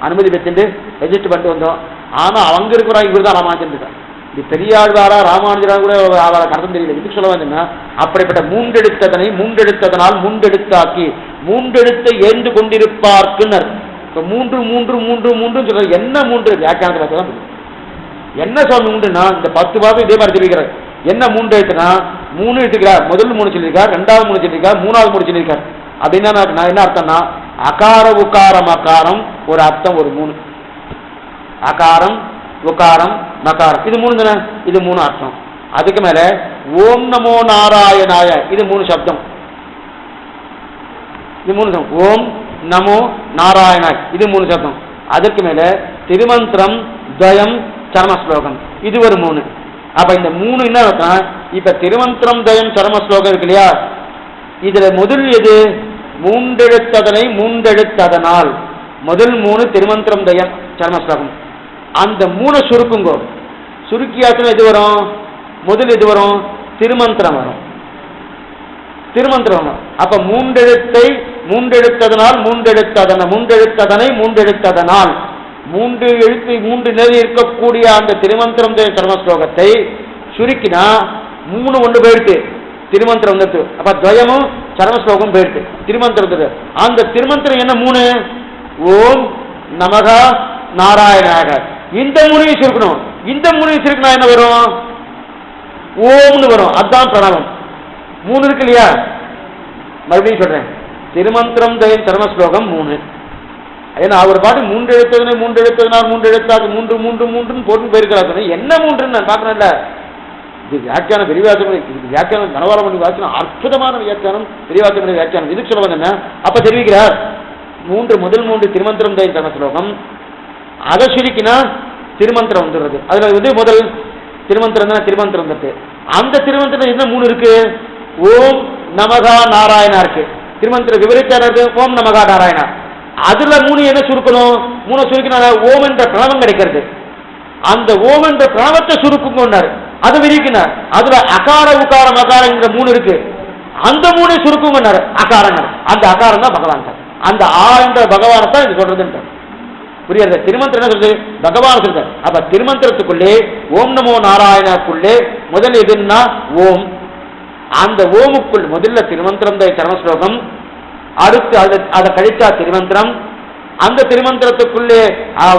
அனுமதி பெற்றுட்டு ரெஜிஸ்டர் பண்ணிட்டு வந்தோம். ஆனால் அவங்க இருக்கிறா இவர் தான் ராமானுஜன் இருக்கார். இது பெரியாழ்வாரா ராமானுஜரா கூட அவரை கருத்து தெரியல. இதுக்கு சொல்ல வந்தீங்கன்னா அப்படிப்பட்ட மூன்றெடுத்ததனை மூன்றெடுத்ததனால் மூன்றெடுத்தாக்கி மூன்றெடுத்து ஏந்து கொண்டிருப்பார்க்குன்னர். இப்போ 3 3 3 3 சொல்ற என்ன 3 வியாக்கியானத்தில் தான் என்ன சுவாமி 3ன்னா இந்த 10 பாகம் இதே மாதிரி தெரிவிக்கிறார். என்ன 3 எழுத்துனா 3 எடுத்துக்கிறார். முதல் 3 சொல்லியிருக்கார், 2வது 3 சொல்லியிருக்கார், 3வது 3 சொல்லியிருக்கார். அப்படின்னா நான் என்ன அர்த்தம்னா அகார உகாரம் அகாரம் ஒரு அர்த்தம் ஒரு 3 அகாரம் உகாரம் நகாரம் இது 3 தானே, இது 3 அர்த்தம். அதுக்கு மேல ஓம் நமோ நாராயணாய இது 3 சப்தம், இது 3 சப்தம். ஓம் நமோ நாராயணாய் இது 3 சப்தம். அதற்கு மேல திருமந்திரம் துவயம் சரம ஸ்லோகம் இது ஒரு 3. அப்ப இந்த 3 என்ன அர்த்தம்? இப்ப திருமந்திரம் துவயம் சரம ஸ்லோகம் இருக்கு இல்லையா, இதுல முதல் எது மூன்றெழுத்ததனை மூன்றெழுத்ததனால் முதல் 3 திருமந்திரம் துவயம் சரம ஸ்லோகம். அந்த மூணை சுருக்குங்கோ. சுருக்கியாச்சுன்னா எது வரும்? முதல் எது வரும்? திருமந்திரம் வரும். திருமந்திரம். அப்ப மூன்றெழுத்ததனால் மூன்று எழுத்து மூன்று நிலை இருக்கக்கூடிய அந்த திருமந்திரம் சர்ம ஸ்லோகத்தை சுருக்கினா மூணு ஒன்று போயிடுத்து திருமந்திரம் வந்துட்டு. அப்ப துவயமும் சர்ம ஸ்லோகம் போயிடுத்து திருமந்திரம். அந்த திருமந்திரம் என்ன மூணு? ஓம் நமக நாராயணாக. இந்த மூணையும் சுருக்கணும். இந்த மூணையும் சுருக்கினா என்ன வரும்? ஓம்னு வரும். அதுதான் பிரணவம். மூணு இருக்கு இல்லையா? மறுபடியும் சொல்றேன். திருமந்திரம் தயம் சர்ம ஸ்லோகம் மூணு. ஏன்னா அவர் பாட்டு மூன்று எழுத்ததுன்னு போட்டு போயிருக்கிறாரு. என்ன மூன்றுன்னு நான் பார்க்கணும்ல. இது வியாக்கியானம் விரிவாக்கம். இதுக்கு வியாக்கியானம் கனவாரம் பண்ணி வாசிக்கணும். அற்புதமான வியாக்கியானம் விரிவாக்கம் பண்ணி வியாக்கியானம். இதுக்கு சொல்ல வந்தேன். அப்ப தெரிவிக்கிறார் முதல் மூன்று திருமந்திரம் தயம் சர்ம ஸ்லோகம். அதை சுருக்கினா திருமந்திரம் வந்துடுறது. அதுல முதல் திருமந்திரம் தான் திருமந்திரம் இருக்கு. அந்த திருமந்திரம் என்ன மூணு இருக்கு? ஓம் நமகா நாராயணா இருக்கு. திருமந்திர விவரிச்சாரு ஓம் நமகா நாராயணா. அதுல மூணு என்ன சுருக்கணும்? மூணு சுருக்கினா ஓம் என்ற பிரணவம் கிடைக்கிறது. அந்த ஓம் என்ற பிரணவத்தை சுருக்குங்கன்னாரு. அது விரிக்கினார். அதுல அகார உகார மகாரங்கிற மூணு இருக்கு. அந்த மூணு சுருக்குங்கன்னாரு. அகாரங்கள். அந்த அகாரம் தான் பகவான். அந்த ஆ என்ற பகவானை தான் இது சொல்றதுன்றார். புரியாது? திருமந்திரம் என்ன சொல்றது? பகவான் சொல்ற. அப்ப திருமந்திரத்துக்குள்ளே ஓம் நமோ நாராயணாக்குள்ளே முதல் எதுன்னா ஓம். அந்த ஓமுக்குள் முதல்ல திருமந்திரம் சர்ம ஸ்லோகம். அடுத்து அதை கழித்தா திருமந்திரம். அந்த திருமந்திரத்துக்குள்ளே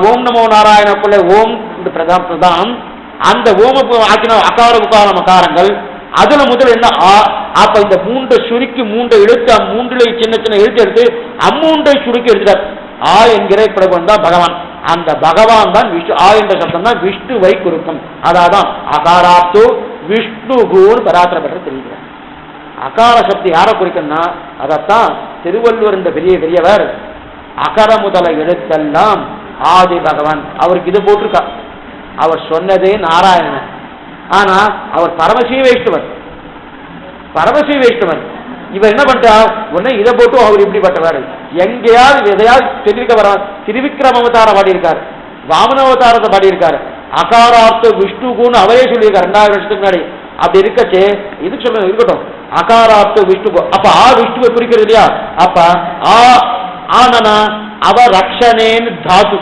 ஓம் நமோ நாராயணக்குள்ளே ஓம் பிரதானம். அந்த ஓம ஆக்கின அகார உகார மகாரங்கள். அதுல முதல் என்ன? அப்ப இந்த மூன்றை சுருக்கி மூன்றை எடுத்து மூன்றுல சின்ன சின்ன எழுத்து எடுத்து அம்மூன்றை சுருக்கி எடுத்துட்டார். ஆ என்கிற பிரபன் தான் பகவான். அந்த பகவான் தான் விஷ்ணு. ஆ என்ற சப்தம் தான் விஷ்ணுவை குறுக்கும். அதான் அகாராப்து விஷ்ணு கூர் பராத்திர பெற்ற தெரிவிக்கிறார். அகார சக்தி யாரை குறிக்கணும்னா அதைத்தான் திருவள்ளுவர் என்ற பெரியவர் அகர முதல எழுத்தெல்லாம் ஆதி பகவான். அவருக்கு இது போட்டிருக்கா. அவர் சொன்னதே நாராயணன். ஆனா அவர் பரமசிவ வைஷ்ணவர். இவர் என்ன பண்றா? உடனே இதை போட்டு அவர் இப்படிப்பட்டவர். எங்கேயாவது எதையாவது சொல்லியிருக்க வர திருவிக்ரம அவதாரம் பாடியிருக்காரு, வாமன அவதாரத்தை பாடியிருக்காரு. அகாராப்து விஷ்ணுகுன்னு அவரே சொல்லியிருக்காரு 2000 வருஷத்துக்கு முன்னாடி. அப்படி இருக்கச்சே இதுக்கு சொல்ல இருக்கட்டும். அகாராப்து விஷ்ணுகு. அப்ப விஷ்ணுவை குறிக்கிறது இல்லையா? அப்ப ஆனனா அவ ரக்ஷனேன்னு தாது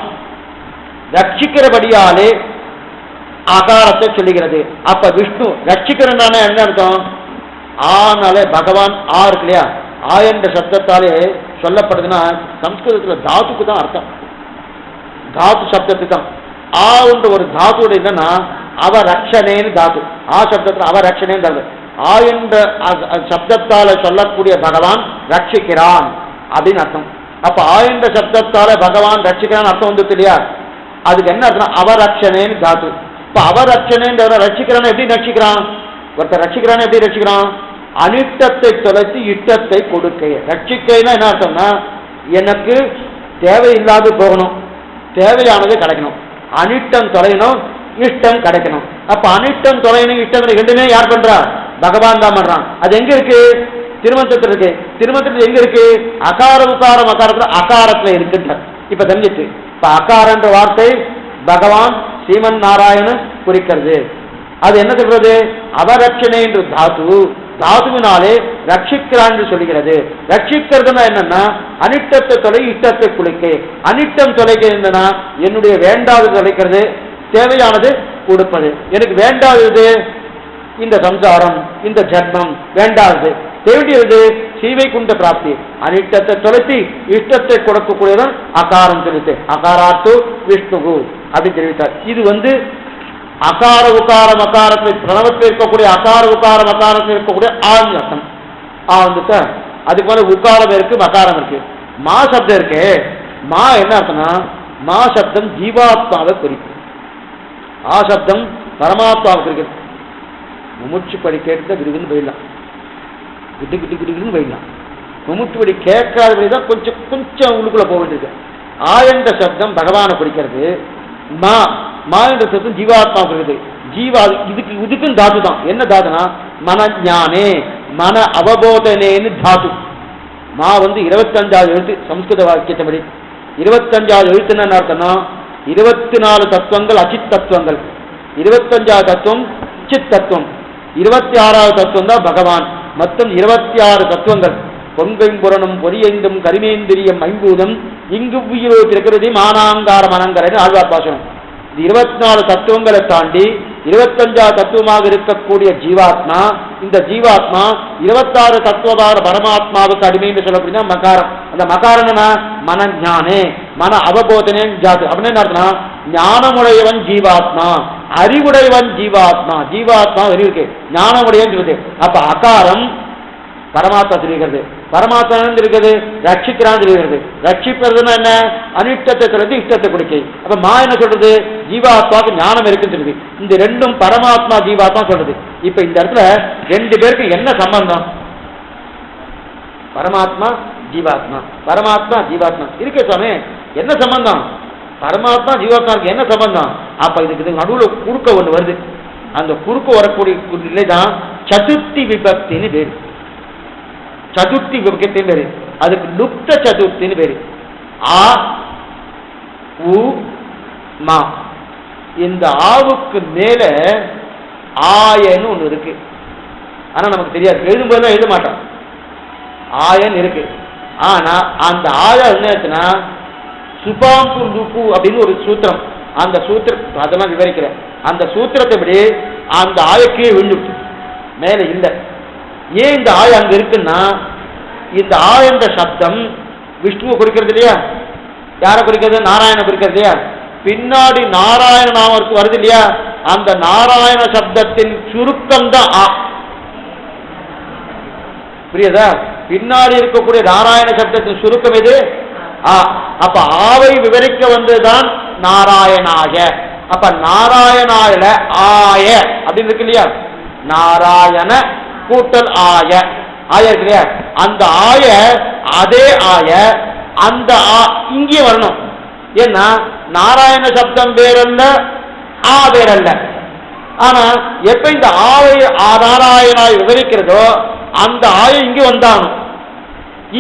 ரட்சிக்கிறபடியாலே ஆகாரத்தை சொல்லுகிறது. அப்ப விஷ்ணு ரட்சிக்கிறனால என்ன அர்த்தம்? ஆனாலே பகவான் இருக்கு இல்லையா? என்ற சப்தத்தாலே சொல்லப்படுதுன்னா சம்ஸ்கிருதத்துல தாத்துக்கு தான் அர்த்தம். தாத்து சப்தத்துக்கு தான் என்ற ஒரு தாத்துவோட என்னன்னா அவ ரக்ஷனேன்னு தாத்து. சப்தத்துல அவ ரக்ஷனேன்னு தாத்து. என்ற சப்தத்தால சொல்லக்கூடிய பகவான் ரட்சிக்கிறான் அப்படின்னு அர்த்தம். அப்ப என்ற சப்தத்தால பகவான் ரட்சிக்கிறான் அர்த்தம் வந்து இல்லையா? அதுக்கு என்ன அர்த்தம்? அவரட்சணேன்னு தாத்து. இப்ப அவரட்சணேன்ற ரட்சிக்கிறான். எப்படி ரட்சிக்கிறான்? ஒருத்தர் ரட்சிக்கிறான் எப்படி ரட்சிக்கிறான்? அனிட்டத்தை தொலைத்து இட்டத்தை கொடுக்க. ரட்சிக்கைன்னா என்ன அர்த்தம்னா எனக்கு தேவையில்லாது போகணும், தேவையானது கிடைக்கணும். அனிட்டம் தொலையணும், இஷ்டம் கிடைக்கணும். அப்ப அனிட்டம் தொலையணும் இஷ்டம் ரெண்டுமே யார் பண்றா? பகவான் தான் பண்றான். அது எங்க இருக்கு? திருமந்திரத்தில் இருக்கு. திருமந்திரத்தில் எங்க இருக்கு? அகார உகாரம் அகாரத்துல அகாரத்துல இருக்குன்ற. இப்ப தெரிஞ்சிச்சு. இப்ப அகாரன்ற வார்த்தை பகவான் ஸ்ரீமன் நாராயணன் குறிக்கிறது. அது என்ன சொல்றது? அவரட்சணை என்று தாத்துவினாலே ரட்சிக்கிறான் என்று சொல்லுகிறது. ரட்சிக்கிறதுனா என்னன்னா அனிட்டத்தை தொலை இஷ்டத்தை குளிக்க. அனிட்டம் தொலைக்க என்னன்னா என்னுடைய வேண்டாது தொலைக்கிறது, தேவையானது கொடுப்பது. எனக்கு வேண்டாதது இந்த சம்சாரம், இந்த ஜன்மம் வேண்டாதது. தேவையது ஸ்ரீவைகுண்ட பிராப்தி. அனிட்டத்தை தொலைத்தி இஷ்டத்தை கொடுக்கக்கூடியதான் அகாரம் சொல்லிட்டு அகாராத்து விஷ்ணுகு அப்படின்னு தெரிவித்தார். இது அகார உகாரம் அகாரத்தில் பிரணவத்தில் இருக்கக்கூடிய அகார உகாரம் அகாரத்தில் இருக்கக்கூடிய ஆண் அர்த்தம். வந்துட்டு அதுக்கு மேல உகாரம் இருக்கு, மகாரம் இருக்கு. மா சப்தம் இருக்கு. மா என்ன அர்த்தம்னா மா சப்தம் ஜீவாத்மாவை குறிக்கும். சப்தம் பரமாத்மாவை குறிக்கிறது. முமுட்சி படி கேட்டு விருதுன்னு போயிடலாம், கிட்டு கிட்டு கிட்டுன்னு போயிடலாம். முமுட்சி படி கேட்காதபடிதான் கொஞ்சம் கொஞ்சம் உள்ளுக்குள்ள போக வேண்டியிருக்கு. என்ற சப்தம் பகவானை குறிக்கிறது. மா என்ற சப்தம் ஜீவாத்மா குறிக்கிறது. ஜீவா இதுக்கும் தாது தான். என்ன தாதுனா மன ஞானே மன அவபோதனேன்னு தாது. மா 25வது எழுத்து. சம்ஸ்கிருத வாக்கியத்தபடி 25வது எழுத்துன்னு அர்த்தம்னா 24 தத்துவங்கள் அச்சித் தத்துவங்கள், 25வது தத்துவம் சித் தத்துவம், 26வது தத்துவம் தான் பகவான். மொத்தம் 26 தத்துவங்கள். பொங்கையும் புறனும் பொரியைந்தும் கரிமேந்திரியம் ஐம்பூதம் இங்கு உயிரோ திருக்கிறது மானாங்காரம் அனங்கரன்னு ஆழ்வார் பாசனம். இது 24 தத்துவங்களை தாண்டி 25வது தத்துவமாக இருக்கக்கூடிய ஜீவாத்மா. இந்த ஜீவாத்மா 26 தத்துவதார பரமாத்மாவுக்கு அடிமை என்று சொல்லக்கூடிய மகாரம். அந்த மகாரம்னா மன ஞானே, மன அவபோதனே ஜாது அப்படின்னு என்ன அர்த்தம்னா, ஞானமுடையவன் ஜீவாத்மா, அறிவுடையவன் ஜீவாத்மா. ஜீவாத்மா இருக்கு, ஞானமுடையவன் சொல்லுது. அப்ப அகாரம் பரமாத்மா தெரிகிறது, பரமாத்மா இருக்குது ரட்சிக்கிறான் தெரிகிறது. ரட்சிப்பதுன்னா என்ன, அனிஷ்டத்தை சொல்றது இஷ்டத்தை கொடுக்க. அப்ப மா என்ன சொல்றது, ஜீவாத்மாவுக்கு ஞானம் இருக்குன்னு சொல்லுது. இந்த ரெண்டும் பரமாத்மா ஜீவாத்மா சொல்றது. இப்ப இந்த இடத்துல 2 பேருக்கு என்ன சம்பந்தம்? பரமாத்மா ஜீவாத்மா, பரமாத்மா ஜீவாத்மா இருக்கே சுவாமி, என்ன சம்பந்தம்? பரமாத்மா ஜீவாத்மாவுக்கு என்ன சம்பந்தம்? அப்ப இதுக்கு நடுவில் குறுக்க ஒண்ணு வருது. அந்த குறுக்க வரக்கூடிய நிலைதான் சதுர்த்தி விபக்தின்னு பேரு. சதுர்த்தி விபக்தின்னு பேரு. அதுக்கு லுப்த சதுர்த்தின்னு பேரு. ஆ உ மா. இந்த ஆவுக்கு மேல ஆயன்னு ஒண்ணு இருக்கு. ஆனா நமக்கு தெரியாது, எழுதும்போது எழுத மாட்டோம். ஆயன் இருக்கு. ஆனா அந்த ஆயா என்ன, சுபாம்பு லுப்பு அப்படின்னு ஒரு சூத்திரம். அந்த சூத்திரம் அதெல்லாம் விவரிக்கிறேன். அந்த சூத்திரத்தை படி அந்த ஆயக்கே விழுந்துட்டு மேல இல்லை. ஏன் இந்த ஆய அங்க இருக்குன்னா, இந்த ஆயன்ற சப்தம் விஷ்ணுவை குறிக்கிறது இல்லையா, யாரை குறிக்கிறது, நாராயண குறிக்கிறது இல்லையா. பின்னாடி நாராயண நாமம் வருது இல்லையா, அந்த நாராயண சப்தத்தின் சுருக்கம் தான் ஆ. புரியுதா? பின்னாடி இருக்கக்கூடிய நாராயண சப்தத்தின் சுருக்கம் எது, ஆ. அப்ப ஆவை விவரிக்க வந்ததுதான் நாராயணாய. அப்ப நாராயணாயில ஆய அப்படின்னு இருக்கு இல்லையா, நாராயண கூட்டல் ஆய, ஆய இருக்கு இல்லையா. அந்த ஆய அதே ஆய அந்த இங்கே வரணும். ஏன்னா நாராயண சப்தம் வேறல்ல, ஆ வேறல்ல. ஆனா எப்ப இந்த ஆவை நாராயணாய் விவரிக்கிறதோ அந்த ஆய இங்க வந்தானும்.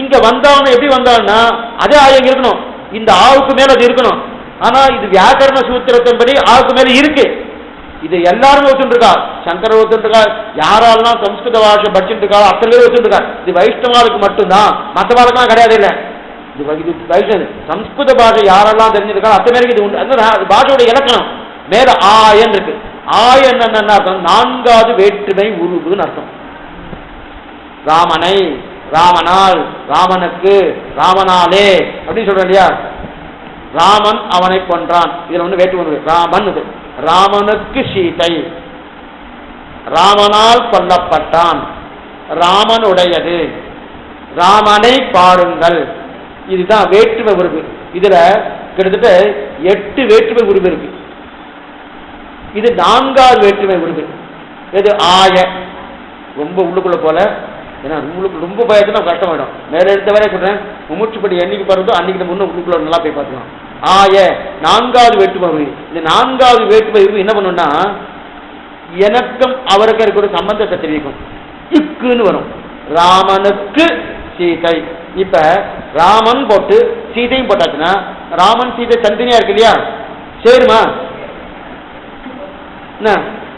இங்க வந்தாலும் எப்படி வந்தான்னா அதே ஆய இங்க இருக்கணும், இந்த ஆவுக்கு மேல அது இருக்கணும். ஆனா இது வியாக்கரண சூத்திரத்தின்படி ஆவுக்கு மேல இருக்கு. இது எல்லாருமே ஒத்துருக்கா, சங்கர ஒத்துருக்கா, யாரெல்லாம் சம்ஸ்கிருத பாஷை படிச்சுட்டு இருக்கா அத்தனை பேர் ஒத்துருக்கா. இது வைஷ்ணவாளுக்கு மட்டும்தான், மற்றவாளுக்கெல்லாம் கிடையாது. இல்லை, இது வைஷ்ணவ சம்ஸ்கிருத பாஷை யாரெல்லாம் தெரிஞ்சிருக்கா அத்தனை பேருக்கு இது உண்டு. அது பாஷையோட இலக்கணம். மேல ஆயன் இருக்கு. ஆயன் என்ன அர்த்தம், 4வது வேற்றுமை உருவுன்னு அர்த்தம். ராமனை, ராமனால், ராமனுக்கு, ராமனாலே அப்படின்னு சொல்றோம் இல்லையா. ராமன் அவனை கொன்றான், இதுல வந்து வேற்றுமை. ராமன் இது, ராமனுக்கு சீதை, ராமனால் கொல்லப்பட்டான், ராமனுடையது, ராமனை பாருங்கள். இதுதான் வேற்றுமை உருவு. இதுல கிட்டத்தட்ட 8 வேற்றுமை உருவு இருக்கு. இது 4வது வேற்றுமை உருவு. இது ஆய. ரொம்ப உள்ளுக்குள்ள போல, ஏன்னா உங்களுக்கு ரொம்ப பயத்துல கஷ்டமாயிடும். மேல எடுத்த வரை சொல்றேன், மும்மூச்சுப்படி என்னைக்கு பாருந்தோ அன்னைக்கு முன்ன உள்ளுக்குள்ள நல்லா போய் பார்த்துக்கலாம். ஆய 4வது வேற்றுமை. இந்த 4வது வேற்றுமை என்ன பண்ணும்னா, எனக்கும் அவருக்கு இருக்கிற ஒரு சம்பந்தத்தை தெரிவிக்கும். இக்குன்னு வரும். ராமனுக்கு சீதை. இப்ப ராமன் போட்டு சீதையும் போட்டாச்சுன்னா ராமன் சீதை தனித்தனியா இருக்கு இல்லையா, சேருமா? என்ன,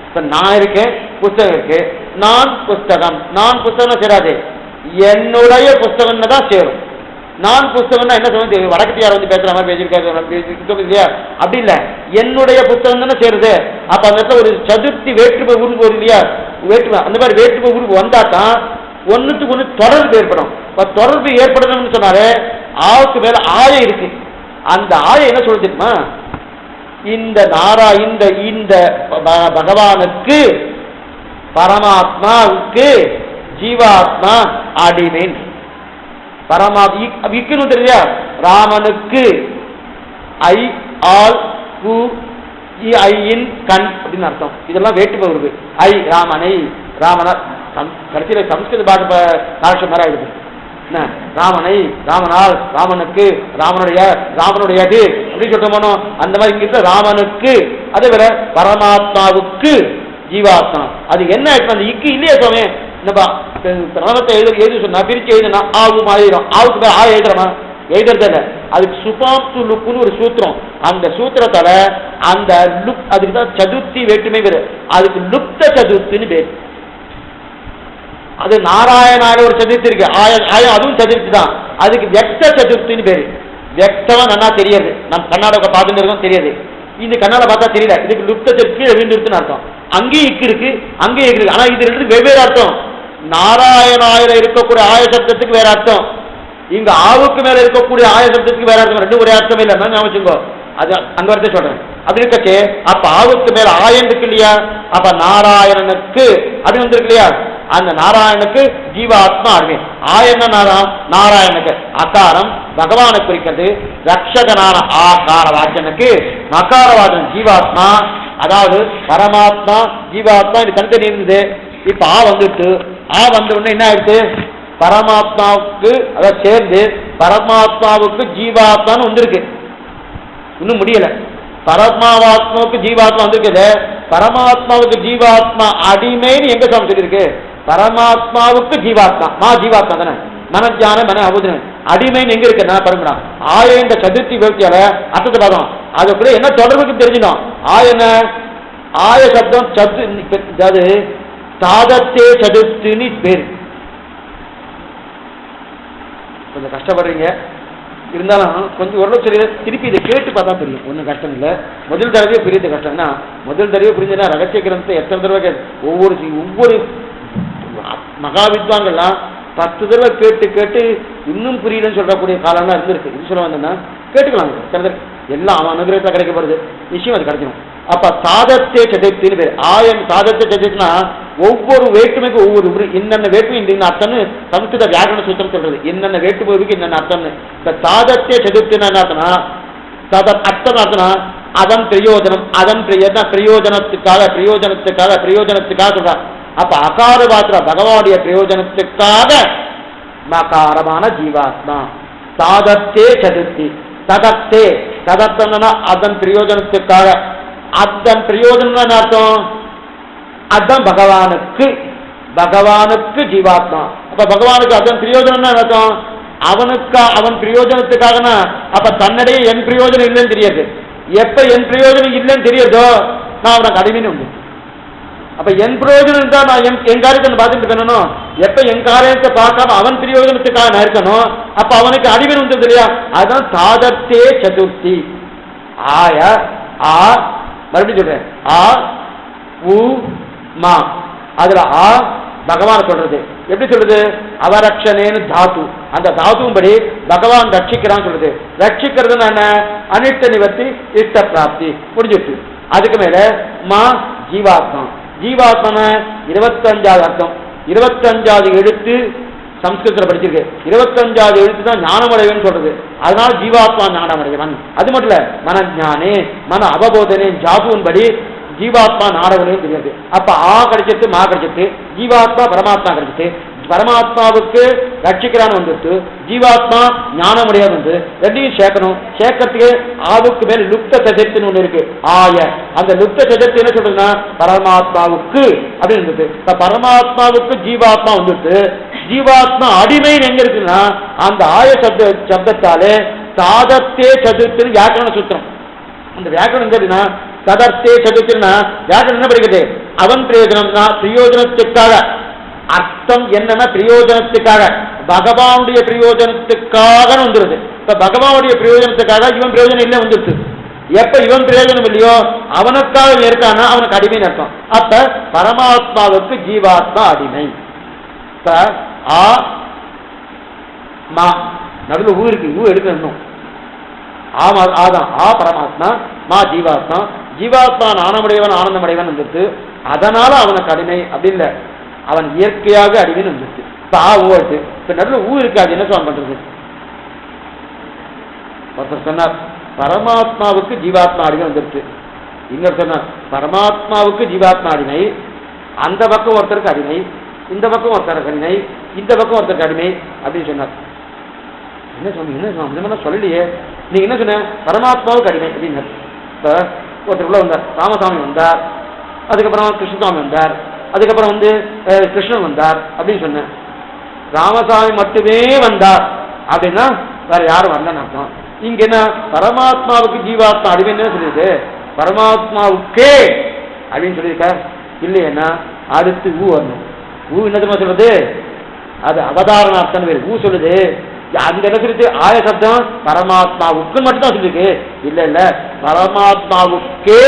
இப்ப நான் இருக்கேன், புஸ்தகம் இருக்கு, நான் புஸ்தகம், நான் புஸ்தகம் சேராது, என்னுடைய புஸ்தகம் தான் சேரும். நான் புஸ்தகம்னா என்ன சொல்ல, வடக்கத்தியார் வந்து பேசுற மாதிரி பேசியிருக்காரு இல்லையா, அப்படி இல்லை, என்னுடைய புஸ்தகம் தானே சேருது. அப்ப அந்த இடத்துல ஒரு சதுர்த்தி வேற்றுமை உருவு வரும் இல்லையா, வேற்றுமை. அந்த மாதிரி வேற்றுமை உருவு வந்தா தான் ஒன்னுக்கு ஒன்று தொடர்பு ஏற்படும். தொடர்பு ஏற்படணும்னு சொன்னாரு, ஆவுக்கு மேல ஆய இருக்கு. அந்த ஆய என்ன சொல்ல தெரியுமா, இந்த இந்த பகவானுக்கு, பரமாத்மாவுக்கு ஜீவாத்மா அடிமை. பரமாத்மா தெரியா, ராமனுக்கு ஐ ஆல் கு ஐயின் கண் அப்படின்னு அர்த்தம். இதெல்லாம் வேற்றுமை வருது. ஐ ராமனை, ராமனா கடைசியில சம்ஸ்கிருத பாஷை மாதிரி ஆயிடுது. என்ன, ராமனை, ராமனால், ராமனுக்கு, ராமனுடையது அப்படின்னு சொல்லிட்டு அந்த மாதிரி இங்க ராமனுக்கு. அதே வேற பரமாத்மாவுக்கு ஜீவாத்மா. அது என்ன ஆயிடுச்சு, அந்த இக்கு இல்லையா சுவாமி. பிரணவத்தை எழுதி சொன்னா, பிரிச்சு எழுதுனா ஆவும் ஆயிரும். ஆவுக்கு மேல ஆ எழுதுறமா, எழுதுறது இல்லை. அதுக்கு சுபாப்து லுக்குன்னு ஒரு சூத்திரம். அந்த சூத்திரத்தால அந்த லுக் அதுக்கு தான் சதுர்த்தி வேற்றுமை பேரு. அதுக்கு லுப்த சதுர்த்தின்னு பேரு. அது நாராயணால ஒரு சதுர்த்தி இருக்கு, அதுவும் சதுர்த்தி தான். அதுக்கு வியக்த சதுர்த்தின்னு பேரு. வியக்தமா நல்லா தெரியாது, நம்ம கர்நாடக பார்த்துட்டு இருக்கோம் தெரியாது, இந்த கண்ணால பார்த்தா தெரியல. இதுக்கு லுப்த சதுர்த்தி இருக்குன்னு அர்த்தம். அங்கேயும் இக்கு இருக்கு, அங்கேயும் இருக்கு. ஆனா இது ரெண்டு வெவ்வேறு அர்த்தம். நாராயணாயில இருக்கக்கூடிய ஆய சப்தத்துக்கு வேற அர்த்தம், இங்க ஆவுக்கு மேல இருக்கக்கூடிய ஆய சப்தத்துக்கு வேற அர்த்தம். ரெண்டும் ஒரே அர்த்தமே இல்லை, ஞாபகம். அது அங்க வரத சொல்றேன். அப்படி இருக்கே அப்ப ஆவுக்கு மேல ஆயன் இருக்கு இல்லையா, அப்ப நாராயணனுக்கு அப்படி வந்துருக்கு இல்லையா, அந்த நாராயணுக்கு ஜீவாத்மா அருமை. ஆயன நாராயணுக்கு அகாரம் பகவானை குறிக்கிறது. ரக்ஷகனான ஆகார வாச்சனுக்கு மகாரவாதன் ஜீவாத்மா, அதாவது பரமாத்மா ஜீவாத்மா இது தனித்தனி இருந்தது. இப்ப வந்துட்டு வந்த உடனே என்ன ஆயிடுச்சு, பரமாத்மாவுக்கு அதாவது சேர்ந்து பரமாத்மாவுக்கு ஜீவாத்மான்னு வந்திருக்கு. இன்னும் முடியல. பரமாத்மாவுக்கு ஜீவாத்மா வந்திருக்குது. பரமாத்மாவுக்கு ஜீவாத்மா அடிமைன்னு எங்க சாமி சொல்லியிருக்கு, பரமாத்மாவுக்கு ஜீவாத்மா மா ஜீவாத்மா தானே, மனஜான மன அபுதன அடிமைன்னு எங்க இருக்கு பரம்பரா ஆயன்ற சதுர்த்தி விபக்தியால அர்த்தத்தை பார்த்தோம். அதுக்குள்ள என்ன தொடர்புக்கு தெரிஞ்சிடும். ஆயன ஆய சப்தம் அதாவது சாதத்தே சதுர்த்தின்னு பேரு. கொஞ்சம் கஷ்டப்படுறீங்க, இருந்தாலும் கொஞ்சம் ஓரளவு சரி, திருப்பி இதை கேட்டு பார்த்தா தெரியும், ஒன்றும் கஷ்டம் இல்லை. முதல் தடவையே புரியுது கஷ்டம்னா, முதல் தடவை புரிஞ்சுன்னா ரகசிய கிரந்தத்தை எத்தனை தடவை ஒவ்வொரு மகாவித்வான்கள்லாம் 10 தடவை கேட்டு கேட்டு இன்னும் புரியலன்னு சொல்லக்கூடிய காலம்லாம் இருந்திருக்கு. இது சொல்ல வந்தேன்னா கேட்டுக்கலாம், எல்லாம் அவன் அனுகிரகத்தில் கிடைக்கப்படுது, விஷயம் அது கிடைக்கணும். அப்ப சாதத்தை சதுர்த்தின்னு பேர். ஆயம் சாதத்தை சதுர்த்தினா ஒவ்வொரு வேற்றுமைக்கும் ஒவ்வொரு என்னென்ன வேற்றுமை இந்த அர்த்தம்னு சமஸ்கிருத வியாகரண சூத்திரம் சொல்றது. என்னென்ன வேற்றுமைக்கு என்னென்ன அர்த்தம்னு. இந்த சாதத்தை சதுர்த்தினா என்ன அர்த்தம்னா, அர்த்தம் அர்த்தம்னா அதன் பிரயோஜனம், அதன் பிரயோஜனத்துக்காக சொல்றான். அப்ப அகார பாத்திர பகவானுடைய பிரயோஜனத்துக்காக மகாரமான ஜீவாத்மா சாதத்தே சதுர்த்தி. ததத்தே ததத்தம்னா அதன் பிரயோஜனத்துக்காக, அதன் பிரயோஜனம் அர்த்தம் அதான் பகவானுக்கு ஜீவாத்மா. அப்ப பகவானுக்கு அதன் பிரயோஜனம் அர்த்தம் அவன் பிரயோஜனத்துக்காகனா, அப்ப தன்னிடையே என் பிரயோஜனம் இல்லைன்னு தெரியாது. எப்ப என் பிரயோஜனம் இல்லைன்னு தெரியுதோ நான் அவனுக்கு அடிமைன்னு உண்டு. அப்ப என் பிரயோஜனம் இருந்தா நான் என் காரியத்தை பார்த்துட்டு இருக்கணும். எப்ப என் காரியத்தை பார்க்காம அவன் பிரயோஜனத்துக்காக நான் இருக்கணும், அப்ப அவனுக்கு அடிமை உண்டு இல்லையா. அதுதான் சாதத்தே சதுர்த்தி. ஆய ஆ மறுபடியும் சொல்றேன், ஆ உ மா. அதுல ஆ பகவான் சொல்றது எப்படி சொல்றது, அவரக்ஷனேன்னு தாத்து. அந்த தாத்துவும் படி பகவான் ரட்சிக்கிறான்னு சொல்றது. ரட்சிக்கிறதுன்னு என்ன, அனிஷ்ட நிவர்த்தி இஷ்ட பிராப்தி முடிஞ்சிட்டு. அதுக்கு மேல மா ஜீவாத்மா. ஜீவாத்மா 25வது அர்த்தம், 25வது எழுத்து சம்ஸ்கிருதத்தில் படிச்சிருக்கு. 25வது எழுத்து தான் ஞானமடைவன் சொல்றது. அதனால ஜீவாத்மா ஞானமடைவன். அது மட்டும் இல்ல மனஞானே மன அவபோதனே ஜாபுவின் படி ஜீவாத்மா நாடகனையும் தெரியாது. அப்ப ஆ கிடைச்சிட்டு மா கிடைச்சிட்டு ஜீவாத்மா பரமாத்மா கிடைச்சிட்டு, பரமாத்மாவுக்கு ரட்சிக்கிறான்னு வந்துட்டு ஜீவாத்மா ஞானமுடையது வந்து ரெண்டையும் சேர்க்கணும். சேர்க்கறதுக்கு ஆவுக்கு மேல லுப்த சதுர்த்தின்னு ஒண்ணு இருக்கு. ஆய அந்த லுப்த சதுர்த்தி என்ன சொல்றதுன்னா பரமாத்மாவுக்கு அப்படின்னு இருந்தது. பரமாத்மாவுக்கு ஜீவாத்மா வந்துட்டு ஜீவாத்மா அடிமைன்னு எங்க இருக்குன்னா அந்த ஆய சப்தத்தாலே சாதத்தே சதுர்த்தின்னு வியாக்கரண சூத்திரம். அந்த வியாக்கரணம் எங்கன்னா சதர்த்தே சதுர்த்தின்னா வியாக்கரணம் என்ன படிக்கிறது, அவன் பிரயோஜனம்னா பிரயோஜனத்துக்காக. அர்த்தம் என்னன்னா பிரயோஜனத்துக்காக, பகவானுடைய பிரயோஜனத்துக்காக வந்துருது. இப்ப பகவானுடைய பிரயோஜனத்துக்காக இவன் பிரயோஜனம் இல்லை வந்துருது. எப்ப இவன் பிரயோஜனம் இல்லையோ அவனுக்காக இருக்கானா அவனுக்கு அடிமைன்னு அர்த்தம். அப்ப பரமாத்மாவுக்கு ஜீவாத்மா அடிமை. ஆ மா நடுவில் ஊ இருக்கு, ஊ எடுக்கணும். ஆதான் ஆ பரமாத்மா மா ஜீவாத்மா. ஜீவாத்மா ஆனந்தமடைவன் ஆனந்தமடைவன் வந்துருது. அதனால அவனுக்கு அடிமை அப்படி இல்லை, அவன் இயற்கையாக அடிமைன்னு வந்துருச்சு. இப்ப ஆ ஊட்டு இப்ப நடுவில் ஊ இருக்காது, என்ன சொல்ல பண்றது. ஒருத்தர் சொன்னார் பரமாத்மாவுக்கு ஜீவாத்மா அடிமை வந்துருச்சு. இன்னொரு சொன்னார் பரமாத்மாவுக்கு ஜீவாத்மா அடிமை, அந்த பக்கம் ஒருத்தருக்கு அடிமை, இந்த பக்கம் ஒருத்தருக்கு அடிமை, இந்த பக்கம் ஒருத்தருக்கு அடிமை அப்படின்னு சொன்னார். என்ன சொன்ன சொல்லலையே, நீங்க என்ன சொன்ன பரமாத்மாவுக்கு அடிமை அப்படின்னு. இப்ப ஒருத்தருக்குள்ள வந்தார், ராமசாமி வந்தார், அதுக்கப்புறம் கிருஷ்ணசாமி வந்தார், அதுக்கப்புறம் கிருஷ்ணன் வந்தார் அப்படின்னு சொன்னேன். ராமசாமி மட்டுமே வந்தார் அப்படின்னா வேற யாரும் வரலன்னு அர்த்தம். இங்க என்ன பரமாத்மாவுக்கு ஜீவாத்மா அடிமைன்னு சொல்லியிருக்கு, பரமாத்மாவுக்கே அப்படின்னு சொல்லியிருக்க இல்லையன்னா அடுத்து ஊ வரணும். ஊ என்ன தெரியுமா சொல்றது, அது அவதாரணார்த்தம் பேரு. ஊ சொல்லுது அங்க என்ன சொல்லிட்டு ஆய சப்தம் பரமாத்மாவுக்கு மட்டும் தான் சொல்லிருக்கு. இல்ல இல்ல பரமாத்மாவுக்கே,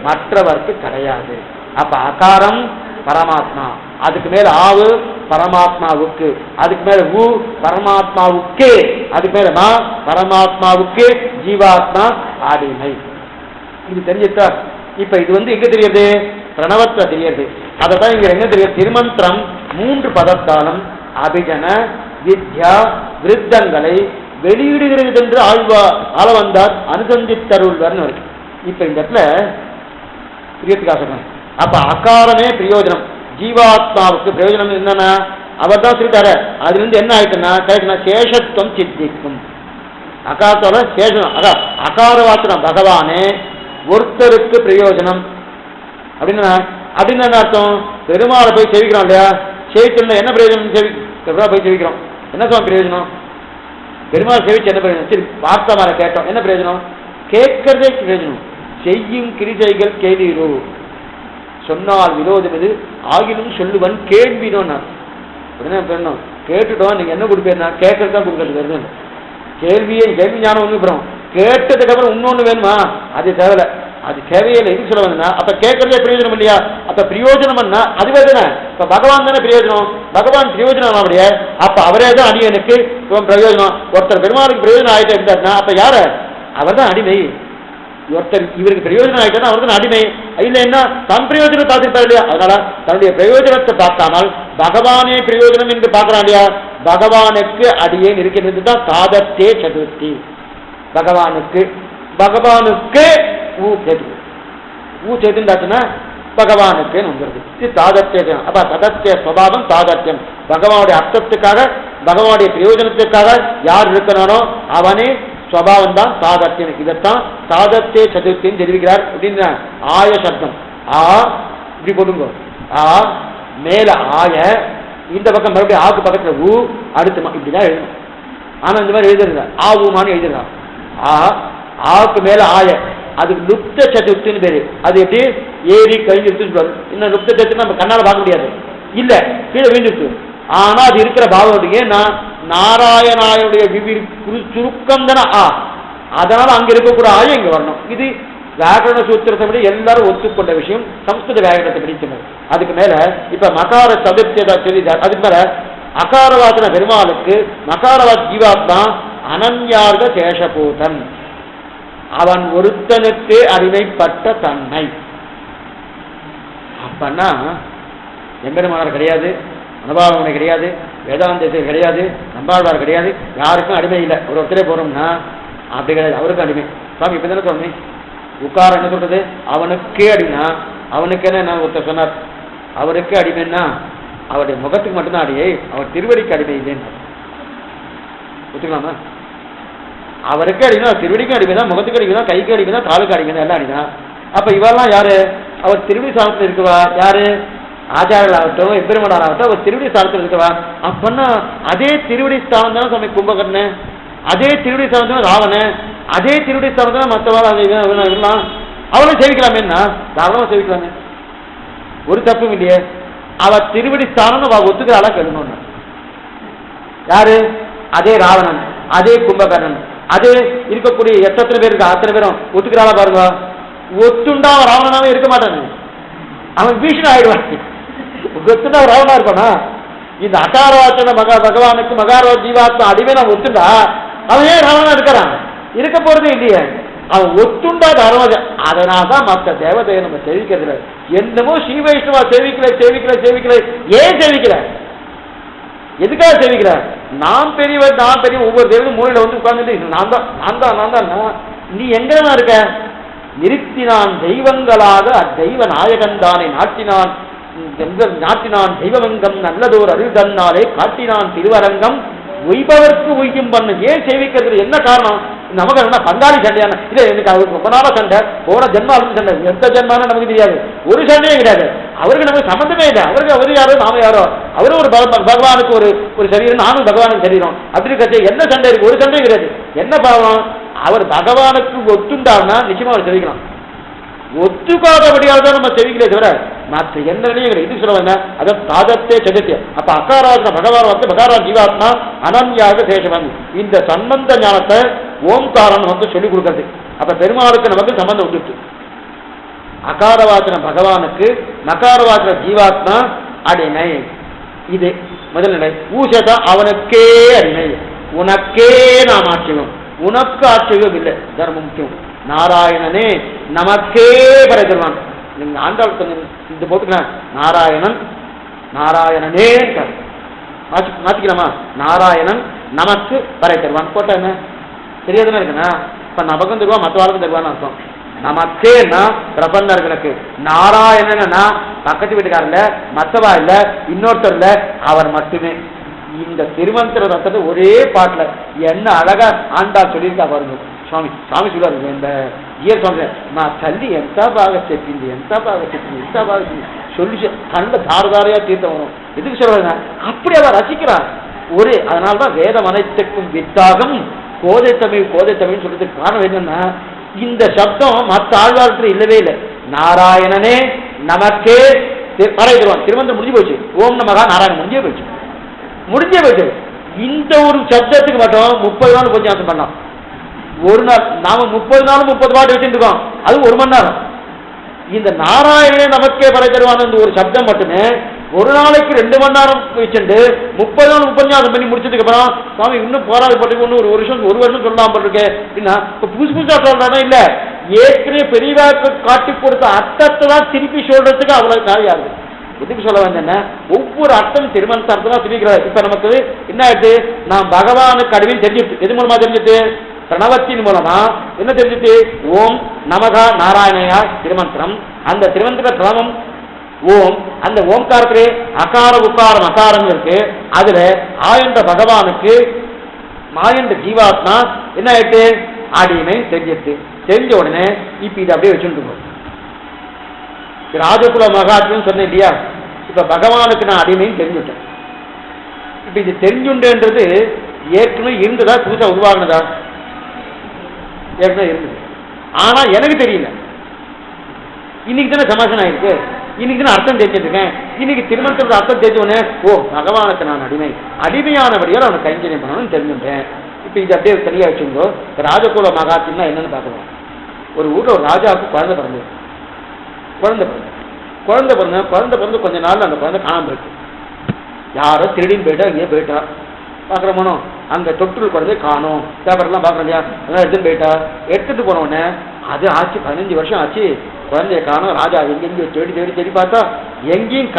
மற்றவருக்கு கிடையாது. அப்ப அகாரம் பரமாத்மா, அதுக்கு மேல ஆவு பரமாத்மாவுக்கு, அதுக்கு மேல ஊ பரமாத்மாவுக்கே, அதுக்கு மேல மா பரமாத்மாவுக்கு ஜீவாத்மா அடிமை. இது தெரிஞ்சுட்டா இப்ப இது எங்க தெரியுது, பிரணவத்தை தெரியுது. அதான் இங்க என்ன தெரியும், திருமந்திரம் 3 பதத்தாலும் அபிஜன வித்யா விருத்தங்களை வெளியிடுகிறது என்று ஆளவந்தார் அனுசந்தித்தருள்வர்னு இருக்கு. இப்ப இந்த இடத்துல பிரியத்துக்காக சொன்ன அப்ப அகாரமே பிரயோஜனம், ஜீவாத்மாவுக்கு பிரயோஜனம் என்னன்னா அவர் தான் சொல்லிட்டாரு. அதுல இருந்து என்ன ஆயிட்டுன்னா கிடைக்குன்னா சேஷத்துவம் சித்திக்கும். அகாரத்தோட சேஷம், அதான் அகார வாசனம் பகவானே ஒருத்தருக்கு பிரயோஜனம் அப்படின்னு அப்படின்னு என்ன அர்த்தம், பெருமாளை போய் சேவிக்கிறோம் இல்லையா, சேவிச்சோம்னா என்ன பிரயோஜனம், போய் சேவிக்கிறோம் என்ன சொல்ல பிரயோஜனம், பெருமாள் சேவிச்சு என்ன பிரயோஜனம், சரி வார்த்தை மேல கேட்டோம் என்ன பிரயோஜனம், கேட்கறதே பிரயோஜனம். செய்யும் கிரிசைகள் கேளீரோ சொன்னால் விரோதம் இது ஆகினும் சொல்லுவன் கேள்வினோன்னா உடனே பெறணும், கேட்டுட்டோம் நீங்க என்ன கொடுப்பேன்னா கேட்கறது தான் கொடுக்கறது. கேள்வியே கேள்வி ஞானம் ஒன்று அப்புறம் கேட்டதுக்கு அப்புறம் இன்னொன்னு வேணுமா, அது தேவையில்லை, அது தேவையில்லை. எதுக்கு சொல்ல வேணும்னா அப்ப கேட்கறதே பிரயோஜனம் இல்லையா, அப்ப பிரயோஜனம்னா அதுவே தானே. இப்ப பகவான் தானே பிரயோஜனம், பகவான் பிரயோஜனம் அவருடைய, அப்ப அவரே தான் அடியனுக்கு பிரயோஜனம். ஒருத்தர் பெருமாளுக்கு பிரயோஜனம் ஆகிட்டே இருந்தாருன்னா அப்ப யாரு, அவர் தான் அடிமை. ஒருத்தர் இவருக்கு பிரயோஜனம் ஆகிட்டா அவர் தான் அடிமை. இல்லைன்னா தன் பிரயோஜனம் பார்த்துருப்பாரு இல்லையா, அதனால தன்னுடைய பிரயோஜனத்தை பார்க்காமல் பகவானே பிரயோஜனம் என்று பார்க்கிறான் இல்லையா, பகவானுக்கு அடியேன் இருக்கின்றது தான் தாதத்தே சதுர்த்தி. பகவானுக்கு பகவானுக்கு ஊ சேர்த்துட்டாச்சுன்னா பகவானுக்குன்னு வந்துருது. இது தாதத்தியம். அப்ப ததத்திய சுபாவம் தாதத்தியம். பகவானுடைய அர்த்தத்துக்காக பகவானுடைய பிரயோஜனத்துக்காக யார் இருக்கிறானோ அவனே சுபாவம் தான் தாதத்தியம். இதைத்தான் தாதத்தே சதுர்த்தின்னு தெரிவிக்கிறார். அப்படின்னு ஆய சப்தம் ஆ இப்படி போட்டுங்க, ஆ மேல ஆய, இந்த பக்கம் மறுபடியும் ஆக்கு பக்கத்துல ஊ, அடுத்து இப்படிதான் எழுதணும். ஆனா இந்த மாதிரி எழுதுறா ஆ ஊமான்னு எழுதுறா. ஆ ஆக்கு மேல ஆய, அதுக்கு லுப்த சதுர்த்தின்னு பேரு. அது எப்படி ஏறி கழிஞ்சிருச்சு, இன்னும் லுப்த சதுர்த்தி நம்ம கண்ணால பார்க்க முடியாது, இல்ல கீழே விழுந்துருச்சு. ஆனா அது இருக்கிற பாவம் ஏன்னா நாராயணாயுடைய சுருக்கம் தானே ஆ, அதனால அங்க இருக்கக்கூடிய ஆய இங்க வரணும். இது வியாக்கரண சூத்திரத்தை விட எல்லாரும் ஒத்துக்கொண்ட விஷயம், சம்ஸ்கிருத வியாக்கரணத்தை படிக்கணும். அதுக்கு மேல இப்ப மகார சதுர்த்தியதா சொல்லிட்டார். அதுக்கு மேல அகாரவாசன பெருமாளுக்கு மகாரவாத் ஜீவாத்மா அனன்யார்க சேஷபூதன், அவன் ஒருத்தனுக்கு அடிமைப்பட்ட தன்மை. அப்பன்னா எம்பெருமானார் கிடையாது, அனுபாவனை கிடையாது, வேதாந்தத்தில் கிடையாது, நம்பாழ்வார் கிடையாது, யாருக்கும் அடிமை இல்லை. ஒரு ஒருத்தரே போறோம்னா அப்படி கிடையாது, அவருக்கும் அடிமை. சுவாமி இப்ப தானே சொன்னேன், உட்கார என்ன சொல்றது, அவனுக்கே அடிமைனா அவனுக்கு என்ன ஒருத்தர் சொன்னார், அவருக்கு அடிமைன்னா அவருடைய முகத்துக்கு மட்டும்தான் அடியை, அவர் திருவடிக்கு அடிமை இல்லைன்னு ஒத்துக்கலாமா? அவருக்கு அடிமைதான், திருவடிக்கும் அடிமைதான், முகத்துக்கு அடிமைதான், கைக்கு அடிமைதான், காலுக்கு அடிமைதான், எல்லாம் அடிதான். அப்ப இவெல்லாம் யாரு, அவர் திருவடி சாதத்தில் இருக்கவா யாரு, ஆச்சாரியர்களாகட்டும் எம்பெருமானாராகட்டும் அவர் திருவடி ஸ்தானத்தில் இருக்கவா. அப்பன்னா அதே திருவடி ஸ்தானம் தானே சுவாமி கும்பகர்ணன், அதே திருவடி ஸ்தானம் தானே ராவணன், அதே திருவடி ஸ்தானம் தானே மற்றவாள் இருக்கலாம். அவளும் சேவிக்கலாமேன்னா தாராளமா சேவிக்கலாமே, ஒரு தப்பும் இல்லையே. அவ திருவடி ஸ்தானம் ஒத்துக்கிறாளா கேட்கணும். யாரு, அதே ராவணன், அதே கும்பகர்ணன், அதே இருக்கக்கூடிய எத்தனை பேர் இருக்கா அத்தனை பேரும் ஒத்துக்கிறாளா பாருங்க. ஒத்துண்டா அவன் ராவணனாவே இருக்க மாட்டானு, அவன் பீஷன் ஆயிடுவான். ஒத்துண்டா ராவணா இருப்பானா? இந்த அகாரவாச்சன பகவானுக்கு மகாரவ ஜீவாத்மா அடிமை நான் ஒத்துண்டா அவன் ஏன் ராவணா இருக்கிறான், இருக்க போறதே இல்லையே. அவன் ஒத்துண்டா தரவாத. அதனால்தான் மற்ற தேவதையை நம்ம சேவிக்கிறதுல என்னமோ ஸ்ரீ வைஷ்ணவா சேவிக்கல சேவிக்கல சேவிக்கல. ஏன் சேவிக்கல, எதுக்காக சேவிக்கிற? நான் பெரியவர், நான் பெரிய, ஒவ்வொரு தேவனும் மூலையில வந்து உட்கார்ந்துட்டு நான் தான் நான் தான் நான் தான். நீ எங்கதான் இருக்க? நிறுத்தினான் தெய்வங்களாக அத்தெய்வ நாயகன் தானே நாட்டினான் நாட்டினான் தெய்வமங்கம் நல்லதோர் அருள் தன்னாலே காட்டினான் திருவரங்கம் உய்பவர்க்கு உய்யும் பண்ணு. ஏன் சேவிக்கிறது என்ன காரணம்? நமக்கு என்ன பங்காளி சண்டையான இல்லை, எனக்கு அவருக்கு ரொம்ப நாள சண்டை, போன ஜென்மாலும் சண்டை, எந்த ஜென்மாலும் நமக்கு தெரியாது, ஒரு சண்டையும் கிடையாது. அவருக்கு நமக்கு சம்பந்தமே இல்லை. அவருக்கு அவர் யாரோ நாம யாரோ, அவரும் ஒரு பகவானுக்கு ஒரு சரீரம், நானும் பகவானுக்கு சரீரம். அப்படி கட்சி என்ன சண்டை இருக்கு? ஒரு சண்டையும் கிடையாது. என்ன பாவம்? அவர் பகவானுக்கு ஒத்துண்டாருன்னா நிச்சயமா அவர் செவிக்கலாம். ஒத்துக்காதபடியால் தான் நம்ம செவிக்கலே தவிர மற்ற எந்த நிலையும் இது சொல்ல அதான் தாதத்தே சதத்திய. அப்ப அகாராஜன பகவான் வந்து பகாரா ஜீவாத்மா அனன்யாக சேஷவன். இந்த சம்பந்த ஞானத்தை ஓம்காரன் நமக்கு சொல்லிக் கொடுக்கறது. அப்ப பெருமாளுக்கு நமக்கு சம்பந்தம் வந்துட்டு அகாரவாச்சன பகவானுக்கு நகாரவாச்சன ஜீவாத்மா அடிமை. இது முதல் நிலை. ஊசதா அவனுக்கே அடிமை, உனக்கே நாம் ஆட்சியம், உனக்கு ஆட்சியம் இல்லை. தர்மம் முக்கியம். நாராயணனே நமக்கே படைத்தருவான். நீங்க ஆண்டாள் இந்த போட்டுக்கலாம். நாராயணன் நாராயணனே மாத்திக்கலாமா? நாராயணன் நமக்கு படைத்தருவான் போட்டா என்ன தெரியாதுன்னு இருக்குண்ணா. இப்ப நமக்கும் தருவான் மற்றவாளுக்கும் தருவான்னு அர்த்தம். நமக்கேன்னா பிரபந்தர்களுக்கு, நாராயணனா பக்கத்து வீட்டுக்காரர் இல்ல, மற்றவா இல்ல, இன்னொருத்தர் இல்ல, அவர் மட்டுமே. இந்த திருமந்திர ரத்தத்தை ஒரே பாட்டுல என்ன அழகா ஆண்டாள் சொல்லியிருக்கா பாருங்க. சுவாமி சொல்லுவாரு இந்த ஜியர் சுவாமி, நான் தள்ளி ఎంత బాగా చెప్పింది ఎంత బాగా చెప్పింది ఎంత బాగా சொல்லி கண்ட தாரதாரையா தீர்த்தம் வரும். எதுக்கு சொல்றாங்க? அப்படி அவர் ரசிக்கிறார் ஒரு. அதனால்தான் வேதம் அனைத்துக்கும் வித்தாகம் கோதை தமிழ் கோதை தமிழ் சொல்றதுக்கு காரணம் என்னன்னா, இந்த சப்தம் மற்ற ஆழ்வாரத்தில் இல்லவே இல்லை. நாராயணனே நமக்கே படைத்திருவான். திருமந்திரம் முடிஞ்சு போச்சு. ஓம் நமகா நாராயணன் முடிஞ்சே போச்சு. இந்த ஒரு சப்தத்துக்கு மட்டும் 30 நாள் உபன்யாசம் பண்ணலாம். ஒரு நாள் நாம 30 நாளும் 30 பாட்டு வச்சுட்டு இருக்கோம், அது 1 மணி நேரம். இந்த நாராயணனே நமக்கே படைத்தருவான் அந்த ஒரு சப்தம் மட்டுமே ஒரு நாளைக்கு 2 மணி நேரம் வச்சுட்டு 30 நாள் உபன்யாசம் பண்ணி முடிச்சதுக்கு அப்புறம் சுவாமி இன்னும் போராது பட்டுக்கு ஒன்று ஒரு வருஷம் சொல்லலாம் பட்டிருக்கு அப்படின்னா, இப்போ புதுசா சொல்றானா இல்ல, ஏற்கனவே பெரியவாக்கு காட்டி கொடுத்த அர்த்தத்தை தான் திருப்பி சொல்றதுக்கு அவ்வளவு காரியம் இருக்கு. எதுக்கு சொல்ல வந்தேன்னா, ஒவ்வொரு அர்த்தம் திருமண அர்த்தம் தான் சொல்லிக்கிறார். இப்ப நமக்கு என்ன ஆயிடுச்சு, நாம் பகவானுக்கு அடிவில் தெரிஞ்சிட்டு எது மூலமா தெரிஞ்சிட்டு, பிரணவத்தின் மூலமா என்ன தெரிஞ்சிட்டு, ஓம் நமகா நாராயணையா திருமந்திரம். அந்த திருமந்திர பிரணவம் ஓம், அந்த ஓம்காரத்திலே அகார உக்காரம் அகாரம் இருக்கு. அதுல ஆயண்ட பகவானுக்கு மாயண்ட ஜீவாத்மா என்ன ஆயிட்டு அடிமை தெரிஞ்சிட்டு. தெரிஞ்ச உடனே இப்ப இது அப்படியே வச்சுட்டு ராஜகுல மகாத்மியம் சொன்னேன் இல்லையா, இப்ப பகவானுக்கு நான் அடிமைன்னு தெரிஞ்சுட்டேன். இப்ப இது தெரிஞ்சுண்டேன்றது ஏற்கனவே இருந்ததா புதுசா உருவாகினதா? ஏற்கனவே இருந்தது, ஆனா எனக்கு தெரியல. இன்னைக்கு தானே சமாசனம் ஆயிருக்கு, இன்னைக்கு தான் அர்த்தம் தெரிஞ்சிருக்கேன். இன்னைக்கு திருமணத்தோட அர்த்தம் தெரிஞ்சவனே, ஓ பகவானுக்கு நான் அடிமையானபடியால் அவனுக்கு கைங்கரியம் பண்ணணும்னு தெரிஞ்சுட்டேன். இப்ப இது அப்படியே தனியா வச்சுக்கோ. ராஜகுல மகாத்மியம்னா என்னன்னு பார்க்கலாம். ஒரு ஊர்ல ஒரு ராஜாவுக்கு குழந்தை பிறந்து கொஞ்ச நாள் அந்த குழந்தை காணாம இருக்கு. யாரோ திருடின்னு போயிட்டா, எங்கேயோ போயிட்டா பாக்குறோமோ, அங்க தொற்று குழந்தை காணும், பேப்பர்லாம் பாக்குறோம் இல்லையா, அதெல்லாம் எடுத்துட்டு போன உடனே அது ஆச்சு 15 வருஷம் ஆச்சு, குழந்தைய காணும். ராஜா எங்கெங்கேயும் தேடி பார்த்தா எங்கேயும்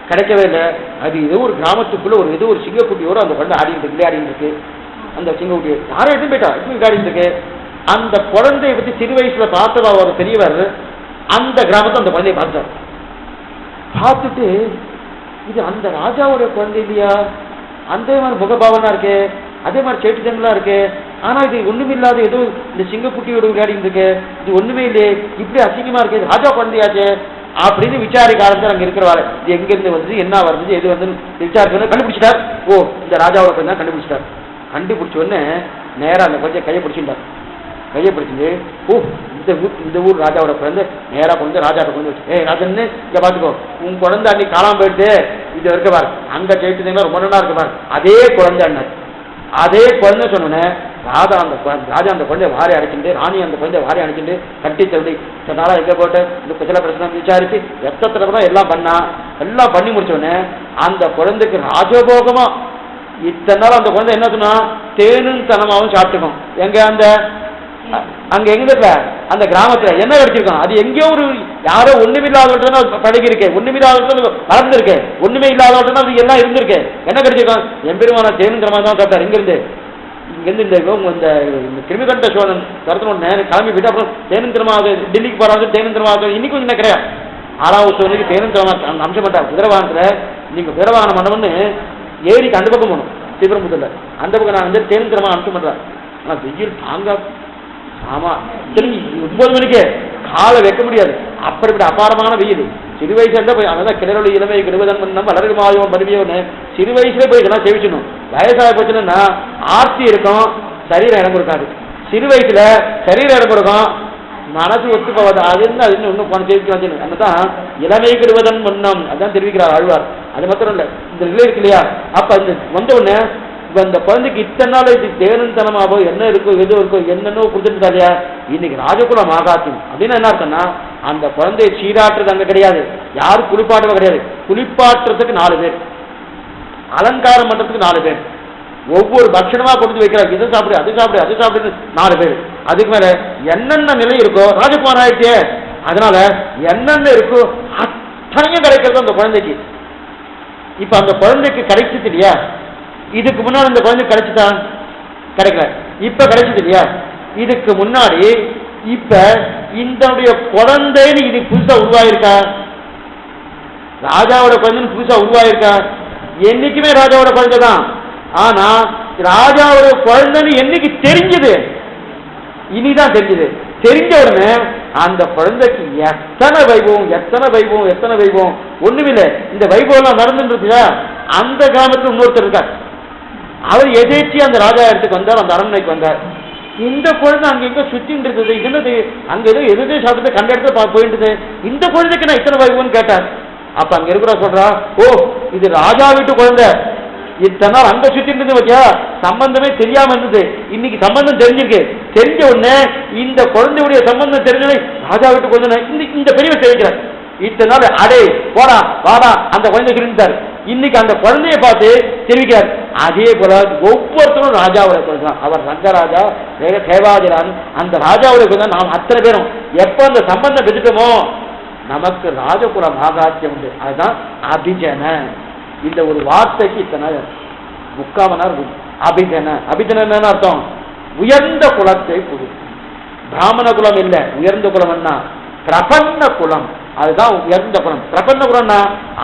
கிடைக்கவே இல்லை. அது ஏதோ ஒரு கிராமத்துக்குள்ள ஏதோ ஒரு சிங்கக்குட்டியோட அந்த குழந்தை ஆடிட்டு இருக்கு. அந்த சிங்கக்குட்டி யாரும் எடுத்துன்னு போயிட்டா, எப்படி ஆடிட்டு இருக்கு. அந்த குழந்தைய பத்தி சிறு வயசுல பார்த்தவா ஒரு பெரியவர் அந்த கிராமத்தை அந்த குழந்தைய பார்த்துட்டு இது அந்த ராஜாவோட குழந்தை இல்லையா, அந்த மாதிரி முகபாவனா இருக்கு, அதே மாதிரி சேட்டுத்தங்களா இருக்கு, ஆனா இது ஒண்ணுமில்லாத ஏதோ இந்த சிங்கக்குட்டியோட விளையாடிட்டு இருக்கு, இது ஒண்ணுமே இல்லையே, இப்படி அசிங்கமா இருக்கு, ராஜா குழந்தையாச்சு அப்படின்னு விசாரிக்க ஆரம்பிச்சு. அங்க இருக்கிறவாரு இது எங்க இருந்து வந்து என்ன வருது எது வந்து விசாரிச்சு கண்டுபிடிச்சிட்டார். ஓ இந்த ராஜாவோட குழந்தை கண்டுபிடிச்சிட்டார். கண்டுபிடிச்ச உடனே நேரா அந்த கொஞ்சம் கையை பிடிச்சிட்டார். கையை பிடிச்சிட்டு, ஓ இந்த ஊர் ராஜாவோட குழந்தை நேரா கொண்டு ராஜாவோட குழந்தை வச்சு, ராஜன்னு இங்க பாத்துக்கோ, உன் குழந்தை அன்னைக்கு காணாம போயிட்டு இது இருக்க பாரு, அங்க கேட்டு ரொம்ப நல்லா இருக்கு பாரு, அதே குழந்தை அண்ணன். அதே குழந்தை சொன்னோன்னே ராஜா அந்த குழந்தைய வாரி அடைச்சிட்டு, ராணி அந்த குழந்தைய வாரி அடைச்சிட்டு கட்டி தள்ளி நாளா எங்க போட்டு இந்த சில பிரச்சனை விசாரிச்சு எத்தனை தான் எல்லாம் பண்ணி முடிச்சோடனே அந்த குழந்தைக்கு ராஜபோகமா இத்தனை நாள் அந்த குழந்தை என்ன சொன்னா தேனும் தனமாவும் சாப்பிட்டுக்கும். எங்க அங்க எங்க அந்த கிராமத்துல என்ன கிடைச்சிருக்கோம், அது எங்கேயோ ஒரு யாரோ ஒண்ணுமில்லாதவர்கிட்ட பழகி இருக்கு, ஒண்ணுமில்லாதவர்கிட்ட வளர்ந்து இருக்கு, ஒண்ணுமே இல்லாதவர்கிட்ட அது எல்லாம் இருந்திருக்கு. என்ன கிடைச்சிருக்கோம், எம்பெருமான தேனுந்திரமா தான் சாப்பிட்டார். இங்கிருந்து இந்த கிருமிகண்ட சோழன் கருத்து நேரம் கிளம்பி போயிட்டு அப்புறம் தேனுந்திரமா டெல்லிக்கு போறாங்க. தேனுந்திரமா இன்னைக்கும் என்ன கிடையாது, 6வது சோழனுக்கு தேனுந்திரமா அம்சம் பண்றாரு. குதிரவாகனத்துல நீங்க குதிரவாகனம் பண்ணணும்னு ஏரிக்கு அந்த பக்கம் போகணும், சிவரம்புத்தூர்ல அந்த பக்கம் நான் வந்து தேனுந்திரமா அம்சம் பண்றேன். ஆனா வெயில் தாங்க, ஆமா 9 மணிக்கு காலை வைக்க முடியாது, அப்படிப்பட்ட அபாரமான வெயில். சிறு வயசுல இருந்தா போய் அதான் கிணறு இளமை கிருபதம் பண்ணம் வளர்கு மாயம் பருவியோன்னு சிறு வயசுல போய் இதெல்லாம் சேவிச்சணும். வயசாக போச்சுன்னா ஆர்த்தி இருக்கும், சரீரம் இடம் இருக்காது. சிறு வயசுல சரீரம் இடம் கொடுக்கும், மனசு ஒத்து போவது. அது அது இன்னும் போன செய்திக்கு வந்து அதுதான் இளமை கெடுவதன் முன்னம், அதான் தெரிவிக்கிறார் ஆழ்வார். அது மாத்திரம் இல்லை, இந்த நிலை இருக்கு இல்லையா, அப்ப இந்த வந்த உடனே இந்த குழந்தைக்கு இத்தனை நாள் இது தேனந்தனமாவோ என்ன இருக்கோ எது இருக்கோ என்னென்னோ கொடுத்துட்டு இல்லையா, இன்னைக்கு ராஜகுலம் ஆகாத்தியம் அப்படின்னு என்ன அர்த்தம்னா, அந்த குழந்தையை சீராட்டுறது அங்க கிடையாது, யாரும் குளிப்பாட்டுவா கிடையாது. குளிப்பாட்டுறதுக்கு 4 பேர், அலங்காரம் பண்றதுக்கு 4 பேர், ஒவ்வொரு பட்சணமா கொடுத்து வைக்கிறாங்க, இதை சாப்பிடு அது சாப்பிடு அது சாப்பிடு 4 பேர். அதுக்கு மேல என்னென்ன நிலை இருக்கோ ராஜகுமார் ஆயிடுச்சே, அதனால என்னென்ன இருக்கோ அத்தனையும் கிடைக்கிறது அந்த குழந்தைக்கு. இப்ப அந்த குழந்தைக்கு கிடைச்சது இல்லையா, இதுக்கு முன்னாடி இந்த குழந்தை கிடைச்சுதா? கிடைக்கல. இப்ப கிடைச்சது இல்லையா, இதுக்கு முன்னாடி இப்ப இந்த குழந்தைன்னு இது புதுசா உருவாயிருக்கா? ராஜாவோட குழந்தைன்னு புதுசா உருவாயிருக்கா? என்னைக்குமே ராஜாவோட குழந்தை தான். ஆனா ராஜாவோட குழந்தைன்னு என்னைக்கு தெரிஞ்சது? இனிதான் தெரிஞ்சது. தெரிஞ்ச உடனே அந்த குழந்தைக்கு எத்தனை வைபவம் எத்தனை வைபவம் எத்தனை வைபவம் ஒண்ணுமில்லை. இந்த வைபவம் நடந்துட்டு இருக்குதா, அந்த கிராமத்தில் இன்னொருத்தர் இருக்கார், அவர் எதேச்சி அந்த ராஜா இடத்துக்கு வந்தார், அந்த அரண்மனைக்கு வந்தார். இந்த குழந்தை அங்க எங்க சுத்தின்னு இருக்குது, என்னது அங்க ஏதோ எதுதே சாப்பிட்டு கண்ட இடத்துல போயிட்டு, இந்த குழந்தைக்கு நான் இத்தனை வைபவம்னு கேட்டார். அப்ப அங்க இருக்கிற சொல்றா, ஓ இது ராஜா வீட்டு குழந்தை, இத்தனை நாள் அங்க சுத்திட்டு இருந்து வச்சா சம்பந்தமே தெரியாம இருந்தது, இன்னைக்கு சம்பந்தம் தெரிஞ்சிருக்கு. தெரிஞ்ச உடனே இந்த குழந்தையுடைய சம்பந்தம் தெரிஞ்சது ராஜா வீட்டு குழந்தை, இந்த பெரியவர் தெரிவிக்கிறார். இத்தனை நாள் அடே போடா வாடா அந்த குழந்தை இருந்தார், இன்னைக்கு அந்த குழந்தைய பார்த்து தெரிவிக்கிறார். அதே போல ஒவ்வொருத்தரும் ராஜாவுடைய குழந்தை, அவர் ரங்கராஜா சேவாஜிரான், அந்த ராஜாவுடைய குழந்தை நாம் அத்தனை பேரும் எப்ப அந்த சம்பந்தம் பெற்றுட்டோமோ நமக்கு ராஜகுலம் ஆகாத்தியம் உண்டு. அதுதான் அபிஜன. இந்த ஒரு வார்த்தைக்கு இத்தனை 3/4 மணி நேரம். அபிஜன அபிஜன என்ன அர்த்தம்? உயர்ந்த குலத்தை கொடுக்கும். பிராமண குலம் இல்லை, உயர்ந்த குலம் என்ன? பிரபன்ன குலம். அதுதான் உயர்ந்த குலம். பிரபன்ன குலம்னா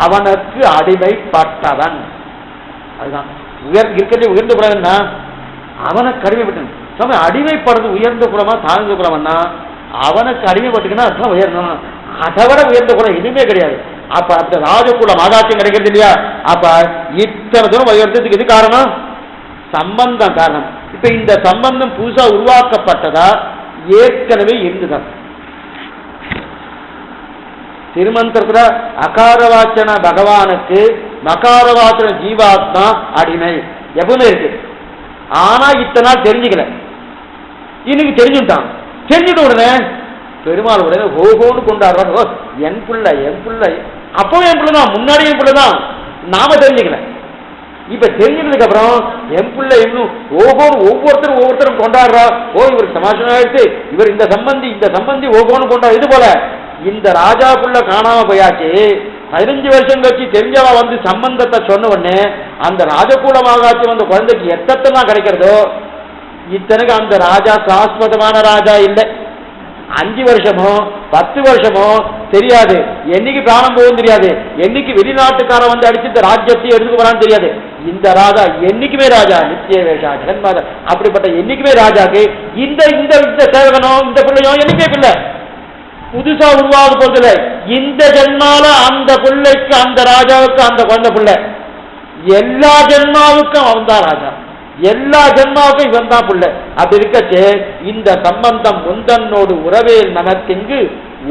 அவனுக்கு அடிமைப்பட்டவன். அதுதான் இருக்கிறது உயர்ந்த குலம். என்ன? அவனுக்கு அடிமைப்பட்டவன். சமயம் அடிமைப்படுறது உயர்ந்த குலமா தாழ்ந்த குலம்னா, அவனுக்கு அடிமைப்பட்டுக்குன்னா அதுதான் உயர்ந்தவன். அதை விட உயர்ந்த குலம் எதுவுமே கிடையாது. அப்ப அந்த ராஜகுலம் ஆகாத்தியம் கிடைக்கிறது இல்லையா, அப்ப இத்தனை தூரம் உயர்ந்ததுக்கு எது காரணம்? சம்பந்தம் காரணம். இப்ப இந்த சம்பந்தம் புதுசா உருவாக்கப்பட்டதா ஏற்கனவே இருந்துதான். திருமந்திரத்துல அகாரவாச்சன பகவானுக்கு மகாரவாச்சன ஜீவாத்மா அடிமை எப்பவுமே இருக்கு. ஆனா இத்தனை நாள் தெரிஞ்சுக்கல, இன்னைக்கு தெரிஞ்சுட்டான். தெரிஞ்சுட்ட உடனே பெருமாள் உடனே ஹோஹோன்னு கொண்டாடுறாங்க, என் பிள்ளை என் பிள்ளை. அப்பவும் என் பிள்ளை தான், முன்னாடி என் பிள்ளை தான், நாம தெரிஞ்சுக்கல. இப்ப தெரிஞ்சதுக்கு அப்புறம் என் பிள்ளை இன்னும் ஓஹோன்னு ஒவ்வொருத்தரும் கொண்டாடுறா. ஓ இவருக்கு சமாசனம் ஆயிடுச்சு, இவர் இந்த சம்பந்தி ஓஹோன்னு கொண்டாடு. இது போல இந்த ராஜா புள்ள காணாம போயாச்சு. 15 வருஷம் கழிச்சு தெரிஞ்சவா வந்து சம்பந்தத்தை சொன்ன உடனே அந்த ராஜகூலமாகாச்சும் அந்த குழந்தைக்கு எத்தெல்லாம் கிடைக்கிறதோ, இத்தனைக்கு அந்த ராஜா சாஸ்வதமான ராஜா இல்லை. 5 வருஷமோ 10 வருஷமோ தெரியாது, என்னைக்கு பிராணம் போகும் தெரியாது, என்னைக்கு வெளிநாட்டுக்காரன் வந்து அடிச்சு இந்த ராஜ்யத்தை எடுத்துக்க வரான்னு தெரியாது. இந்த ராஜா என்னைக்குமே ராஜா, நித்திய வேஷா ஜெகன்மாதா. அப்படிப்பட்ட என்னைக்குமே ராஜாக்கு இந்த இந்த சேவகனோ இந்த பிள்ளையோ என்னைக்குமே பிள்ளை புதுசா உருவாக போறதில்லை. இந்த ஜென்மால அந்த பிள்ளைக்கு அந்த ராஜாவுக்கு அந்த குழந்தை பிள்ளை, எல்லா ஜென்மாவுக்கும் அவன் தான் ராஜா, எல்லா ஜென்மாவுக்கும் இவன் தான் பிள்ளை. அப்படி இருக்கச்சு இந்த சம்பந்தம் முந்தனோடு உறவே நமக்கு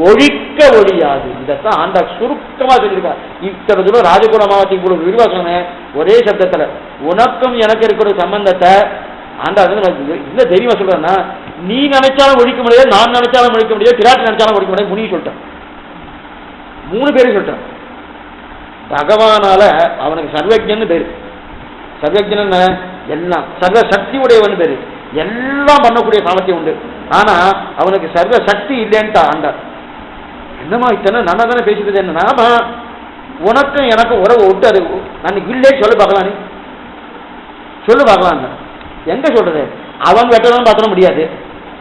ஒழிக்க ஒழியாது. இதைத்தான் ஆண்டா சுருக்கமா சொல்லியிருக்கார். இத்தனை தூரம் ராஜகுலமாவத்தி கூட விரிவா சொன்னேன் ஒரே சப்தத்துல. உனக்கும் எனக்கு இருக்கிற சம்பந்தத்தை ஆண்டா என்ன தெரியுமா சொல்றேன்னா, நீ நினைச்சாலும் ஒழிக்க முடியாது, நான் நினைச்சாலும் ஒழிக்க முடியாது, பிராட்டி நினைச்சாலும் ஒழிக்க முடியாது. முனி சொல்லிட்டேன், 3 பேரும் சொல்லிட்டேன். பகவானால அவனுக்கு சர்வஜன்னு பேரு. சர்வஜன் எல்லாம் சர்வ சக்தி உடையவன் பேரு, எல்லாம் பண்ணக்கூடிய சாமர்த்தியம் உண்டு. ஆனா அவனுக்கு சர்வ சக்தி இல்லைன்ட்டா ஆண்டார். என்னமா இத்தனை நானா தானே பேசிட்டு என்ன, ஆமா உனக்கும் எனக்கும் உறவு விட்டு அது நான் இல்லே சொல்லு பார்க்கலாம், நீ சொல்லு பார்க்கலாம். எங்க சொல்றது? அவன் வெட்டணும் பார்த்த முடியாது.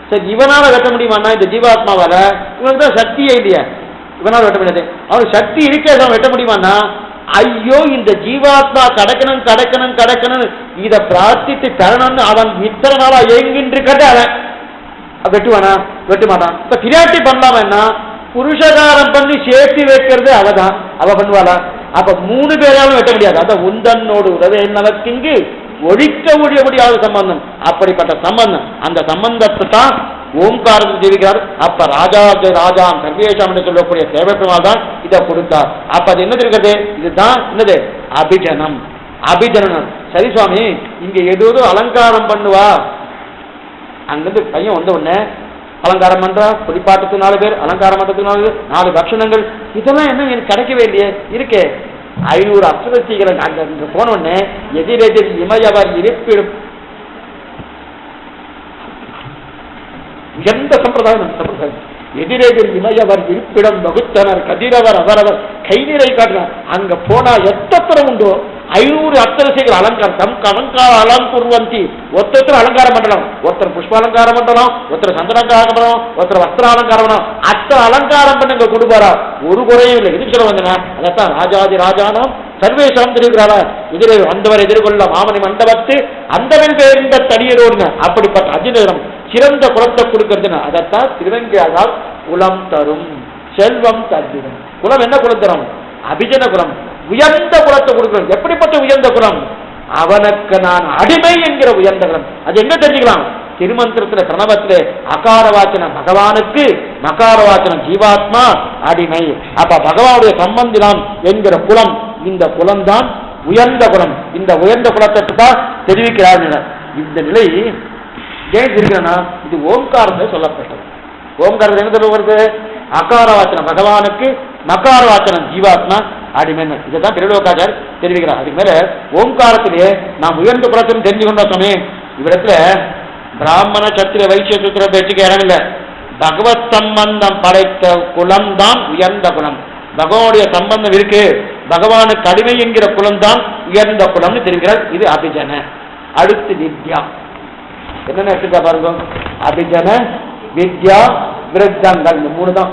சரி இவனால வெட்ட முடியுமாண்ணா? இந்த ஜீவாத்மாவால இவனுக்கு தான் சக்தியே இல்லையா, இவனால வெட்ட முடியாது. அவனுக்கு சக்தி இருக்கே, வெட்ட முடியுமாண்ணா? ஐயோ இந்த ஜீவாத்மா கடக்கணும் கடக்கணும் கடக்கணும் இதை பிரார்த்தித்து தரணும்னு அவன் இத்தனை நாளா எங்கின்று கட்ட அவன் வெட்டுவானா? வெட்ட மாட்டான். இப்ப கிராட்டி பண்ணலாமா? என்ன புருஷகாரம் பண்ணி சேர்த்து வைக்கிறது அவதான், அவ பண்ணுவாளா? அப்ப 3 பேராலும் வெட்ட முடியாது. அத உந்தன்னோடு உறவே நமக்கு ஒழிக்க முடியாத சம்பந்தம். அப்படிப்பட்ட சம்பந்தம், அந்த சம்பந்தத்தை தான் ஓம்காரத்தில் தெரிவிக்கிறார். அப்ப ராஜாம் சர்வேஷாம் என்று சொல்லக்கூடிய தேவப்பெருமாள் தான் இதை கொடுத்தார். அப்ப அது என்ன இருக்கிறது? இதுதான் என்னது? அபிஜனம், அபிஜனம். சரி சுவாமி, இங்க ஏதோ அலங்காரம் பண்ணுவா, அங்கிருந்து பையன் வந்த உடனே அலங்காரம் பண்றா, குளிப்பாட்டத்துக்கு 4 பேர், அலங்காரம் பண்றதுக்கு 4 பக்ஷணங்கள், இதெல்லாம் என்ன எனக்கு கிடைக்கவே இல்லையே இருக்கே. 500 அப்சரசிகளை அங்க போன உடனே எதிரெதிர் இமயவர் இருப்பிடும் எந்த சம்பிரதாயம், எதிரெதிர் இமயவர் இருப்பிடம் வகுத்தனர் கதிரவர் அவரவர் கைநிறை காட்டினார். அங்க போனா எத்தனை உண்டோ 500 அப்சரசிகள் அலங்காரம் அலங்கார அலங்குர்வந்தி. ஒருத்தர் அலங்காரம் பண்ணலாம், ஒருத்தர் புஷ்ப அலங்காரம் பண்ணலாம், ஒருத்தர் சந்திரங்காரம் பண்ணலாம், ஒருத்தர் வஸ்திர அலங்காரம் பண்ணலாம். அத்தனை அலங்காரம் பண்ண இங்க கொடுப்பாரா, ஒரு குறையும் இல்லை. எதுக்கு சொல்ல வந்தேன்னா, அதைத்தான் ராஜாதி ராஜானம் சர்வேசம் தெரிவிக்கிறாரா. எதிரே வந்தவர் எதிர்கொள்ள மாமணி மண்டபத்து அந்தவன் பேர்ந்த தனியரோடுங்க. அப்படிப்பட்ட அதிநேரம் சிறந்த குலத்தை கொடுக்கறதுன்னு அதைத்தான் திருவங்கியாதால் குலம் தரும் செல்வம் தருகிறோம். குலம் என்ன குலம் தரும்? அபிஜன குலம், உயர்ந்த குலத்தை கொடுக்கிறோம். எப்படிப்பட்ட உயர்ந்த குலம்? அவனுக்கு நான் அடிமை என்கிற உயர்ந்த குலம். அது என்ன தெரிஞ்சுக்கலாம்? திருமந்திரத்துல பிரணவத்திலே அகாரவாச்சனம் பகவானுக்கு, மகாரவாச்சனம் ஜீவாத்மா அடிமை. அப்ப பகவானுடைய சம்பந்திதான் என்கிற குலம், இந்த குலம்தான் உயர்ந்த குலம். இந்த உயர்ந்த குலத்தை தான் தெரிவிக்கிறார். இந்த நிலை ஏன் இருக்கிறனா, இது ஓம்காரத்தில் சொல்லப்பட்டது. ஓம்காரத்தில் என்ன சொல்லுவது? அகாரவாச்சனம் பகவானுக்கு, மகாரவாச்சனம் ஜீவாத்மா அடிமைன்னு. இதைதான் திருலோகாச்சார் தெரிவிக்கிறார். அதுக்கு மேல ஓம்காரத்திலே நாம் உயர்ந்த குலத்தையும் தெரிஞ்சு கொண்ட சமயம் இவ்விடத்துல பிராமண சத்திர வைசிய சூத்திர பேச்சுக்கு இடமில்லை. பகவத் சம்பந்தம் படைத்த குலம் தான் உயர்ந்த குலம். பகவானுடைய சம்பந்தம் இருக்கு, பகவானுக்கு அடிமை என்கிற குலம் தான் உயர்ந்த குலம்னு தெரிவிக்கிறார். இது அபிஜன. அடுத்து வித்யா. என்னென்ன எடுத்துக்கா பாருங்க, அபிஜன வித்யா விருத்தங்கள், இந்த 3 தான்.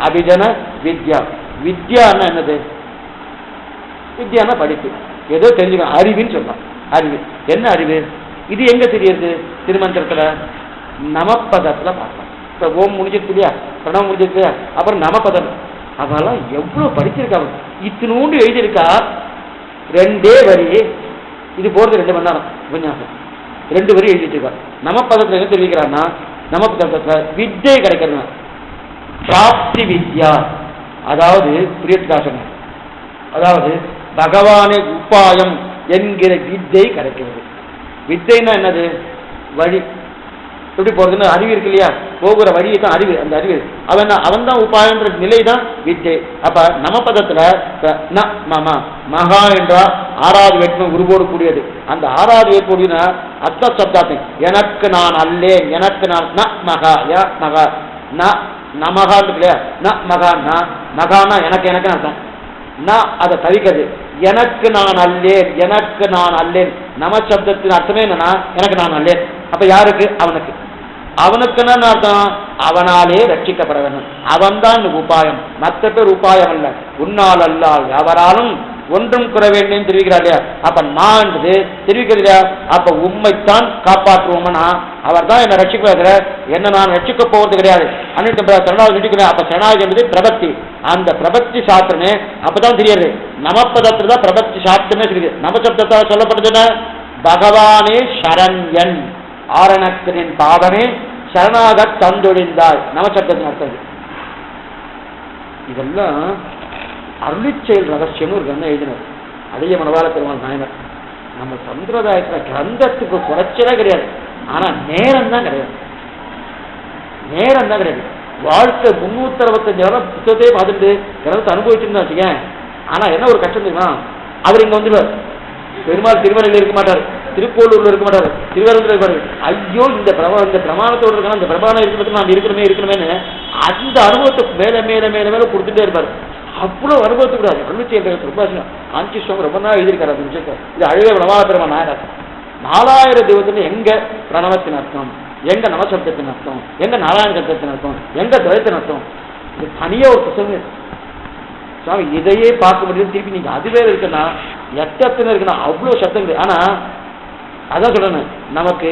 அபிஜன வித்யா. வித்யான்னா என்னது? வித்யானா படிப்பு, ஏதோ தெரிஞ்சுக்கணும், அறிவுன்னு சொல்லலாம். அறிவு என்ன அறிவு? இது எங்க தெரியுது? திருமந்திரத்துல நமப்பதத்துல பார்க்கலாம். இப்ப ஓம் முடிஞ்சிருக்கு இல்லையா, பிரணவம் முடிஞ்சிருக்கு இல்லையா, அப்புறம் நமப்பதம். அதெல்லாம் எவ்வளவு படிச்சிருக்காங்க. இத்தினூண்டு எழுதியிருக்கா, 2 வரி. இது போறது 2 மணி நேரம் உபன்யாசம். 2 வரி எழுதிட்டு இருக்கா. நமப்பதத்துல என்ன தெரிவிக்கிறான்னா, நமப்பதத்துல வித்யை கிடைக்கிறது, பிராப்தி வித்யா. அதாவது பிரியதாசன், அதாவது பகவானே உபாயம் என்கிற வித்தை கிடைக்கிறது. வித்தைன்னா என்னது? வழி. எப்படி போறதுன்னு அறிவு இருக்கு இல்லையா, போகிற வழியை தான் அறிவு. அந்த அறிவு அவன் தான் உபாயன்ற நிலை தான் வித்தை. அப்ப நமபதத்துல மகா என்றா 6வது வேற்றுமை உருவோடு கூடியது. அந்த 6வது வேற்றுமைனா அர்த்த சப்தாத்தை எனக்கு நான் அல்லேன், எனக்கு நான் ந மகா ய மகா ந நமகா இருக்கு இல்லையா, ந மகா ந மகானா எனக்கு எனக்கு அர்த்தம். நான் அதை தவிக்கிறது, எனக்கு நான் அல்லேன், எனக்கு நான் அல்லேன். நம சப்தத்தின் அர்த்தமே என்னன்னா எனக்கு நான் அல்லேன். அப்ப யாருக்கு? அவனுக்கு. அவனுக்குன்னு அர்த்தம் அவனாலே ரட்சிக்கப்பட வேண்டும். அவன் தான் உபாயம், மற்ற பேர் உபாயம் அல்ல. உன்னால் அல்லால் எவராலும் ஒன்றும் குற வேண்டும் தெரிவிக்கிறார் இல்லையா. அப்ப நான் தெரிவிக்கிறது இல்லையா. அப்ப உண்மைத்தான் காப்பாற்றுவோம்னா அவர் தான் என்ன ரட்சிக்கிறார், என்ன நான் ரட்சிக்க போவது கிடையாது. சரணாவது நடிக்கிறேன். அப்ப சரணாவது என்பது பிரபத்தி. அந்த பிரபத்தி சாஸ்திரமே அப்பதான் தெரியாது. நமப்பதத்துல தான் பிரபத்தி சாஸ்திரமே தெரியுது. நமசப்தத்தால் சொல்லப்படுதுன்னா பகவானே சரண்யன், ஆரணத்தின் பாவனே சரணாக தந்தொழிந்தாய். நமசப்தத்தின் அர்த்தம். இதெல்லாம் அருளிச்செயல் ரகசியம்னு ஒரு கண்ணை எழுதினார் அடைய மனவாள பெருமாள் நாயனர். நம்ம சம்பிரதாயத்துல கிரந்தத்துக்கு குறைச்சலே கிடையாது, ஆனா நேரம் தான் கிடையாது. நேரம் தான் கிடையாது. வாழ்க்கை 365 நேரம் புத்தகத்தையே பார்த்துட்டு கிரந்தத்தை அனுபவிச்சுன்னு வச்சுக்க. ஆனா என்ன ஒரு கஷ்டம் தெரியுமா, அவர் இங்க வந்துடுவார். பெருமாள் திருமலையில் இருக்க மாட்டார், திருக்கோளூர்ல இருக்க மாட்டார், திருவரங்கத்தில் இருக்க மாட்டார். ஐயோ இந்த பிரமாணத்தோடு இருக்கணும், இந்த பிரமாணம் இருக்கிறதுக்கு நான் இருக்கணுமேனு அந்த அனுபவத்தை மேல மேல மேல மேல கொடுத்துட்டே இருப்பார். அவ்வளவு அனுபவத்துக்கூடாது. அருளிச்செயல் ரொம்ப ஆஞ்சிஸ்வங்க ரொம்ப நாள் எழுதியிருக்காரு அந்த விஷயத்தை. இது அழகே வளமான பெருமாள் நாயனர். 4000 தெய்வத்துல எங்க பிரணவத்தின் அர்த்தம், எங்க நமசப்தத்தின் அர்த்தம், எங்க நாராயண சப்தத்தின் அர்த்தம், எங்க துவயத்தின் அர்த்தம், இது தனியா ஒரு புத்தகமே சுவாமி. இதையே பார்க்க முடியும். திருப்பி நீங்க அதுவே இருக்குன்னா எத்தனை இருக்குன்னா அவ்வளவு சப்தங்கள். ஆனா அதான் சொல்லணும், நமக்கு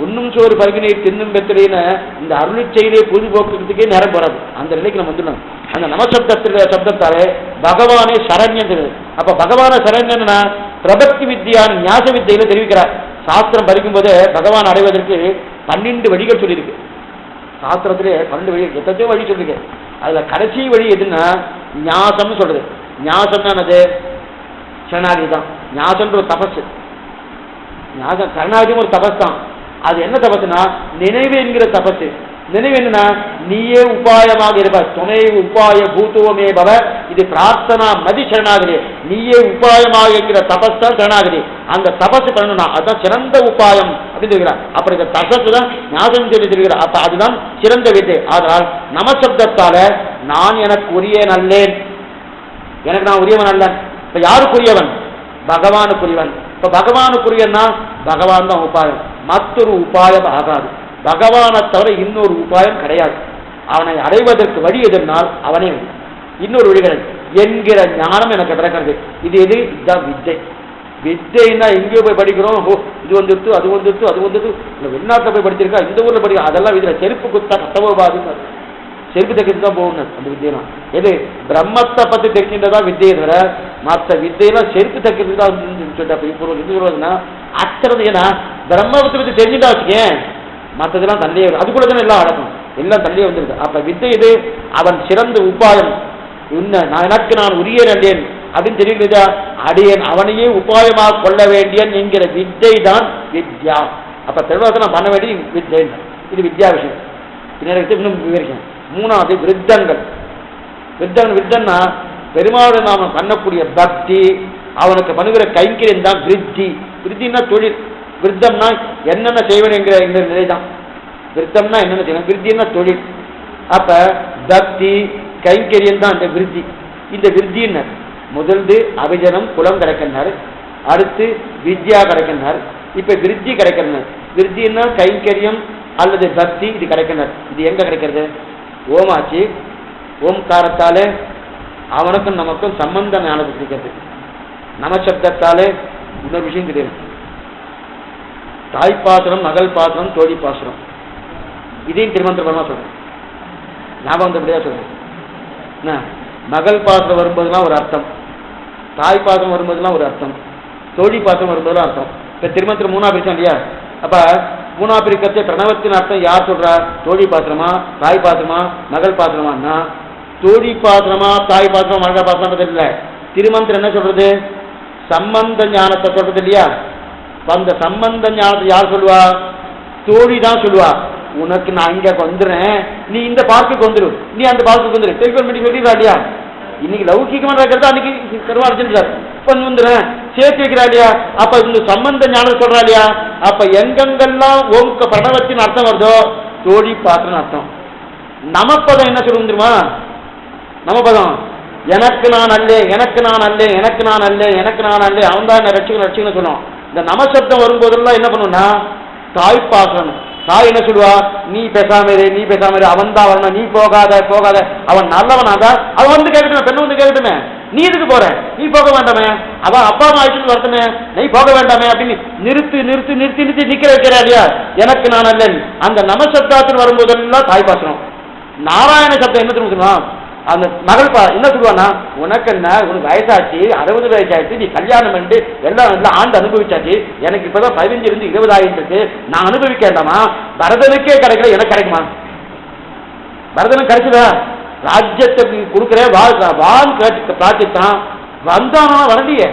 உண்ணும் சோறு பருகினீர் தின்னும் பெற்றலைன்னு இந்த அருளிச்செயலே பொழுதுபோக்குறதுக்கே நேரம் போறாது. அந்த நிலைக்கு நம்ம வந்துடணும். அந்த நமசப்தத்தில சப்தத்தாலே பகவானே சரண்யன். அப்ப பகவான சரண்யன்னா பிரபத்தி வித்யான ஞாச வித்தையில தெரிவிக்கிறார். சாஸ்திரம் படிக்கும் போது பகவான் அடைவதற்கு 12 வழிகள் சொல்லியிருக்கு. சாஸ்திரத்திலே 12 வழி, எத்தனையோ வழி சொல்லிருக்கு. அதுல கடைசி வழி எதுன்னா ஞாசம்னு சொல்றது. ஞாசம் என்னது? சரணாகதி தான். ஞாசம்ன்ற ஒரு தபஸ். ஞாசம் சரணாகதியும் ஒரு தபஸ் தான். அது என்ன தபஸ்னா நினைவு என்கிற தபஸ். நினைவு என்னன்னா நீயே உபாயமாக இருப்பார். துணை உபாய பூத்துவமே பவ, இது பிரார்த்தனா மதி சரணாகதி. நீயே உபாயமாக இருக்கிற தபஸ் தான் சரணாகதி. அந்த தபஸ் பண்ணணும்னா அதுதான் சிறந்த உபாயம் அப்படின்னு சொல்கிறார். அப்புறம் இந்த தபஸ் தான் ஞாபகம் சொல்லி சொல்கிறார். அப்ப அதுதான் சிறந்த வித்தை. ஆனால் நமசப்தத்தால நான் எனக்கு உரிய நல்லேன், எனக்கு நான் உரியவன் அல்ல. இப்ப யாருக்குரியவன்? பகவானுக்குரியவன். இப்ப பகவானுக்குரியன்னா பகவான் தான் உபாயம், மற்றொரு உபாயம் ஆகாது. பகவானை தவிர இன்னொரு உபாயம் கிடையாது. அவனை அடைவதற்கு வழி எதுனால் அவனே இன்னொரு வழிகள் என்கிற ஞானம் எனக்கு பிறக்கிறது. இது எது? இதுதான் வித்தை. வித்தைன்னா எங்கேயோ போய் படிக்கிறோம், இது வந்துட்டு அது வந்துட்டு அது வந்துட்டு வெளிநாட்டில் போய் படிச்சிருக்கா, இந்த ஊரில் படிக்க, அதெல்லாம் இதுல செருப்பு குத்தா கத்தவோபாதுன்னு செருப்பு தைக்கிறது தான் போகணும் அந்த வித்தியெல்லாம். எது? பிரம்மத்தை பற்றி தெரிஞ்சின்றதா வித்தியை தவிர மற்ற வித்தையெல்லாம் செருப்பு தைக்கிறது தான் சொல்லிட்டு அச்சறது. ஏன்னா பிரம்மத்தை பற்றி தெரிஞ்சுட்டா வச்சுக்கேன், மற்றதெல்லாம் தள்ளியே அதுக்குள்ள தானே எல்லாம் அடக்கும், எல்லாம் தள்ளியே வந்துருக்கு. அப்ப வித்தை இது அவன் சிறந்த உபாயம். எனக்கு நான் உரிய நல்லேன் அப்படின்னு தெரிவிக்கிறதா அடியன் அவனையே உபாயமாக கொள்ள வேண்டியன் என்கிற வித்தை தான் வித்யா. அப்ப தெளிவாக நான் பண்ண வேண்டிய வித்தை. இது வித்யா விஷயம். இன்னும் விவரிக்கணும். மூணாவது விருத்தங்கள். விருத்தன்னா பெருமாளுடன் நாம பண்ணக்கூடிய பக்தி, அவனுக்கு பண்ணுகிற கைங்கரியம் தான் விருத்தி. விருத்தின்னா தொழில், விருத்தம்னா என்னென்ன செய்வன் என்கிற இந்த நிலை தான். விருத்தம்னா என்னென்ன செய்யணும், விருத்தின்னா தொழில். அப்ப பக்தி கைங்கரியம் தான் அந்த விருத்தி. இந்த விருத்தின்னு முதல்து அபிஜனம் குலம் கிடைக்கின்றார், அடுத்து வித்யா கிடைக்கின்றார், இப்ப விருத்தி கிடைக்கிறார். விருத்தின்னா கைங்கரியம் அல்லது பக்தி, இது கிடைக்கின்றார். இது எங்க கிடைக்கிறது? ஓமாச்சு. ஓம்காரத்தாலே அவனுக்கும் நமக்கும் சம்பந்த ஞானத்தை கிடைக்கிறது. நமசப்தத்தாலே இன்னொரு விஷயம் தெரியும், தாய் பாத்திரம், மகள் பாத்திரம், தோழி பாத்திரம். இதையும் திருமந்திரமா சொல்றேன், ஞாபகம் அப்படியா சொல்றேன். மகள் பாத்திரம் வரும்போதுலாம் ஒரு அர்த்தம், தாய் பாத்திரம் வரும்போதுலாம் ஒரு அர்த்தம், தோழி பாத்திரம் வரும்போதுலாம் அர்த்தம். இப்ப திருமந்திரம் மூணா பிரிச்சோம் இல்லையா? அப்ப மூணா பிரிக்கத்தை பிரணவத்தின் அர்த்தம் யார் சொல்றா? தோழி பாத்திரமா, தாய் பாத்திரமா, மகள் பாத்திரமானா தோழி பாத்திரமா, தாய் பாத்திரமா, மகள் பாத்திரம் இல்லை. திருமந்திரம் என்ன சொல்றது? சம்பந்த ஞானத்தை சொல்றது இல்லையா? அந்த சம்பந்த ஞானத்தை யார் சொல்லுவா? தோழி தான் சொல்லுவா. உனக்கு நான் இங்க வந்துடுறேன், நீ இந்த பார்க்குக்கு வந்துடு, நீ அந்த பார்க்குக்கு வந்துடு, டெலிஃபோன் பண்ணி சொல்லிடுறா இல்லையா? இன்னைக்கு லௌகிகமா இருக்கிறது அன்னைக்கு கருவாடிச்சிருக்காரு, பண்ணி வந்துடுறேன் சேர்த்து வைக்கிறா இல்லையா? அப்ப இந்த சம்பந்த ஞானம் சொல்றா இல்லையா? அப்ப எங்கெங்கெல்லாம் ஓங்க பிரணவத்தின் அர்த்தம் வருதோ தோழி பாத்திரம் அர்த்தம். நமப்பதம் என்ன சொல்லுங்க தெரியுமா? நமப்பதம் எனக்கு நான் அல்ல, எனக்கு நான் அல்ல, எனக்கு நான் அல்ல, எனக்கு நான் அல்ல, அவன் தான் என்ன ரட்சிக்கணும் ரட்சிக்கணும் சொல்லணும். இந்த நமசப்தம் வரும்போதெல்லாம் என்ன பண்ணுவோம்னா தாய் பாசனம். தாய் என்ன சொல்லுவா? நீ பேசாம இரு, நீ பேசாம இரு, அவன் தான் வரணும், நீ போகாத போகாத, அவன் நல்லவனாக அவன் வந்து கேட்கட்டுமே, பெண்ணு வந்து கேட்கட்டுமே, நீ எதுக்கு போற, நீ போக வேண்டாமே, அவன் அப்பா அம்மா ஆயிட்டு வரட்டுமே, நீ போக வேண்டாமே அப்படின்னு நிறுத்து நிறுத்தி நிறுத்தி நிறுத்தி நிக்க வைக்கிறா இல்லையா? எனக்கு நான் அல்ல. அந்த நமசப்தத்தில் வரும்போதெல்லாம் தாய் பாசனம். நாராயண சப்தம் என்ன தெரியுமா? அந்த மகள் என்ன சொல்லுவானா, உனக்கு என்ன, உனக்கு வயசாச்சு, 60 வயசாச்சு, நீ கல்யாணம் பண்ணிட்டு எல்லாம் நல்லா ஆண்டு அனுபவிச்சாச்சு, எனக்கு இப்பதான் 15 இருந்து 20 ஆகிட்டு இருக்கு, நான் அனுபவிக்க வேண்டாமா? பரதனுக்கே கிடைக்கல, எனக்கு கிடைக்குமா? பரதனுக்கு கிடைச்சதா? ராஜ்யத்தை கொடுக்குற வான் பிரார்த்தித்தான், வந்தானா வரலையே,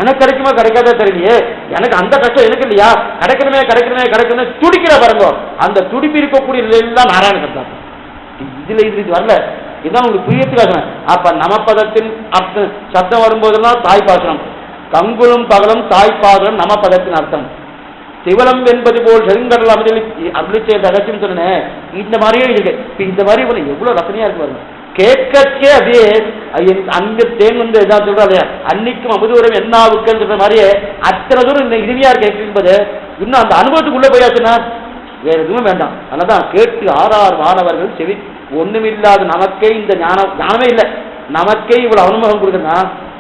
எனக்கு கிடைக்குமா கிடைக்காத தெரியலையே, எனக்கு அந்த கஷ்டம் எனக்கு இல்லையா, கிடைக்கணுமே கிடைக்கணுமே கிடைக்கணுமே துடிக்கிற பாருங்க. அந்த துடிப்பு இருக்கக்கூடிய நிலையில்தான் நாராயண சப்தம். இதுல இது வரல, இதுதான் உங்களுக்கு புரியத்துக்காக. அப்ப நமப்பதத்தின் அர்த்தம் சப்தம் வரும்போதெல்லாம் தாய் பாசனம், கங்குலும் பகலும் தாய் பாசனம் நமப்பதத்தின் அர்த்தம். சிவலம் என்பது போல் செருங்கடல் அருளிச்சே ரகசியம் சொன்னேன். இந்த மாதிரியே இருக்கு. இந்த மாதிரி எவ்வளவு ரசனையா இருக்கு பாருங்க. கேட்கே அப்படியே அங்க தேன் வந்து எதாவது சொல்றாரு, அன்னைக்கும் அமுதூரம் என்னாவுக்குன்னு சொல்ற மாதிரியே அத்தனை தூரம் இனிமையா இருக்கு என்பது. இன்னும் அந்த அனுபவத்துக்குள்ள போயாச்சுன்னா வேற எதுவும் வேண்டாம். அதனாலதான் கேட்டு ஆறார் மாணவர்கள் செவி ஒண்ணுமில்லாத நமக்கே இந்த ஞானமே இல்லை, நமக்கே இவ்வளவு அனுபவம் கொடுக்குன்னா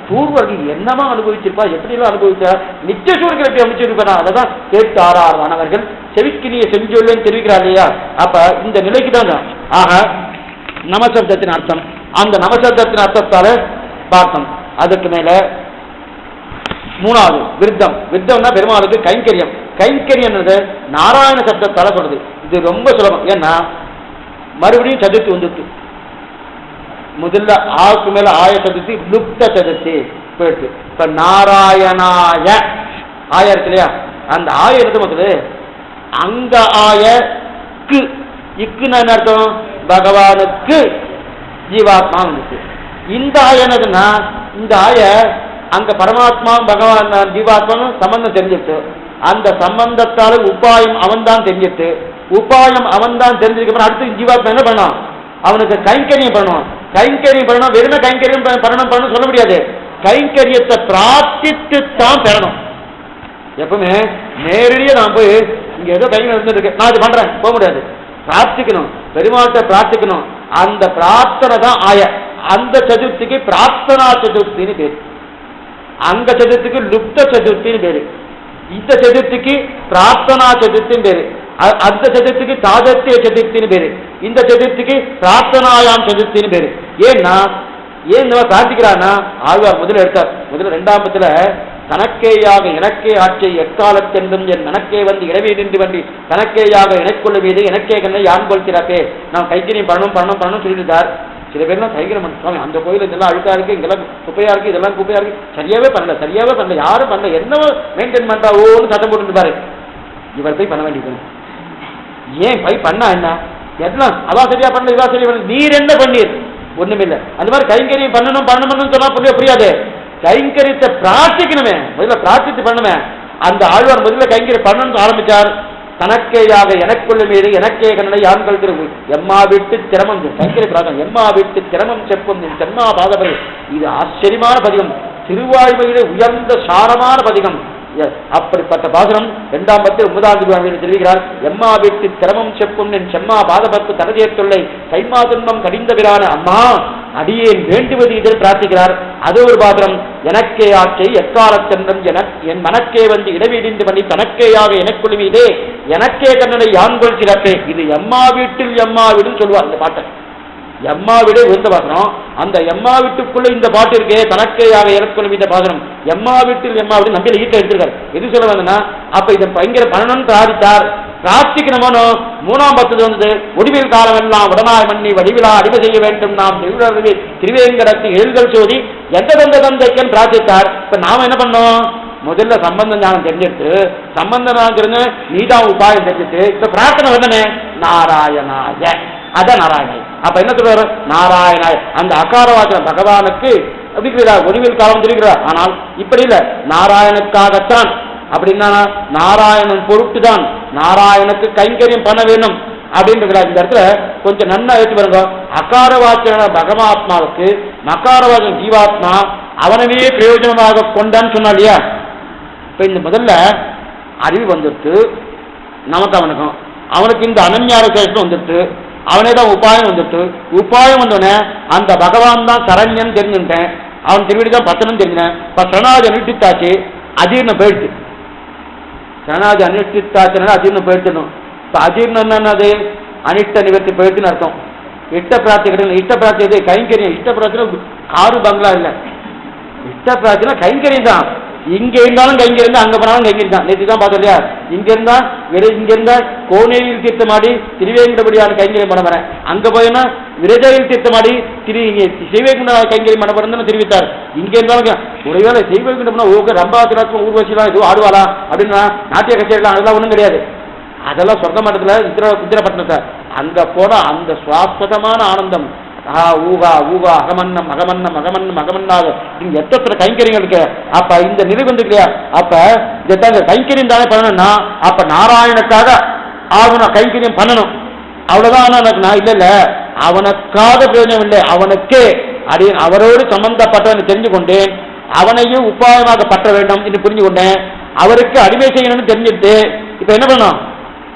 பூர்வர்கள் என்னமா அனுபவிச்சிருப்பா, எப்படி எல்லாம் அனுபவிச்சா, நித்திய சூரியர்கள் எப்படி அமைச்சிருப்பா. அதான் கேட்டு ஆறார் மாணவர்கள் செவிக்கு நீ செஞ்சொல்லுன்னு தெரிவிக்கிறார் இல்லையா? அப்ப இந்த நிலைக்கு தான். ஆக நமசப்தத்தின் அர்த்தம், அந்த நமசப்தத்தின் அர்த்தத்தால பார்த்தோம். அதுக்கு மேல மூணாவது விருத்தம். விருத்தம்னா பெருமாளுக்கு கைங்கரியம். கைங்கரியம்ன்றது நாராயண சப்தத்தால சொல்றது. இது ரொம்ப சுலபம். ஏன்னா மறுபடியும் சதுர்த்தி வந்துட்டு முதல்ல ஆவுக்கு மேல ஆய சதுர்த்தி லுப்த சதுர்த்தி போயிட்டு இப்ப நாராயணாய ஆய இருக்கு இல்லையா, அந்த ஆய எடுத்து முதல்ல அங்க ஆயக்கு இக்குன்னு என்ன அர்த்தம்? பகவானுக்கு ஜீவாத்மா வந்துச்சு. இந்த ஆய என்னதுன்னா இந்த ஆய அங்க பரமாத்மா பகவான் ஜீவாத்மாவும் சம்பந்தம் தெரிஞ்சிட்டு அந்த சம்பந்தத்தால உபாயம் அவன் தான் தெரிஞ்சிட்டு உபாயம் அவன் தான் தெரிஞ்சிருக்க அடுத்து ஜீவாத்மா என்ன பண்ணணும்? அவனுக்கு கைங்கரியம் பண்ணணும். கைங்கரியம் பண்ணணும். வெறுமே கைங்கரியம் பண்ணணும் சொல்ல முடியாது. கைங்கரியத்தை பிரார்த்தித்து தான் பெறணும். எப்பவுமே நேரடியாக நான் போய் இங்க ஏதோ கைங்கரியம் இருந்துருக்கு நான் இது பண்றேன் போக முடியாது. பிரார்த்திக்கணும், பெருமாள்கிட்ட பிரார்த்திக்கணும். அந்த பிரார்த்தனை தான் ஆய. அந்த சதுர்த்திக்கு பிரார்த்தனா சதுர்த்தின்னு பேரு. அங்க சதுர்த்திக்கு லுப்த சதுர்த்தின்னு பேரு. இந்த சதுர்த்திக்கு பிரார்த்தனா சதுர்த்தின்னு பேரு. அந்த சதுர்த்திக்கு சாதத்திய சதுர்த்தின்னு பேரு. இந்த சதுர்த்திக்கு பிரார்த்தனாயாம் சதுர்த்தின்னு பேரு. ஏன்னா ஏன் பிரார்த்திக்கிறான்னா ஆழ்வார் முதல்ல எடுத்தார். முதல்ல ரெண்டாம் பத்துல தனக்கேயாக எனக்கே ஆட்சி எக்காலத்தென்றும் என் மனக்கே வந்து இடவே நின்று வண்டி தனக்கேயாக எனக்குள்ள வீடு எனக்கே கண்ணை யான் கொள்கிறாப்பே நான் கைங்கரியம் பண்ணணும் சொல்லிட்டார். சில பேர்லாம் கைங்கரம் பண்ணுறாங்க. அந்த கோயில் இதெல்லாம் அழுக்கா இருக்கு, இங்கெல்லாம் குப்பையா இருக்கு, இதெல்லாம் குப்பையா இருக்கு, சரியாவே பண்ணல யாரும் பண்ணல, என்னவோ மெயின்டைன் பண்றா ஓன்னு சத்தம் போட்டுருப்பாரு. இவர் போய் பண்ண வேண்டியது. ஏன் போய் பண்ணா என்ன? எல்லாம் அவா சரியா பண்ணல இவா சரியா பண்ணல, நீர் என்ன பண்ணீர்? ஒண்ணுமில்லை. அந்த மாதிரி கைங்கரியம் பண்ணணும் சொன்னா புரியாது. கைங்கரியத்தை பிரார்த்திக்கணுமே, முதல்ல பிரார்த்தித்து பண்ணுமே. அந்த ஆழ்வார் முதல்ல கைங்கரியம் பண்ணணும்னு ஆரம்பிச்சார். தனக்கேயாக எனக்குள்ள மீது எனக்கே கண்ணனை யான்கள் திரு எம்மா விட்டு திறமம் கைங்கரிய பிரார்த்தனை எம்மா விட்டு திறமம் செப்பும் செம்மா பாதபரை. இது ஆச்சரியமான பதிகம், திருவாய்மையிலே உயர்ந்த சாரமான பதிகம். அப்படிப்பட்ட பாசனம் 2ஆம் பத்து 9ஆம் தெரிவிக்கிறார். எம்மா விட்டு திறமம் செப்பும் என் செம்மா பாதபத்து தனதே தொல்லை கைமா துன்பம் கடிந்தவிரான அம்மா அடியேன் வேண்டுவது இதில் பிரார்த்திக்கிறார். அது ஒரு பாத்திரம். எனக்கே ஆட்சி எக்காலத்தென்றும் என் மனக்கே வந்து இடவீடிந்து பண்ணி தனக்கேயாக எனக்குள் மீதே எனக்கே கண்ணனை யான்கொள் சிறப்பே. இது எம்மா வீட்டில் எம்மா வீடுன்னு சொல்லுவார் இந்த பாட்டை. எம்மா வீடு உயர்ந்த பாசனம். அந்த எம்மா வீட்டுக்குள்ள இந்த பாட்டு இருக்கே தனக்கேயாக எனக்குள் மீத பாசனம். எம்மா வீட்டில் எம்மா வீடு நம்பியில் ஈட்ட எடுத்திருக்காரு. எது சொல்ல வந்தனா அப்ப இதை பயங்கர பண்ணணும்னு பிரார்த்தித்தார். பிரார்த்திக்கணுமோ 3ஆம் பத்து வந்தது ஒடிவில் காலம் எல்லாம் உடனாய் மண்ணி வடிவிழா அடிமை செய்ய வேண்டும் நாம் திருவேங்கடத்து எழுதல் சோதி எந்த தந்தைக்கன் பிரார்த்தித்தார். இப்ப நாம என்ன பண்ணோம்? முதல்ல சம்பந்தம் ஞானம் தெரிஞ்சிட்டு சம்பந்தம் நீதான் உபாயம் தெரிஞ்சிட்டு இப்ப பிரார்த்தனை வந்தனே நாராயணாய அதான் நாராயணாய். அப்ப என்ன சொல்றாரு? நாராயணாய். அந்த அகார வாசனம் பகவானுக்கு அப்படிங்கிறார், ஒளிவில் காலம் தெரிவிக்கிறார். ஆனால் இப்படி இல்ல, நாராயணுக்காகத்தான். அப்படின்னா நாராயணன் பொருட்டு தான் நாராயணுக்கு கைங்கரியம் பண்ண வேண்டும் அப்படின்றார். இந்த இடத்துல கொஞ்சம் நன்னா எடுத்து பாருங்க. அகார வாசன பகவாத்மாவுக்கு மகார வாசன ஜீவாத்மா அவனவே பிரயோஜனமாக கொண்டான்னு சொன்னா இல்லையா? இப்ப இந்த முதல்ல அறிவு வந்துட்டு நமக்கு அவனுக்கு இந்த அனன்யார சேஷம் வந்துட்டு அவனே தான் உபாயம் வந்துட்டு உபாயம் வந்தோடனே அந்த பகவான் தான் சரண்யன் தெரிஞ்சுட்டேன். அவன் திருவிடி தான் பத்தனம் தெரிஞ்சேன். இப்ப சரணாதி அனுஷ்டித்தாச்சு அஜீர்ணம் போயிடுச்சு. சரணாதி அனுஷ்டித்தாச்சுன்னா அஜீர்ணம் போயிடுச்சணும். இப்ப அஜீர்ணம் என்னது? அனிஷ்ட நிவர்த்தி போயிடுச்சுன்னு அர்த்தம். இஷ்ட பிரார்த்தி கிடையாது. இஷ்ட பிரார்த்தி இது கைங்கரியம். இஷ்ட பிரார்த்தினா காரு பங்களா இல்லை. இஷ்ட பிரார்த்தினா கைங்கரியம் தான். இங்க இருந்தாலும் கைங்கரியம் தான், அங்க போனாலும் கைங்கரியம் தான். நேற்று தான் பார்த்தோம் இல்லையா? இங்க இருந்தா கோனேரியில் தீர்த்தமாடி திருவேங்கடபடியான கைங்கரியம் பண்ண வரேன். அங்க போயினா விரஜையில் தீர்த்தமாடி ஸ்ரீவேங்கட கைங்கரியம் பண்ண வரேன்னு தெரிவித்தார். இங்க இருந்தாலும் ஒருவேளை ஸ்ரீவேங்கடம்னா ஓகே ரம்பாத்திராத்மா ஊர்வசிலாம் எதுவும் ஆடுவாரா அப்படின்னா நாட்டிய கச்சேரிலாம் அதெல்லாம் ஒன்றும் கிடையாது. அதெல்லாம் சொர்க்க மட்டத்தில் உத்திரப்பட்டினத்தை அங்க போனா அந்த சுவாஸ்வதமான ஆனந்தம் ஊகா ஊகா அகமன்னம் அகமன்னம் அகமன்னம் அகமன்னாக இங்க எத்தனை கைங்கரியங்கள் இருக்கு. அப்ப இந்த நிலை வந்து இல்லையா? அப்ப இதை கைங்கரியம் தானே பண்ணணும்னா அப்ப நாராயணக்காக ஆகணும், கைங்கரியம் பண்ணணும். அவ்வளவுதான். இல்ல அவனுக்காக பிரயோஜனம் இல்லை, அவனுக்கே அப்படின்னு அவரோடு சம்பந்தப்பட்டவனை தெரிஞ்சு கொண்டேன். அவனையும் உபாயமாக பற்ற வேண்டும் என்று புரிஞ்சு கொண்டேன். அவருக்கு அடிமை செய்யணும்னு தெரிஞ்சுட்டு இப்ப என்ன பண்ணணும்?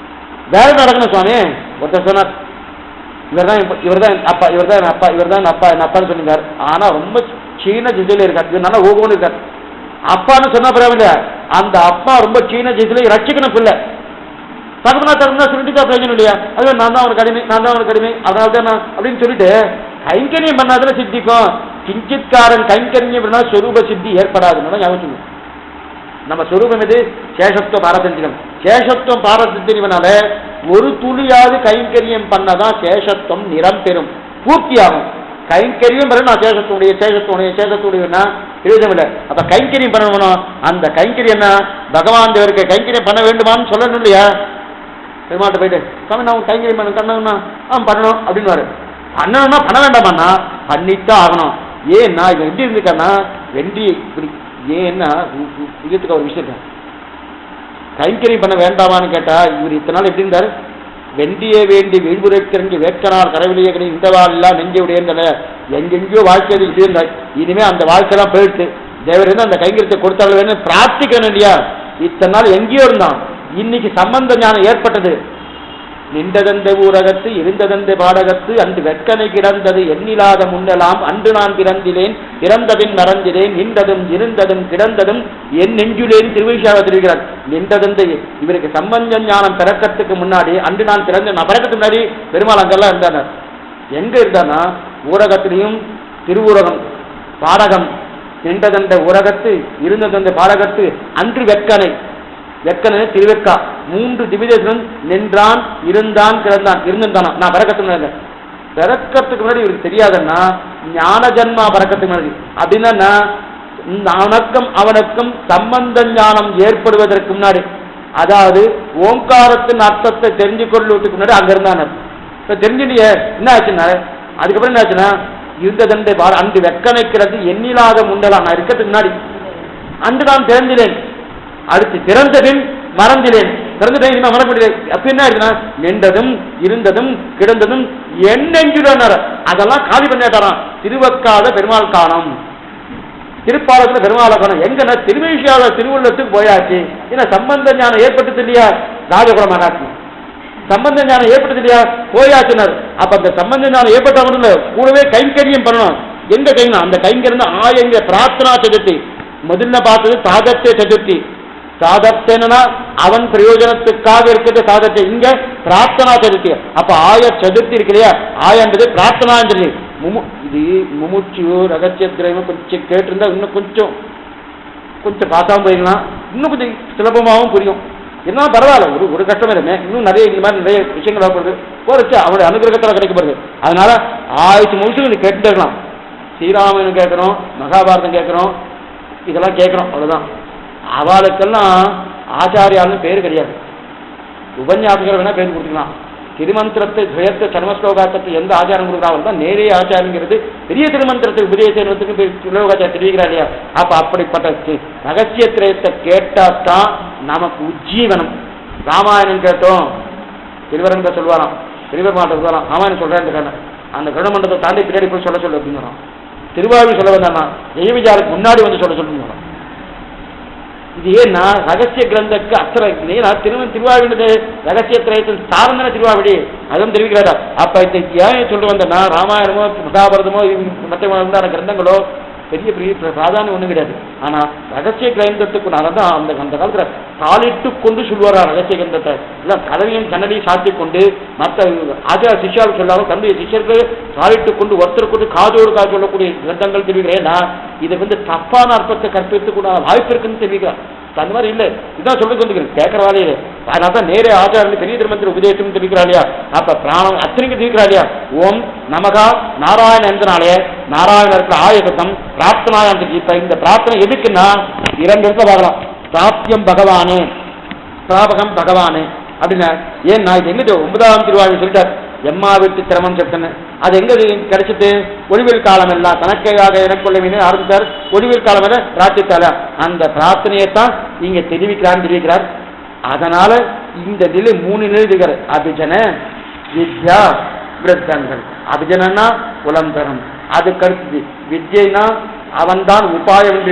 வேற நடக்கணும் சுவாமி. ஒருத்தர் சொன்னார் இவர்தான் அப்பான்னு சொன்னார். ஆனா ரொம்ப சீன திசையில இருக்கார். இவர் நல்லா ஓகோன்னு இருக்கார். அப்பான்னு சொன்ன பிறகு அந்த அப்பா ரொம்ப சீன திசையில ரட்சிக்கணும் பிள்ளை தகுனா சொல்லிட்டு பிரயோஜனம் இல்லையா? அது நான் தான் அவனுக்கு அடிமை அதனால தான் நான் அப்படின்னு சொல்லிட்டு கைங்கரியம் பண்ணாதுல சித்திக்கும். கிஞ்சித்காரன் கைங்கரியம் பண்ணா சொரூப சித்தி ஏற்படாதுன்னு ஞாபகம். நம்ம சொரூபம் எது? சேஷத்துவ பாரதந்திரம். சேஷத்துவம் பாரதந்திரம்னால ஒரு துளியாவது கைங்கரியம் பண்ணதான் சேஷத்துவம் நிறம் பெறும், பூர்த்தியாகும். கைங்கரியம் பெற நான் சேஷத்துடையனா பிரயோஜனம் இல்லை. அப்ப கைங்கரியம் பண்ணணும். அந்த கைங்கரியம் என்ன? பகவான் தேவருக்கு கைங்கரியம் பண்ண வேண்டுமான்னு சொல்லணும் இல்லையா? பெருமாட்ட போயிட்டு சாமி நான் கைங்கரியம் பண்ணணும்னா பண்ணணும் அப்படின்னு பண்ணணும்னா பண்ண வேண்டாமான்னா பண்ணித்தான் ஆகணும். ஏன்னா இவன் எப்படி இருந்துக்கான்னா வெண்டி இப்படி ஏன்னா இதுக்கு ஒரு விஷயம் கைங்கரியம் பண்ண வேண்டாமான்னு கேட்டா இவர் இத்தனை நாள் எப்படி இருந்தார்? வெண்டியே வேண்டி வீழ்வுரைக்கிறங்கி வேட்கனால் கரவிலேயே இந்த வாழ்லாம் நெஞ்சை உடையந்தன எங்கெங்கயோ வாழ்க்கையில் இப்படி இருந்தார். இனிமே அந்த வாழ்க்கைலாம் போயிடுச்சு. தேவர் இருந்து அந்த கைங்கரியத்தை கொடுத்தாலும் வேணும் பிரார்த்திக்கணும் இல்லையா? இத்தனை நாள் எங்கேயோ இருந்தான். இன்னைக்கு சம்பந்த ஞானம் ஏற்பட்டது. நின்றதந்த ஊரகத்து இருந்ததந்த பாடகத்து அன்று வெட்கனை கிடந்தது எண்ணிலாத முன்னலாம் அன்று நான் பிறந்திலேன் பிறந்ததின் மறந்திலேன் நின்றதும் இருந்ததும் கிடந்ததும் என் நெஞ்சுலேன் திருவிழாவை தெரிவிக்கிறார். நின்றதந்த இவருக்கு சம்பந்த ஞானம் பிறக்கத்துக்கு முன்னாடி அன்று நான் பிறக்கத்துக்கு முன்னாடி பெருமாள் அங்கெல்லாம் இருந்தார். எங்க இருந்தானா ஊரகத்திலையும் திருவூரகம் பாடகம் நின்றதந்த ஊரகத்து இருந்ததந்த பாடகத்து அன்று வெட்கனை வெக்கனை திருவெக்கா 3 திவ்யதேசம் நின்றான் இருந்தான் கிடந்தான் இருந்திருந்தானா. நான் பிறக்கத்துக்கு முன்னாடி இவருக்கு தெரியாதுன்னா ஞான ஜன்மா பிறக்கத்துக்கு முன்னாடி அப்படின்னா அவனுக்கும் அவனுக்கும் சம்பந்த ஞானம் ஏற்படுவதற்கு முன்னாடி, அதாவது ஓங்காரத்தின் அர்த்தத்தை தெரிஞ்சு கொள்வதற்கு முன்னாடி அங்க இருந்தான். இப்ப தெரிஞ்சுட்டியே என்ன ஆச்சுன்னா அதுக்கப்புறம் என்ன ஆச்சுன்னா இருந்ததண்டை அன்று வெக்கனைக்கிறது எண்ணிலாத முன்னலாம் நான் இருக்கிறதுக்கு முன்னாடி அன்று நான் தெரிஞ்சிலேன் அடுத்து பிறந்ததும் மறந்திலேன் பிறந்ததை மறப்படியே அப்ப என்ன இருக்குன்னா நின்றதும் இருந்ததும் கிடந்ததும் என்னெஞ்சுடனார் அதெல்லாம் காலி பண்ணிட்டாராம். திருவக்காத பெருமாள் காணம் திருப்பாலத்துல பெருமாளை காணும் எங்கன்னா திருவேஷியால திருவுள்ளத்துக்கு போயாச்சு. ஏன்னா சம்பந்த ஞானம் ஏற்பட்டது இல்லையா? ராஜகுல மகாத்மா சம்பந்த ஞானம் ஏற்பட்டது இல்லையா? போயாச்சுனார். அப்ப அந்த சம்பந்த ஞானம் ஏற்பட்ட கூடவே கைங்கரியம் பண்ணணும். எங்க கைங்க அந்த கைங்கரியம் ஆயங்க பிரார்த்தனா சதுர்த்தி முதல்ல பார்த்தது சாதத்தை சதுர்த்தி. சாதத்தேனா அவன் பிரயோஜனத்துக்காக இருக்கிறது சாதத்தை. இங்க பிரார்த்தனா சதுர்த்தி. அப்ப ஆய சதுர்த்தி இருக்கு இல்லையா? ஆயன்றது பிரார்த்தனா சொல்லி இது முமுட்சு ரகசிய திரவம் கொஞ்சம் கேட்டிருந்தா இன்னும் கொஞ்சம் பார்க்காம போயிடலாம். இன்னும் கொஞ்சம் சுலபமாகவும் புரியும். என்ன பரவாயில்ல ஒரு கஷ்டம் இல்லைமே. இன்னும் நிறைய இந்த மாதிரி நிறைய விஷயங்கள் ஆகப்படுது போச்சு அவனுடைய அனுகிரகத்தில் கிடைக்கப்படுது. அதனால ஆயிரத்தி முழுசும் நீ கேட்டுட்டே இருக்கலாம். ஸ்ரீராமன் கேட்கிறோம், மகாபாரதம் கேட்கிறோம், இதெல்லாம் கேட்கிறோம். அவ்வளவுதான். அவளுக்கெல்லாம் ஆச்சாரியாலும் பேர் கிடையாது. உபன்யாசகர் வேணா பேர் கொடுத்துக்கலாம். திருமந்திரத்தை துயத்தை சர்மஸ்லோகாத்தத்தை எந்த ஆச்சாரம் கொடுக்குறாங்க தான் நேரே ஆச்சாரங்கிறது பெரிய திருமந்திரத்தை உபதேசத்துக்கு ஸ்லோகாச்சாரம் தெரிவிக்கிறா இல்லையா? அப்ப அப்படிப்பட்ட ரகசிய திரயத்தை கேட்டாத்தான் நமக்கு உஜ்ஜீவனம். ராமாயணம் கேட்டோம் திருவரங்க சொல்வாராம், திருவருமாட்ட சொல்வாராம் ராமாயணம் சொல்றேன் அந்த கருணமண்டலத்தை தாண்டி பின்னாடி போய் சொல்ல அப்படின்னு திருவாரூர் சொல்ல வந்தானா ஜெயவிஜாருக்கு முன்னாடி வந்து சொல்ல சொல்லுங்க. இது ஏன்னா ரகசிய கிரந்தக்கு அத்தனை திருவாவினது ரகசிய திரயத்தின் சார்ந்தன திருவாவிடி அதுவும் தெரிவிக்கிறாரா. அப்ப ஏன் சொல்ல வந்தேன்னா ராமாயணமோ மகாபாரதமோ மற்ற கிரந்தங்களோ பெரிய பெரிய பிராதானியம் ஒண்ணும் கிடையாது. ஆனா ரகசிய கிரந்தத்துக்கு தான் அந்த காலத்துல காலிட்டு கொண்டு சொல்லுவாரா ரகசிய கிரந்தத்தை எல்லாம் கதவையும் கண்ணடியும் சாத்தி கொண்டு மற்ற ஆச்சார சிஷ்யாவுக்கு சொல்லாமல் தந்தைய சிஷ்யருக்கு காலிட்டு கொண்டு ஒருத்தர் கொண்டு காதோடு காது சொல்லக்கூடிய கிரந்தங்கள் தெரிவிக்கிறேன்னா இதை தப்பான அர்த்தத்தை கற்பித்துக் கூட வாய்ப்பு இருக்குன்னு தெரிவிக்கிறார். அந்த மாதிரி இல்லை. இதுதான் சொல்லி வந்துக்கிறேன் கேட்கற வேலையில. அதனால தான் நேரே ஆச்சாரம் பெரிய திருமந்திர உபதேசம் தெரிவிக்கிறா இல்லையா? அப்ப பிராணம் அத்தனைக்கு தெரிவிக்கிறா இல்லையா? ஓம் நமகா நாராயண என்றனாலே நாராயணருக்கு ஆயசத்தம் பிரார்த்தனாயம். இப்ப இந்த பிரார்த்தனை எதுக்குன்னா 2 இடத்துல பார்க்கலாம். பிராப்தியம் பகவானே பிராபகம் பகவானே அப்படின்னா ஏன் நான் இது எங்க 9ஆம் திருவாரூர் சொல்லிட்டார் எம்மா வீட்டு சிரமம் செப்டன்னு. அது எங்க கிடைச்சிட்டு ஒளிவில் காலம் எல்லாம் தனக்கையாக எனக்குள்ள ஆரம்பித்தார். ஒளிவில் காலம் எல்லாம் பிரார்த்தித்தால அந்த பிரார்த்தனையைத்தான் இங்க தெரிவிக்கிறார். அதனால இந்த நிலை 3 நிலை இருக்கிறார். அபிஜன வித்யா விருத்தங்கள். அபிஜனா புலம் தரும், அதுக்கடுத்து வித்யனா அவன்தான் உபாயம்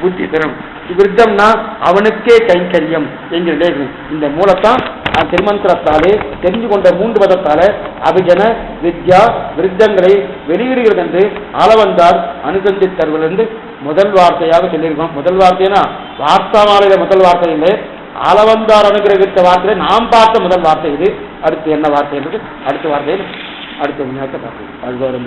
புத்தி தரும், விருத்தம்னா அவனுக்கே கைங்கரியம் என்கிற நிலை. இந்த மூலத்தான் திருமந்திரத்தாலே தெரிஞ்சு கொண்ட 3 பதத்தால அபிஜன வித்யா விருத்தங்களை வெளியிடுகிறது என்று ஆளவந்தார் அனுசந்தி தருவதிலிருந்து முதல் வார்த்தையாக சொல்லியிருக்கோம். முதல் வார்த்தைனா வார்த்தாமாலையில முதல் வார்த்தை இல்லை, ஆளவந்தார் அனுகிரகித்த வார்த்தையில நாம் பார்த்த முதல் வார்த்தை இது. அடுத்து என்ன வார்த்தை என்பது அடுத்த வார்த்தையில் அடுத்த விஞ்ஞானத்தை பார்ப்போம். அழ்வார்